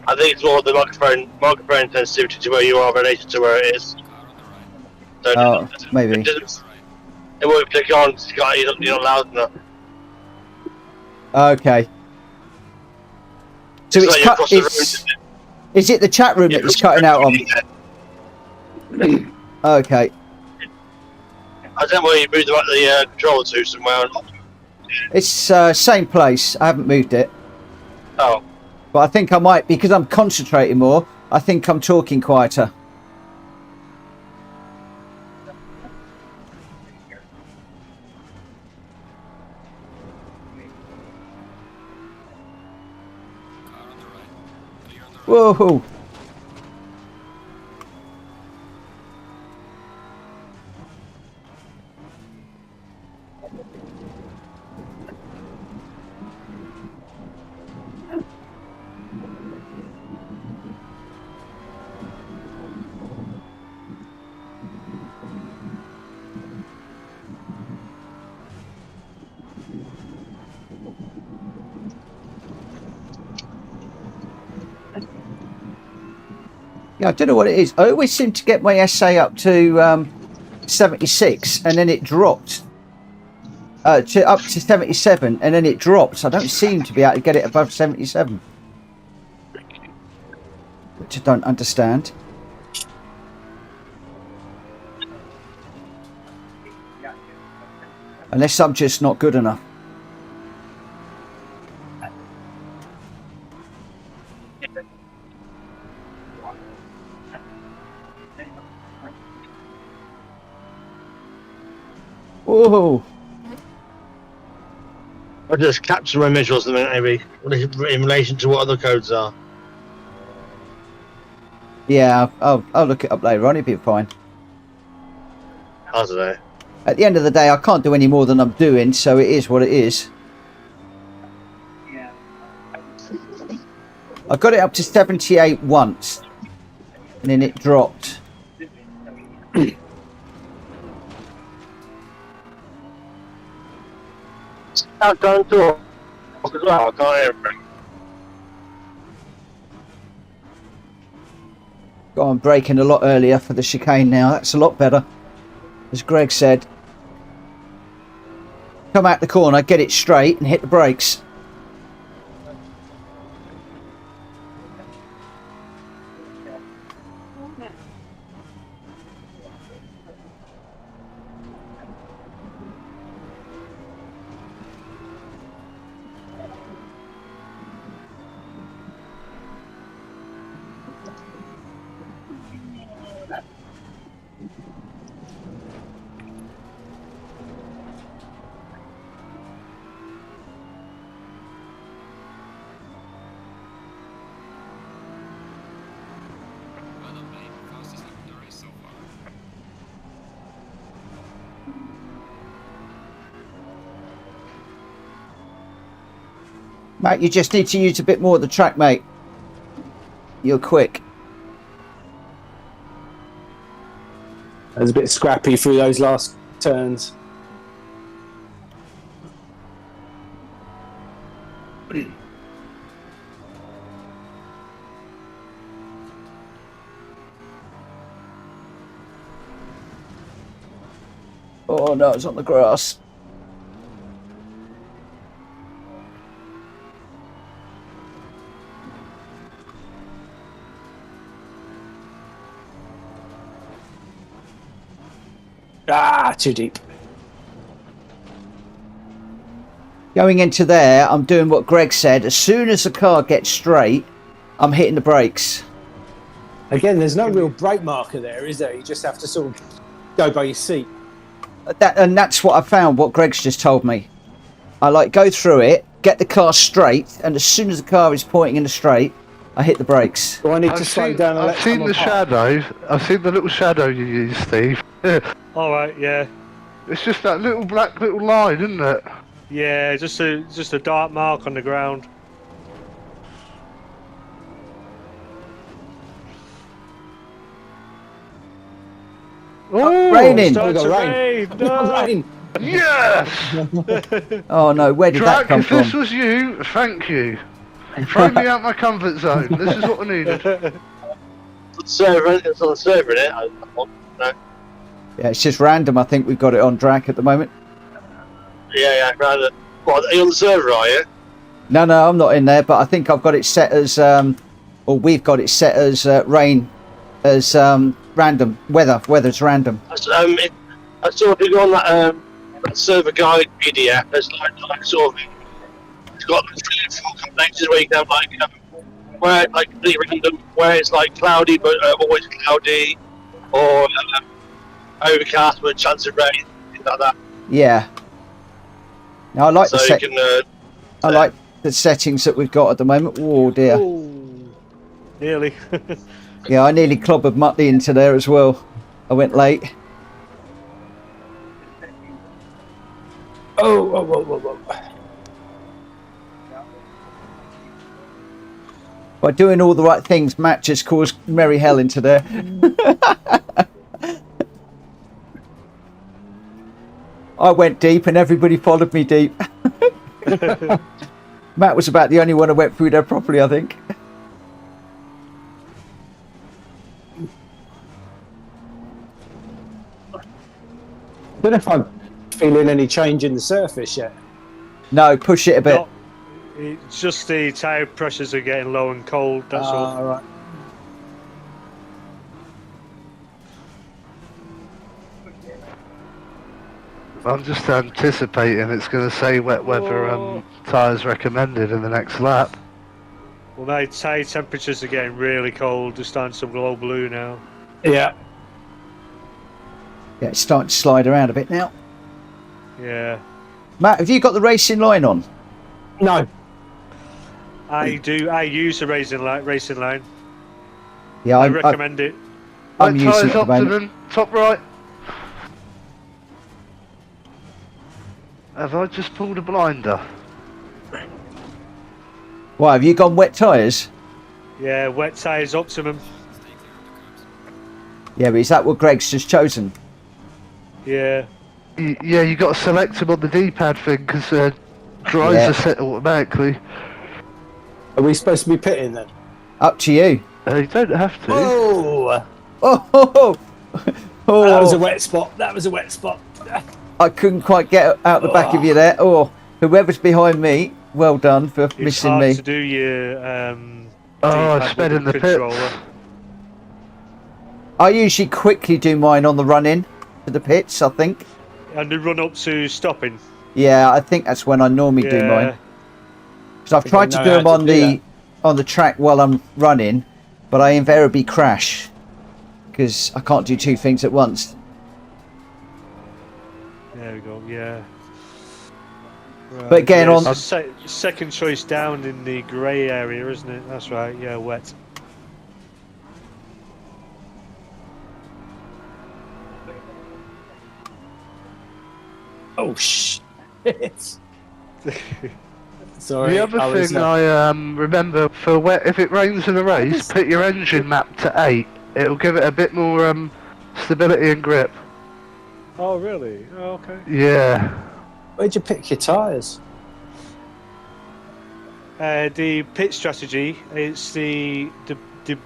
Speaker 6: I think it's more the microphone sensitivity to where you are related to where it is. So
Speaker 1: maybe.
Speaker 6: It won't click on, you're not loud enough.
Speaker 1: Okay. So is it the chat room that it's cutting out on? Okay.
Speaker 6: I don't know where you moved the controller to somewhere.
Speaker 1: It's same place. I haven't moved it.
Speaker 6: Oh.
Speaker 1: But I think I might, because I'm concentrating more, I think I'm talking quieter. Whoa! Yeah, I don't know what it is. I always seem to get my SA up to 76 and then it dropped up to 77 and then it drops. I don't seem to be able to get it above 77, which I don't understand. Unless I'm just not good enough. Whoa.
Speaker 6: I'll just capture my visuals a minute, maybe, in relation to what other codes are.
Speaker 1: Yeah, I'll look it up later on. It'll be fine.
Speaker 6: I don't know.
Speaker 1: At the end of the day, I can't do any more than I'm doing, so it is what it is. I got it up to 78 once, and then it dropped.
Speaker 6: I'm going to as well. I can't hear it.
Speaker 1: Got on braking a lot earlier for the chicane now. That's a lot better. As Greg said, come out the corner, get it straight, and hit the brakes. Mate, you just need to use a bit more of the track, mate. You're quick.
Speaker 5: I was a bit scrappy through those last turns.
Speaker 1: Oh no, it's on the grass.
Speaker 5: Ah, too deep.
Speaker 1: Going into there, I'm doing what Greg said. As soon as the car gets straight, I'm hitting the brakes.
Speaker 5: Again, there's no real brake marker there, is there? You just have to sort of go by your seat.
Speaker 1: And that's what I found, what Greg's just told me. I like go through it, get the car straight, and as soon as the car is pointing in the straight, I hit the brakes.
Speaker 5: Do I need to slow down and let
Speaker 4: I've seen the shadow. I've seen the little shadow you use, Steve.
Speaker 11: All right, yeah.
Speaker 4: It's just that little black little line, isn't it?
Speaker 11: Yeah, just a dark mark on the ground.
Speaker 1: Oh, raining!
Speaker 11: Starts to rain! No.
Speaker 5: Rain.
Speaker 4: Yes!
Speaker 1: Oh no, where did that come
Speaker 4: if this
Speaker 1: from?
Speaker 4: was you, thank you. Throw me out my comfort zone. This is what I needed.
Speaker 6: It's on the server, isn't it? No.
Speaker 1: Yeah, it's just random. I think we've got it on drag at the moment.
Speaker 6: Yeah, rather. What, are you on the server, are you?
Speaker 1: No, I'm not in there, but I think I've got it set as, or we've got it set as rain, as random weather's random.
Speaker 6: I saw if you go on that server guide PDF, there's like sort of, it's got 3 or 4 combinations where you can have where like completely random, where it's like cloudy but always cloudy, or overcast with a chance of rain, things like that.
Speaker 1: Yeah. Now I like
Speaker 6: so
Speaker 1: the
Speaker 6: you can,
Speaker 1: I like the settings that we've got at the moment. Oh dear.
Speaker 11: Ooh, nearly.
Speaker 1: Yeah, I nearly clobbered Muttley into there as well. I went late.
Speaker 5: Oh.
Speaker 1: By doing all the right things, Matt just caused merry hell into there. I went deep and everybody followed me deep. Matt was about the only one who went through there properly, I think.
Speaker 5: I don't know if I'm feeling any change in the surface yet.
Speaker 1: No, push it a bit.
Speaker 11: No, it's just the tyre pressures are getting low and cold, that's all.
Speaker 5: Right.
Speaker 4: I'm just anticipating it's going to say wet weather tyres recommended in the next lap.
Speaker 11: Well, mate, tire temperatures are getting really cold. They're starting to glow blue now.
Speaker 5: Yeah.
Speaker 1: Yeah, it's starting to slide around a bit now.
Speaker 11: Yeah.
Speaker 1: Matt, have you got the racing line on?
Speaker 5: No.
Speaker 11: I do. I use the racing line.
Speaker 1: Yeah,
Speaker 11: I recommend it.
Speaker 1: I'm
Speaker 4: Wet
Speaker 1: using
Speaker 4: tyres
Speaker 1: it at the moment.
Speaker 4: optimum, top right. Have I just pulled a blinder?
Speaker 1: Why, have you gone wet tyres?
Speaker 11: Yeah, wet tyres optimum.
Speaker 1: Yeah, but is that what Greg's just chosen?
Speaker 11: Yeah.
Speaker 4: Yeah, you got to select them on the D-pad thing because drives
Speaker 1: Yeah.
Speaker 4: are set automatically.
Speaker 5: Are we supposed to be pitting then?
Speaker 1: Up to you.
Speaker 4: You don't have to.
Speaker 5: Oh!
Speaker 1: Oh,
Speaker 5: That was a wet spot. That was a wet spot.
Speaker 1: I couldn't quite get out the back of you there. Oh, whoever's behind me, well done for
Speaker 11: It's
Speaker 1: missing
Speaker 11: hard
Speaker 1: me.
Speaker 11: to do your
Speaker 4: I
Speaker 11: D-pad
Speaker 4: sped
Speaker 11: with
Speaker 4: in the
Speaker 11: controller.
Speaker 4: pits.
Speaker 1: I usually quickly do mine on the run in to the pits, I think.
Speaker 11: And the run up to stopping.
Speaker 1: Yeah, I think that's when I normally do mine. Because I've tried to
Speaker 5: know
Speaker 1: do
Speaker 5: how
Speaker 1: them
Speaker 5: to
Speaker 1: on
Speaker 5: do
Speaker 1: on the track while I'm running, but I invariably crash because I can't do two things at once.
Speaker 11: There we go. Yeah. Right.
Speaker 1: But again,
Speaker 11: yeah,
Speaker 1: on
Speaker 11: it's the second choice down in the grey area, isn't it? That's right. Yeah, wet.
Speaker 5: Oh, shit. Sorry.
Speaker 4: The other thing I remember for wet, if it rains in a race, put your engine map to 8. It'll give it a bit more stability and grip.
Speaker 11: Oh, really? Oh, okay.
Speaker 4: Yeah.
Speaker 5: Where'd you pick your tyres?
Speaker 11: The pit strategy, it's the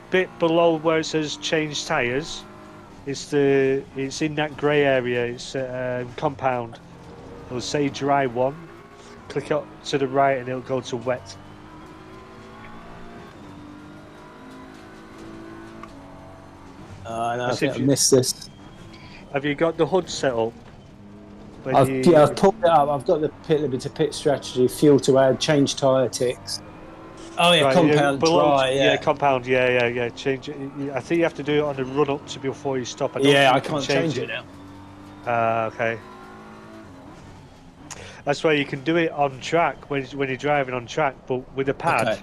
Speaker 11: bit below where it says change tyres. It's in that grey area. It's compound. It'll say dry 1. Click up to the right and it'll go to wet.
Speaker 5: No, I think I missed this.
Speaker 11: Have you got the hood set up?
Speaker 5: Yeah, I've pulled it up. I've got the pit strategy, fuel to add, change tyre ticks. Oh yeah,
Speaker 11: Right,
Speaker 5: compound dry. Yeah.
Speaker 11: Compound. Yeah. Change it. I think you have to do it on the run up to before you stop. I
Speaker 5: can't change it now.
Speaker 11: Okay. That's why you can do it on track when you're driving on track, but with a pad,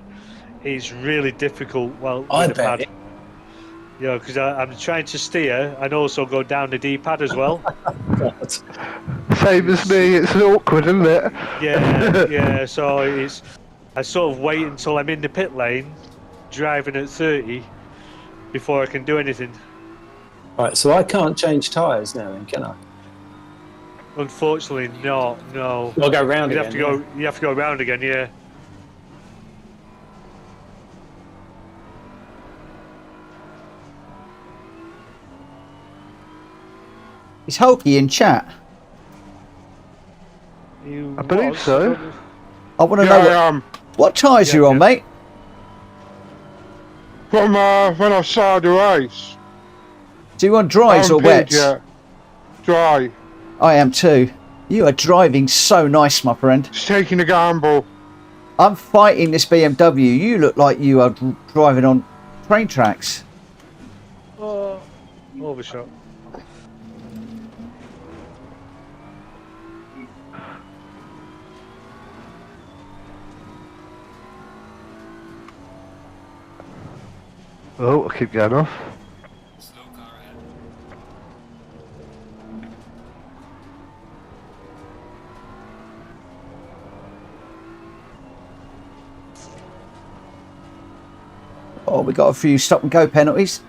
Speaker 11: it's really difficult. Well, with a pad. Yeah, because I'm trying to steer and also go down the D-pad as well.
Speaker 4: Same as me, it's awkward, isn't it?
Speaker 11: Yeah. So I sort of wait until I'm in the pit lane, driving at 30, before I can do anything.
Speaker 5: Right, so I can't change tyres now, then, can I?
Speaker 11: Unfortunately, no.
Speaker 5: I'll go round
Speaker 11: You
Speaker 5: again.
Speaker 11: have to go round again. Yeah.
Speaker 1: is Hulky in chat?
Speaker 4: I believe so.
Speaker 1: I want to know what tyres you're on, mate.
Speaker 7: From when I started the race.
Speaker 1: Do you want dries or wets?
Speaker 7: Yeah. Dry.
Speaker 1: I am too. You are driving so nice, my friend.
Speaker 7: It's taking a gamble.
Speaker 1: I'm fighting this BMW. You look like you are driving on train tracks.
Speaker 11: Oh, overshot.
Speaker 4: Oh, I keep going off.
Speaker 1: Oh, we got a few stop and go penalties.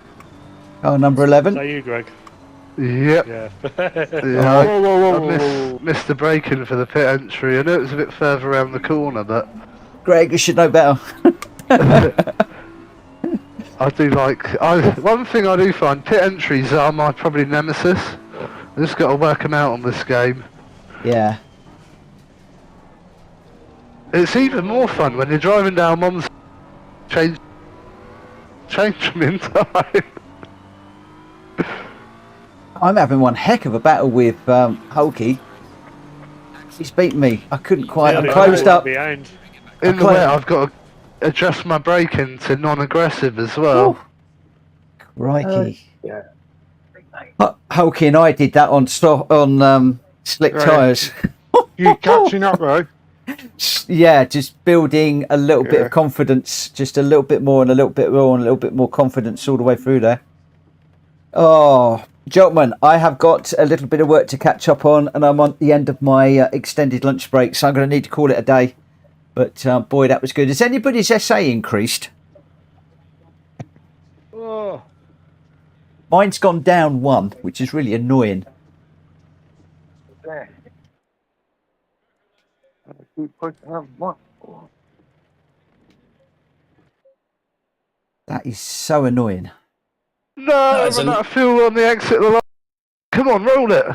Speaker 1: Car number 11.
Speaker 11: Is that you, Greg?
Speaker 4: Yep.
Speaker 11: Yeah.
Speaker 4: I missed the braking for the pit entry. I know it was a bit further around the corner, but
Speaker 1: Greg, you should know better.
Speaker 4: I do like. One thing I do find, pit entries are my probably nemesis. I just got to work them out on this game.
Speaker 1: Yeah.
Speaker 4: It's even more fun when you're driving down one's change them in time.
Speaker 1: I'm having one heck of a battle with Hulky. He's beaten me. I couldn't quite.
Speaker 11: Yeah,
Speaker 1: I
Speaker 11: they
Speaker 1: closed
Speaker 11: are
Speaker 1: up.
Speaker 11: behind.
Speaker 4: In the wet, I've got to adjust my braking to non-aggressive as well.
Speaker 1: Crikey.
Speaker 9: Yeah.
Speaker 1: Hulky and I did that on slick
Speaker 7: Right.
Speaker 1: tyres.
Speaker 7: You catching up, though?
Speaker 1: Yeah, just building a little bit
Speaker 7: Yeah.
Speaker 1: of confidence, just a little bit more and a little bit more and a little bit more confidence all the way through there. Oh, gentlemen, I have got a little bit of work to catch up on, and I'm on the end of my extended lunch break, so I'm going to need to call it a day. But boy, that was good. Has anybody's SA increased?
Speaker 11: Oh.
Speaker 1: Mine's gone down 1, which is really annoying.
Speaker 9: Yeah.
Speaker 1: That is so annoying.
Speaker 4: No, I'm out of fuel on the exit of the line. Come on, roll it.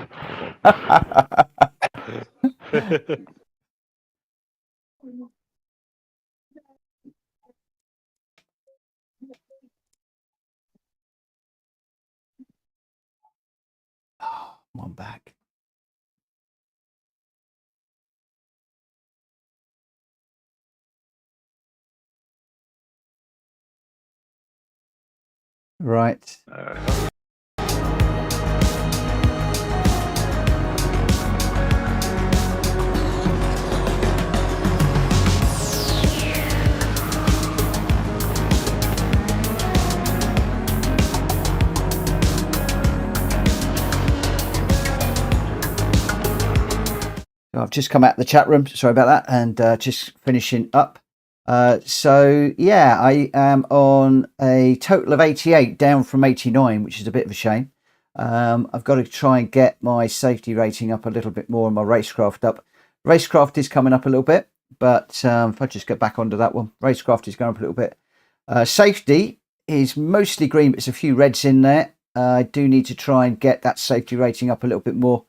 Speaker 1: Come on back. Right. I've just come out of the chat room. Sorry about that. And just finishing up. So, yeah, I am on a total of 88, down from 89, which is a bit of a shame. I've got to try and get my safety rating up a little bit more and my racecraft up. Racecraft is coming up a little bit, but if I just get back onto that one, racecraft is going up a little bit. Safety is mostly green, but there's a few reds in there. I do need to try and get that safety rating up a little bit more.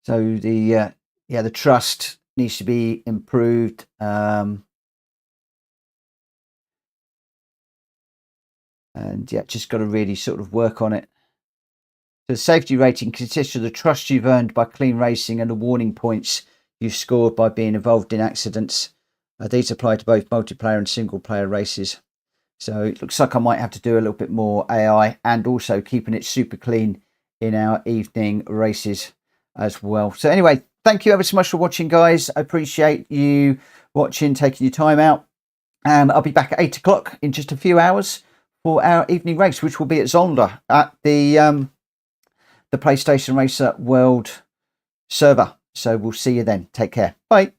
Speaker 1: So the trust needs to be improved. And yeah, just got to really sort of work on it. So the safety rating consists of the trust you've earned by clean racing and the warning points you've scored by being involved in accidents. These apply to both multiplayer and single player races. So it looks like I might have to do a little bit more AI and also keeping it super clean in our evening races as well. So anyway, thank you ever so much for watching, guys. I appreciate you watching, taking your time out. I'll be back at 8 o'clock in just a few hours for our evening race, which will be at Zonda at the PlayStation Racer World server. So we'll see you then. Take care. Bye.